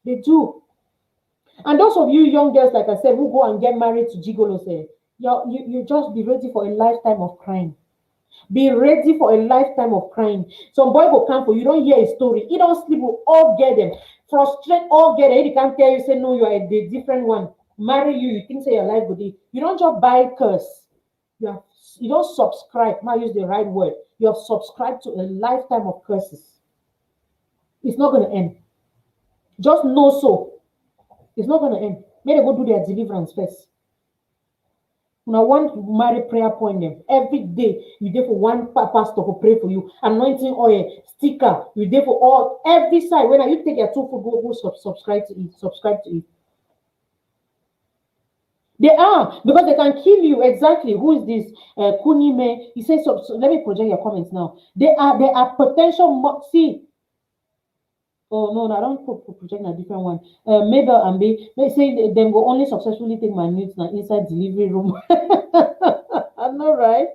They do. And those of you young girls, like I said, who go and get married to gigolos, you just be ready for a lifetime of crime. Be ready for a lifetime of crying. Some boy will come for you, don't hear a story. He don't sleep, will all get them. Frustrate, all get them. He can't tell you, say, no, you are a different one. Marry you, you think say your life will be. You don't just buy curse. You don't subscribe. Might use the right word. You have subscribed to a lifetime of curses. It's not going to end. Just know so. It's not going to end. May they go do their deliverance first. Now, one marry prayer point them every day. You there for one pastor to pray for you, anointing oil, sticker. You there for all every side. When you take your 2 food, go subscribe to it. Subscribe to it. They are, because they can kill you. Exactly. Who is this? Kunime. He says. So let me project your comments now. They are potential. See. Oh no, I don't project a different one. Mabel and B, they say them go only successfully take my nudes now inside delivery room. I know, right?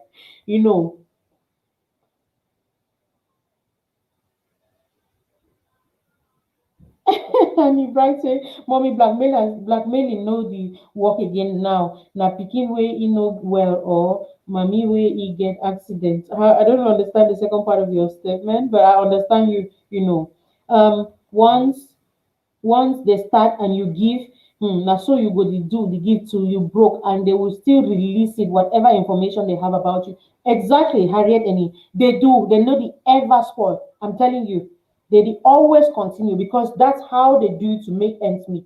You know. And he writes say, mommy blackmailing know the work again now. Now picking way he know well or mommy way he get accident. I don't understand the second part of your statement, but I understand you know. Once they start and you give, now so you go do the give to you broke, and they will still release it, whatever information they have about you. Exactly, Harriet Any. They do, they know the ever spoil. I'm telling you, they always continue because that's how they do to make ends meet.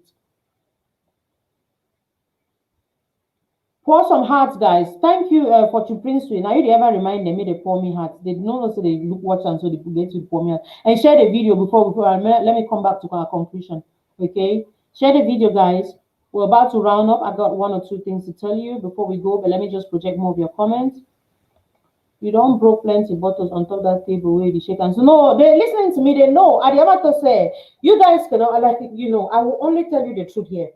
Pour some hearts, guys. Thank you for to Prince Now you ever remind them, may they pour me hearts. They don't know so they look watch and so they get to pour me hearts. And share the video before let me come back to our conclusion. Okay, share the video, guys. We're about to round up. I got 1 or 2 things to tell you before we go, but let me just project more of your comments. You don't broke plenty bottles on top of that table where you shake hands. So no, they're listening to me. They know. I ever to say you guys cannot like I will only tell you the truth here.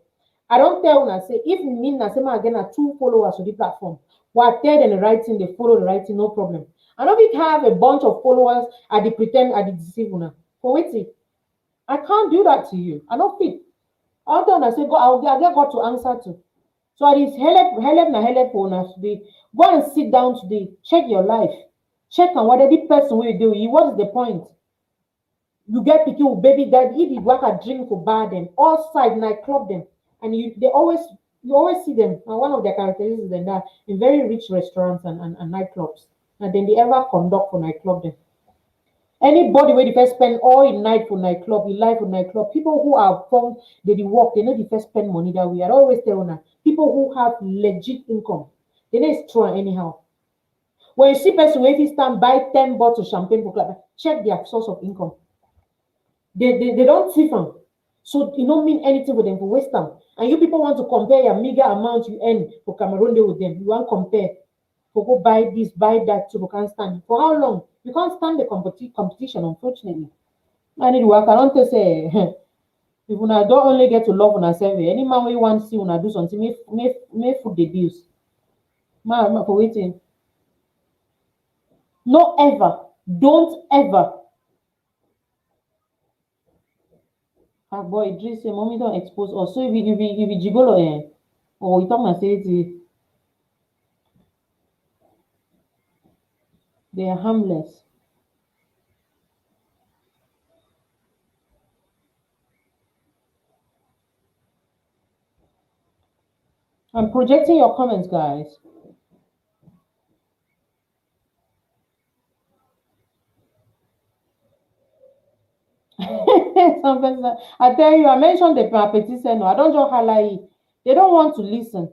I don't tell when I say if me na say again 2 followers on the platform. What tell them the right thing, they follow the right thing, no problem. I know we have a bunch of followers, I dey pretend I dey deceive una. For waiting. I can't do that to you. I don't fit. All done I say go, I get God to answer to. So it is help for una today. Go and sit down today. Check your life. Check on whether the person will do it. What is the point? You get pikin with baby daddy, if you work a drink for bar them, all side nightclub them, and you always see them. And one of their characteristics is that in very rich restaurants and nightclubs, and then they ever conduct for nightclub them. Anybody where the first spend all in night for nightclub, in life for nightclub, people who are from they work, they know the first spend money that way. I always tell them people who have legit income, they know it's true anyhow. When you see person where if you stand buy 10 bottles of champagne for club, check their source of income. They don't thief them. So it don't mean anything for them for waste time. And you people want to compare your meager amount you earn for Cameroon Day with them. You want to compare for go buy this, buy that, so you can't stand. For how long? You can't stand the competition, unfortunately. I need work. I don't say if una don't only get to love una self, any man we want to see una do something, may food the bills. Man, for waiting. No ever, don't ever. Ah boy, Idris say mommy don't expose us. So if you gigolo or you talk my say they are harmless. I'm projecting your comments, guys. Some person, I tell you, I mentioned the petition. I don't just highlight it. They don't want to listen.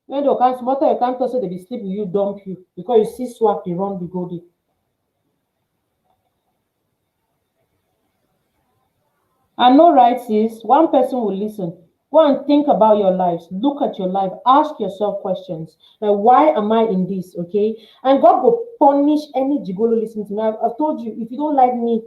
When they can't smother, you can't say they be sleep with you, dump you because you see swap, they run the goldie. And no right is one person will listen. Go and think about your lives. Look at your life. Ask yourself questions. Like, why am I in this? Okay. And God will punish any gigolo listening to me. I've told you, if you don't like me,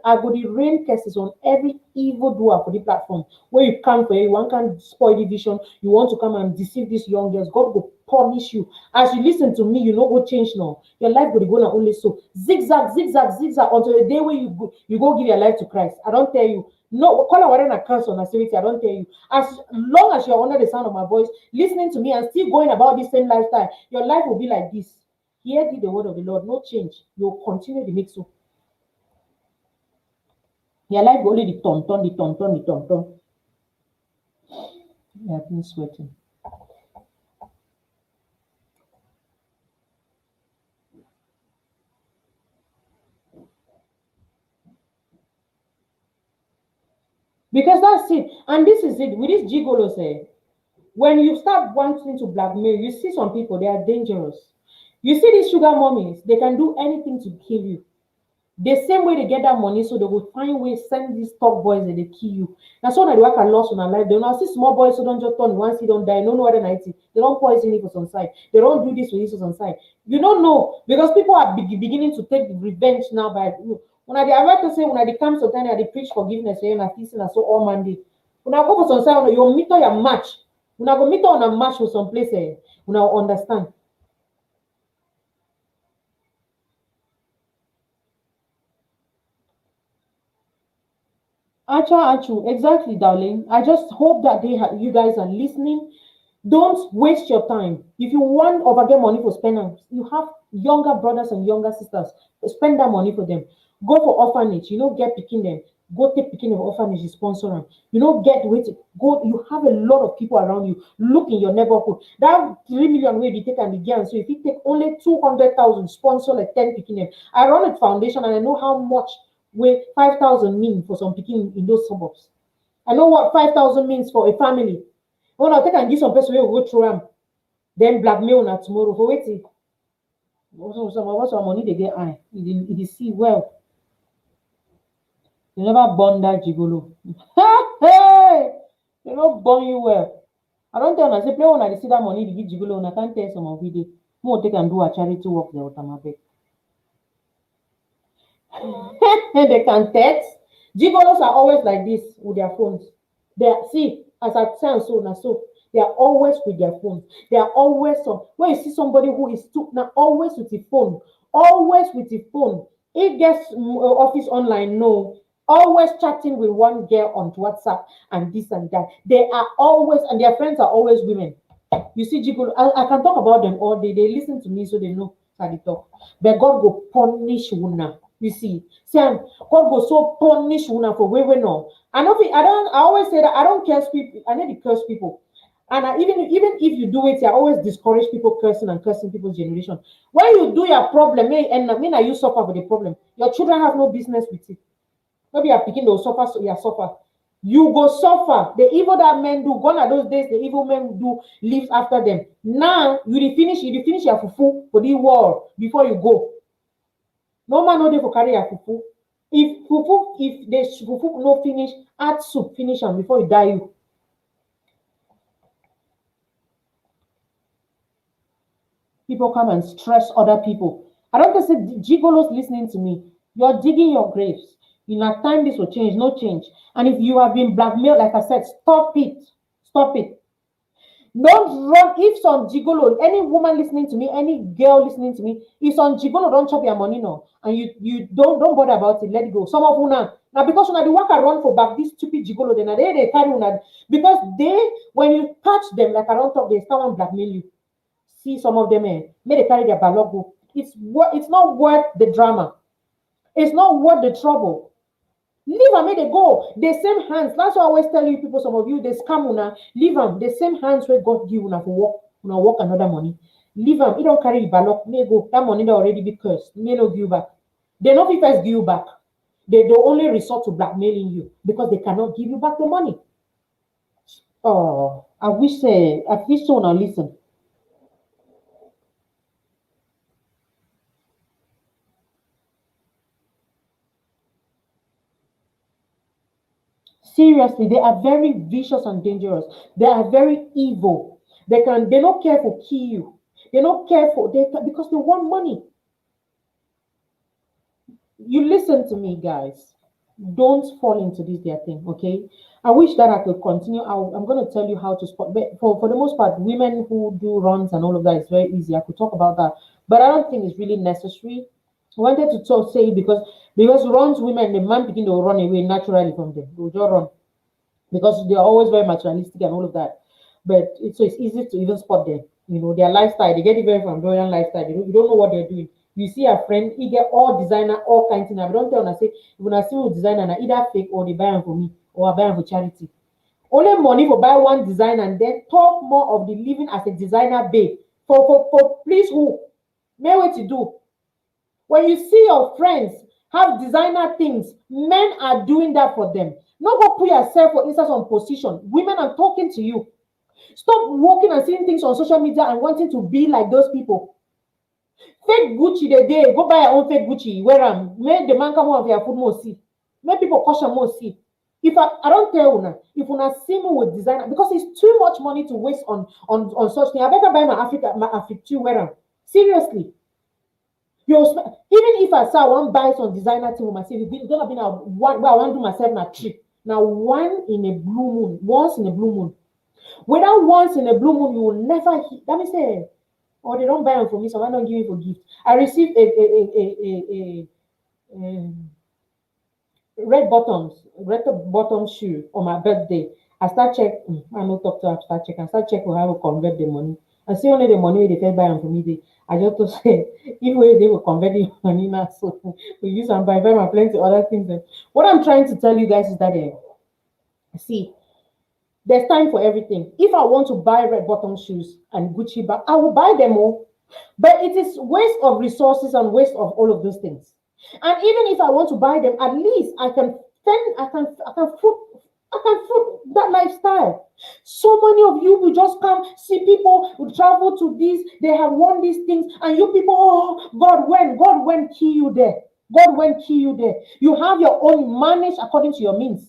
I go the rain curses on every evil doer for the platform. Where you come for you, one can spoil the vision. You want to come and deceive these young girls. God will punish you. As you listen to me, you know what change now. Your life will go now only so. Zigzag, zigzag, zigzag until the day where you go give your life to Christ. I don't tell you. No, call a warren accounts on activity. I don't tell you. As long as you're under the sound of my voice, listening to me and still going about this same lifestyle, your life will be like this. Hear the word of the Lord, no change. You'll continue the mix. Your life will only the ton. I've been sweating. Because that's it. And this is it. With this gigolo say, when you start wanting to blackmail, you see some people, they are dangerous. You see these sugar mummies, they can do anything to kill you. The same way they get that money, so they will find ways send these top boys and they kill you. That's why they work a loss on our life. They don't see small boys who don't just turn once he don't die. No other night. They don't poison it for some side. They don't do this for this for some side. You don't know because people are beginning to take revenge now by when they are to say when they come to time they preach forgiveness and feasting and so all Monday. When I go for some side, you meet your match. When I go meet on a match for some place, when I understand. Achu, exactly, darling. I just hope that you guys are listening. Don't waste your time. If you want over get money for spending, you have younger brothers and younger sisters. Spend that money for them. Go for orphanage. You know, get picking them. Go take picking of orphanage, you sponsor them. You know, get with go. You have a lot of people around you. Look in your neighborhood. That 3 million way you take and begin. So if you take only 200,000, sponsor like 10 picking them. I run a foundation and I know how much way 5,000 mean for some picking in those suburbs. I know what 5,000 means for a family. When I take and give some person wey go through them, then blackmail na tomorrow for wetin. Some money they get high. It is see well. You never born that gigolo. Hey, they not born you well. I don't tell una say play una dey see that money they give gigolo. Una can't tell some of it. More take and do a charity work there with my bed. They can text. Gigolos are always like this with their phones. They see as I tell so. They are always with their phones. They are always when you see somebody who is now always with the phone, always with the phone. It gets office online, no. Always chatting with one girl on WhatsApp and this and that. They are always, and their friends are always women. You see, Gigolo, I can talk about them all day. They listen to me, so they know. I dey talk. But God go punish una. You see, God go so punish una for way no. I know. I always say that I don't curse people. I need to curse people. And even if you do it, I always discourage people cursing and cursing people's generation. When you do your problem, and I mean, you suffer with the problem. Your children have no business with it. Maybe you're picking those suffer, so you suffer. You go suffer. The evil that men do, gone are those days the evil men do lives after them. Now you finish your fufu for the world before you go. No man no dey for carry your fufu. If the fufu no finish, add soup, finish them before you die you. People come and stress other people. I don't say gigolos listening to me. You're digging your graves. In a time this will change, no change. And if you have been blackmailed, like I said, stop it. Stop it. Don't run. If some gigolo, any woman listening to me, any girl listening to me, if some gigolo don't chop your money now, and you don't bother about it, let it go. Some of you now because una the work I run for back, this stupid gigolo, then they carry una because when you touch them, like I don't talk, they start and blackmail you. See some of them, may they carry their ballot go. It's not worth the drama. It's not worth the trouble. Leave them, may they go. The same hands. That's why I always tell you people, some of you, they scam una. Leave them. The same hands where God give una for work another money. Leave them. He don't carry the ballot. May go. That money they already be cursed. May no give you back. They not be first give you back. They only resort to blackmailing you because they cannot give you back the money. Oh, I wish so now listen. Seriously, they are very vicious and dangerous. They are very evil. They don't care for kill you. They don't care for because they want money. You listen to me, guys. Don't fall into this their thing, okay? I wish that I could continue. I'm going to tell you how to spot. But for the most part, women who do runs and all of that is very easy. I could talk about that, but I don't think it's really necessary. I wanted to say it because runs women, the man begin to run away naturally from them. They will just run because they are always very materialistic and all of that. But it's easy to even spot them. You know, their lifestyle, they get it very from Dorian lifestyle. You don't know what they're doing. You see a friend, he get all designer, all kinds of things. I don't tell them, I say, when I see a designer, either fake or they buy them for me or I buy them for charity. Only money for buy one design and then talk more of the living as a designer babe. For please who? May what to do. When you see your friends have designer things, men are doing that for them. Not go put yourself for instance on position. Women are talking to you. Stop walking and seeing things on social media and wanting to be like those people. Fake Gucci the day, go buy your own fake Gucci, wear them. Make the man come out of your food more see. Make people caution more see. If I don't tell you now, if you see me with designer, because it's too much money to waste on such thing. I better buy my Africa 2 wear them. Seriously. Even if I say I want to buy some designer thing with myself, it's gonna be now one where I want to do myself na trip. Now once in a blue moon. Without once in a blue moon, you will never hear. Let me say, or they don't buy them for me, so I don't give it for gift. I received a red bottom shoe on my birthday. I start check. I no talk to her. Start check. I start check how to convert the money. I see only the money they can buy them for me. I just to say if they will convert the money now, so we use and buy my plenty other things. What I'm trying to tell you guys is that see, there's time for everything. If I want to buy red bottom shoes and Gucci bag, I will buy them all. But it is waste of resources and waste of all of those things. And even if I want to buy them, at least I can foot that lifestyle. So many of you will just come see people who travel to this, they have won these things, and you people, oh, God when key you there. God when key you there. You have your own managed according to your means.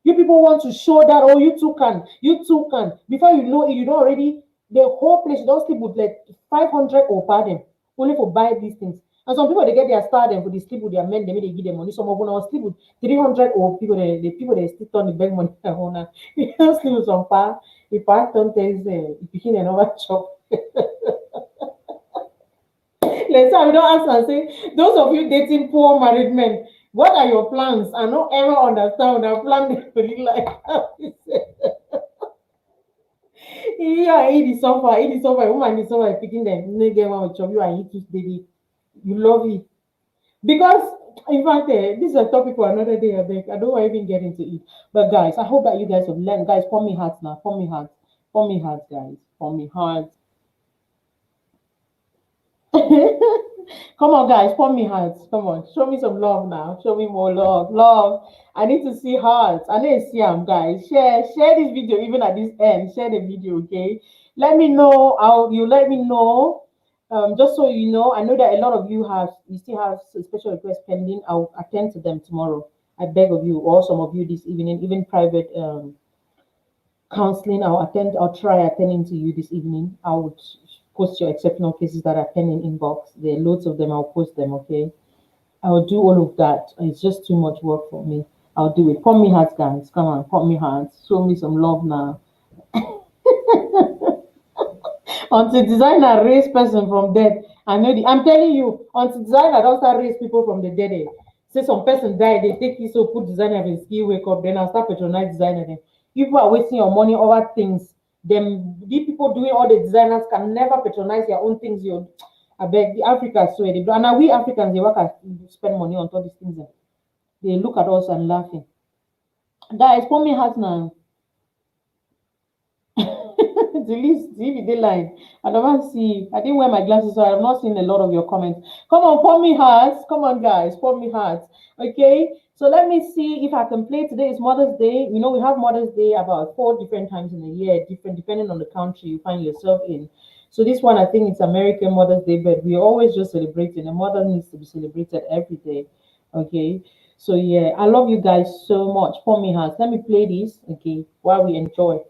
You people want to show that, oh, you too can. Before you know it, you don't already, the whole place, you don't sleep with like 500 or pardon, only for buy these things. And some people, they get their star them for the sleep with their men, they give them money. Some of them will sleep with 300 or people, the people they still on the bank money. You don't sleep with some pa. If I don't tell you, you begin another chop. Let's say we don't ask and say, those of you dating poor married men, what are your plans? I don't ever understand what our plan is really like. Yeah, eat the suffer, eat the suffer. Woman is suffer picking them. No get one with chop you and eat it daily. You love it. Because in fact, this is a topic for another day. I beg. I don't want to even get into it. But guys, I hope that you guys have learned. Guys, pour me hearts now. Pour me hearts. Pour me hearts, guys. Pour me hearts. Come on, guys, pour me hearts. Come on, show me some love now. Show me more love. Love. I need to see hearts. I need to see them, guys. Share this video even at this end. Share the video, okay? Let me know. You let me know. Just so you know, I know that a lot of you still have special requests pending. I'll attend to them tomorrow. I beg of you, or some of you this evening, even private counseling. I'll try attending to you this evening. I would post your exceptional cases that are pending inbox. There are loads of them. I'll post them, okay? I'll do all of that. It's just too much work for me. I'll do it. Put me hearts, guys. Come on, put me hearts. Show me some love now. Until designer raise person from dead. I'm telling you, until designer don't start raise people from the dead. Say some person died, they take it so put designer in skill wake up, then I'll start patronize designer. Then people are wasting your money over things. The people doing all the designers can never patronize their own things. I beg the Africans so they do. And now we Africans they work and spend money on all these things. They look at us and laughing. Guys, put me heart now. The least TV they line. I don't see. I didn't wear my glasses, so I'm not seeing a lot of your comments. Come on, pour me hearts. Come on, guys, pour me hearts. Okay. So let me see if I can play. Today is Mother's Day. You know, we have Mother's Day about 4 different times in a year, different depending on the country you find yourself in. So this one, I think it's American Mother's Day, but we're always just celebrating. A mother needs to be celebrated every day. Okay. So yeah, I love you guys so much. Pour me hearts. Let me play this. Okay, while we enjoy.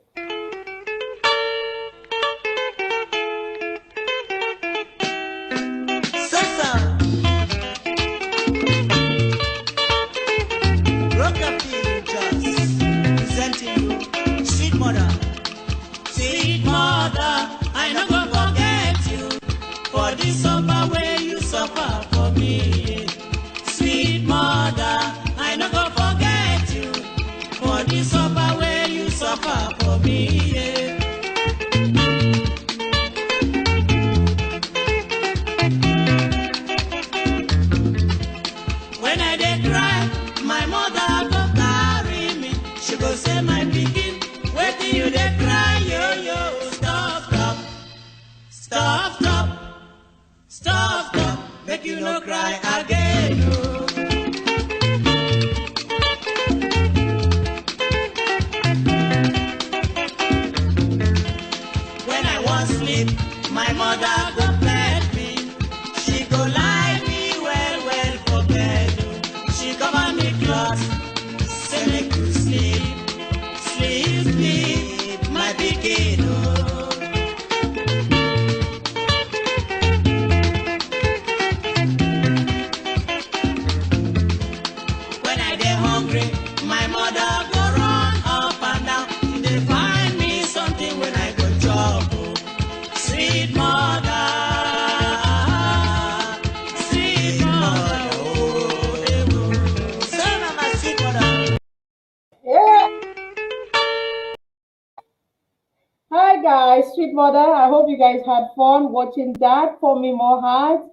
Hi guys, sweet mother. I hope you guys had fun watching that. Pour me more hearts.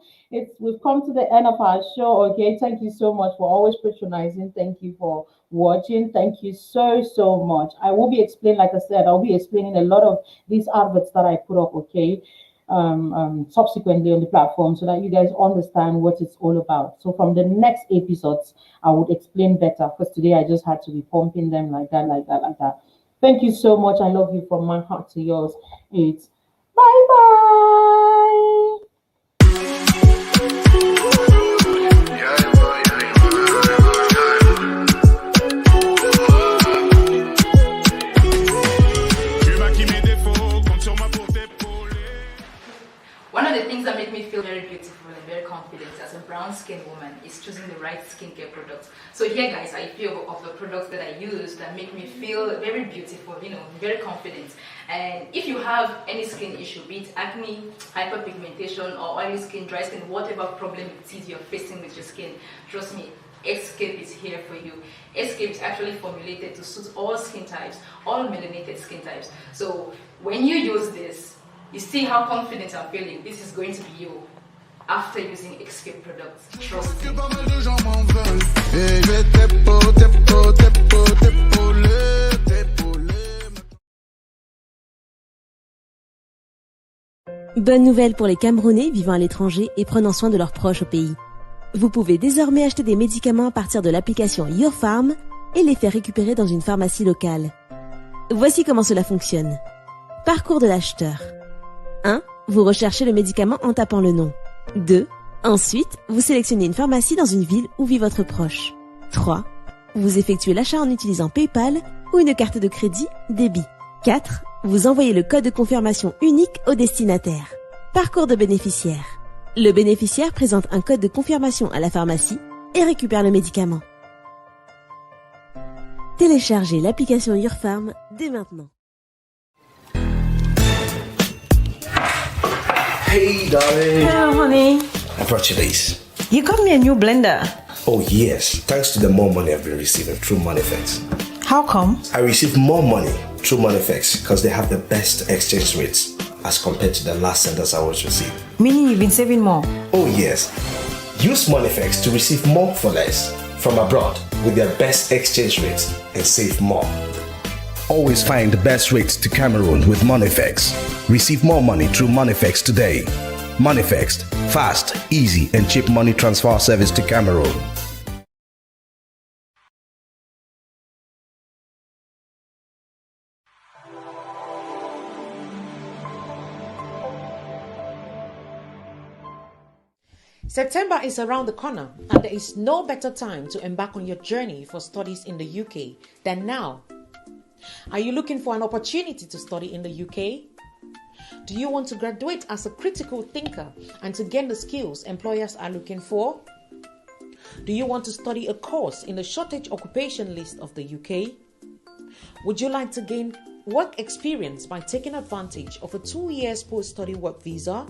We've come to the end of our show. Okay, thank you so much for always patronizing. Thank you for watching. Thank you so much. I will be explaining, like I said, I'll be explaining a lot of these adverts that I put up. Okay, subsequently on the platform so that you guys understand what it's all about. So from the next episodes, I would explain better because today I just had to be pumping them like that, like that, like that. Thank you so much. I love you from my heart to yours. It's bye-bye. One of the things that make me feel very beautiful and very confident as a brown-skinned woman is choosing the right skincare products. So here, guys, I feel of the products that I use that make me feel very beautiful, you know, very confident. And if you have any skin issue, be it acne, hyperpigmentation, or oily skin, dry skin, whatever problem it is you're facing with your skin, trust me, Escape is here for you. Escape is actually formulated to suit all skin types, all melanated skin types. So when you use this, you see how confident I'm feeling. This is going to be you after using Escape products. Trust me. Bonne nouvelle pour les Camerounais vivant à l'étranger et prenant soin de leurs proches au pays. Vous pouvez désormais acheter des médicaments à partir de l'application Your Farm et les faire récupérer dans une pharmacie locale. Voici comment cela fonctionne. Parcours de l'acheteur. 1. Vous recherchez le médicament en tapant le nom. 2. Ensuite, vous sélectionnez une pharmacie dans une ville où vit votre proche. 3. Vous effectuez l'achat en utilisant PayPal ou une carte de crédit, débit. 4. Vous envoyez le code de confirmation unique au destinataire. Parcours de bénéficiaire. Le bénéficiaire présente un code de confirmation à la pharmacie et récupère le médicament. Téléchargez l'application Your Farm dès maintenant. Hey, darling. Hello, honey. I brought you this. You got me a new blender. Oh, yes. Thanks to the more money I've been receiving through Moneyfix. How come? I receive more money through Moneyfix because they have the best exchange rates as compared to the last senders I was receiving. Meaning you've been saving more? Oh, yes. Use Moneyfix to receive more for less from abroad with their best exchange rates and save more. Always find the best rates to Cameroon with Moneyfix. Receive more money through Moneyfix today. Moneyfix, fast, easy, and cheap money transfer service to Cameroon. September is around the corner, and there is no better time to embark on your journey for studies in the UK than now. Are you looking for an opportunity to study in the UK? Do you want to graduate as a critical thinker and to gain the skills employers are looking for? Do you want to study a course in the shortage occupation list of the UK? Would you like to gain work experience by taking advantage of a 2 years post-study work visa?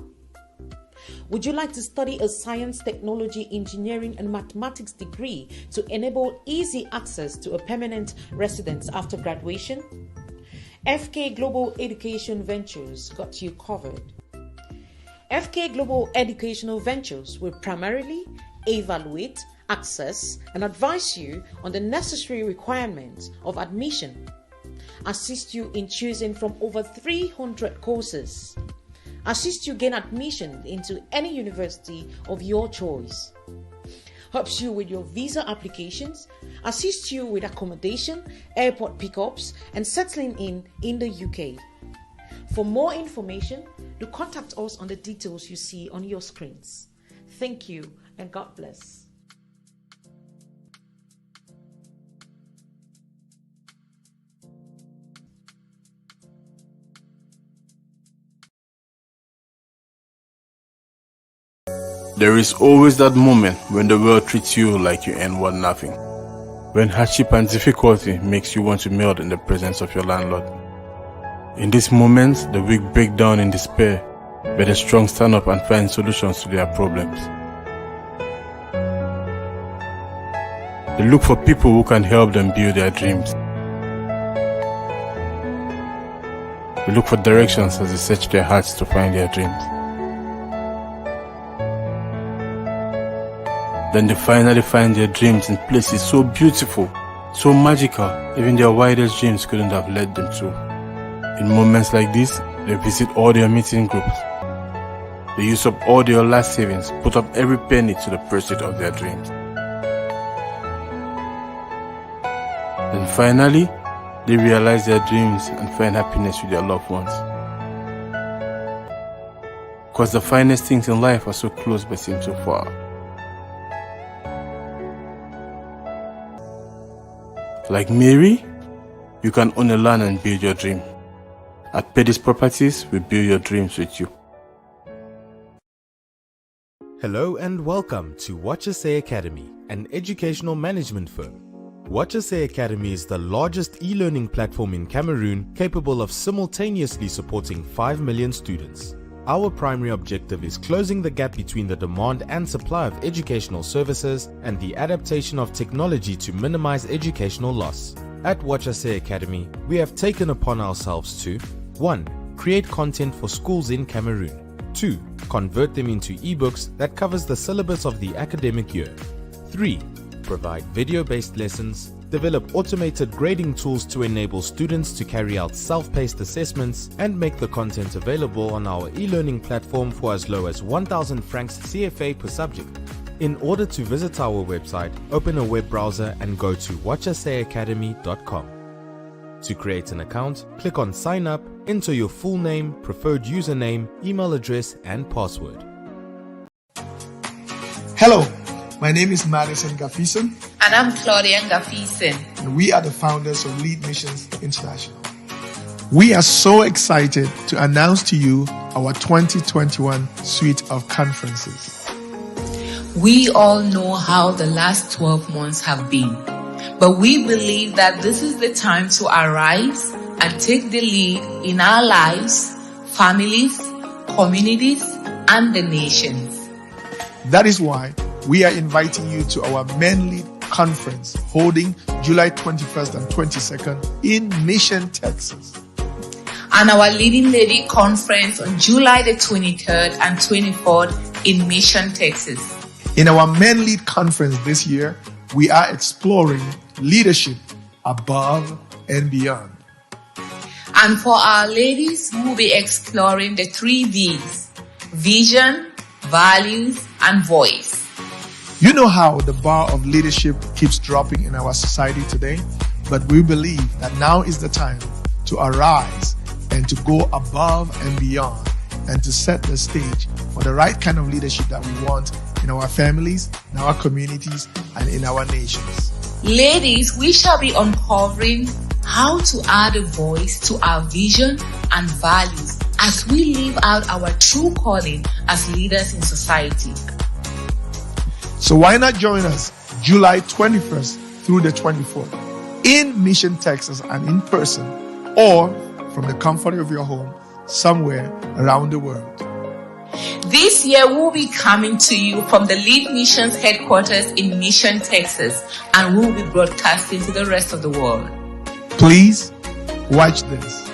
Would you like to study a science, technology, engineering, and mathematics degree to enable easy access to a permanent residence after graduation? FK Global Education Ventures got you covered. FK Global Educational Ventures will primarily evaluate, access, and advise you on the necessary requirements of admission, assist you in choosing from over 300 courses, assist you gain admission into any university of your choice, helps you with your visa applications, assist you with accommodation, airport pickups, and settling in the UK. For more information, do contact us on the details you see on your screens. Thank you and God bless. There is always that moment when the world treats you like you ain't worth nothing. When hardship and difficulty makes you want to melt in the presence of your landlord. In these moments, the weak break down in despair, but the strong stand up and find solutions to their problems. They look for people who can help them build their dreams. They look for directions as they search their hearts to find their dreams. Then they finally find their dreams in places so beautiful, so magical, even their wildest dreams couldn't have led them to. In moments like this, they visit all their meeting groups. They use up all their last savings, put up every penny to the pursuit of their dreams. Then finally, they realize their dreams and find happiness with their loved ones. Because the finest things in life are so close but seem so far. Like Mary, you can own a land and build your dream. At Pedis Properties, we build your dreams with you. Hello and welcome to Watch Say Academy, an educational management firm. Watch Say Academy is the largest e-learning platform in Cameroon capable of simultaneously supporting 5 million students. Our primary objective is closing the gap between the demand and supply of educational services and the adaptation of technology to minimize educational loss. At Watch SA Academy, we have taken upon ourselves to 1. Create content for schools in Cameroon. 2. Convert them into ebooks that covers the syllabus of the academic year. 3. Provide video-based lessons. Develop automated grading tools to enable students to carry out self-paced assessments and make the content available on our e-learning platform for as low as 1,000 francs CFA per subject. In order to visit our website, open a web browser and go to watchsaacademy.com. To create an account, click on Sign Up, enter your full name, preferred username, email address, and password. Hello, my name is Madison Gafison. And I'm Claudia Gafison. And we are the founders of Lead Missions International. We are so excited to announce to you our 2021 suite of conferences. We all know how the last 12 months have been, but we believe that this is the time to arise and take the lead in our lives, families, communities, and the nations. That is why we are inviting you to our Men Lead Conference holding July 21st and 22nd in Mission, Texas. And our Leading Lady Conference on July the 23rd and 24th in Mission, Texas. In our Men Lead Conference this year, we are exploring leadership above and beyond. And for our ladies, we'll be exploring the 3 V's: vision, values, and voice. You know how the bar of leadership keeps dropping in our society today, but we believe that now is the time to arise and to go above and beyond and to set the stage for the right kind of leadership that we want in our families, in our communities, and in our nations. Ladies, we shall be uncovering how to add a voice to our vision and values as we live out our true calling as leaders in society. So why not join us July 21st through the 24th in Mission, Texas, and in person, or from the comfort of your home somewhere around the world. This year we'll be coming to you from the Lead Missions headquarters in Mission, Texas, and we'll be broadcasting to the rest of the world. Please watch this.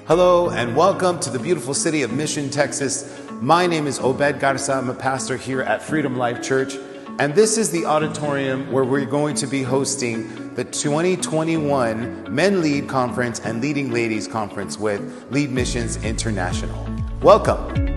Hello and welcome to the beautiful city of Mission, Texas. My name is Obed Garza. I'm a pastor here at Freedom Life Church. And this is the auditorium where we're going to be hosting the 2021 Men Lead Conference and Leading Ladies Conference with Lead Missions International. Welcome.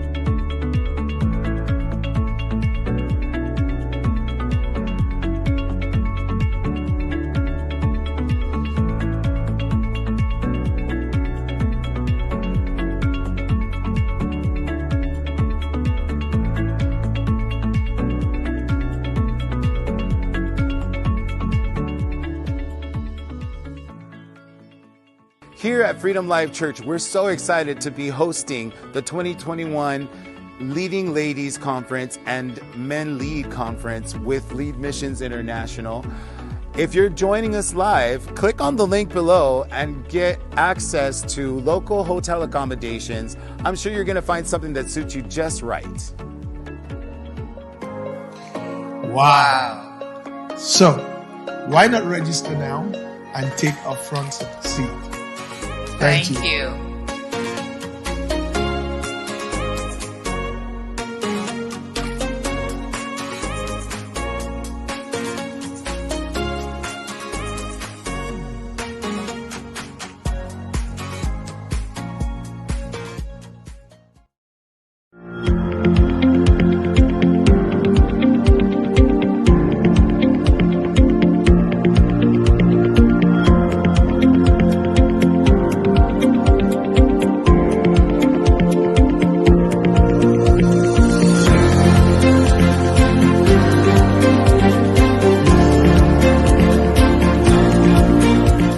Here at Freedom Life Church, we're so excited to be hosting the 2021 Leading Ladies Conference and Men Lead Conference with Lead Missions International. If you're joining us live, click on the link below and get access to local hotel accommodations. I'm sure you're going to find something that suits you just right. Wow. So, why not register now and take a front seat? Thank you.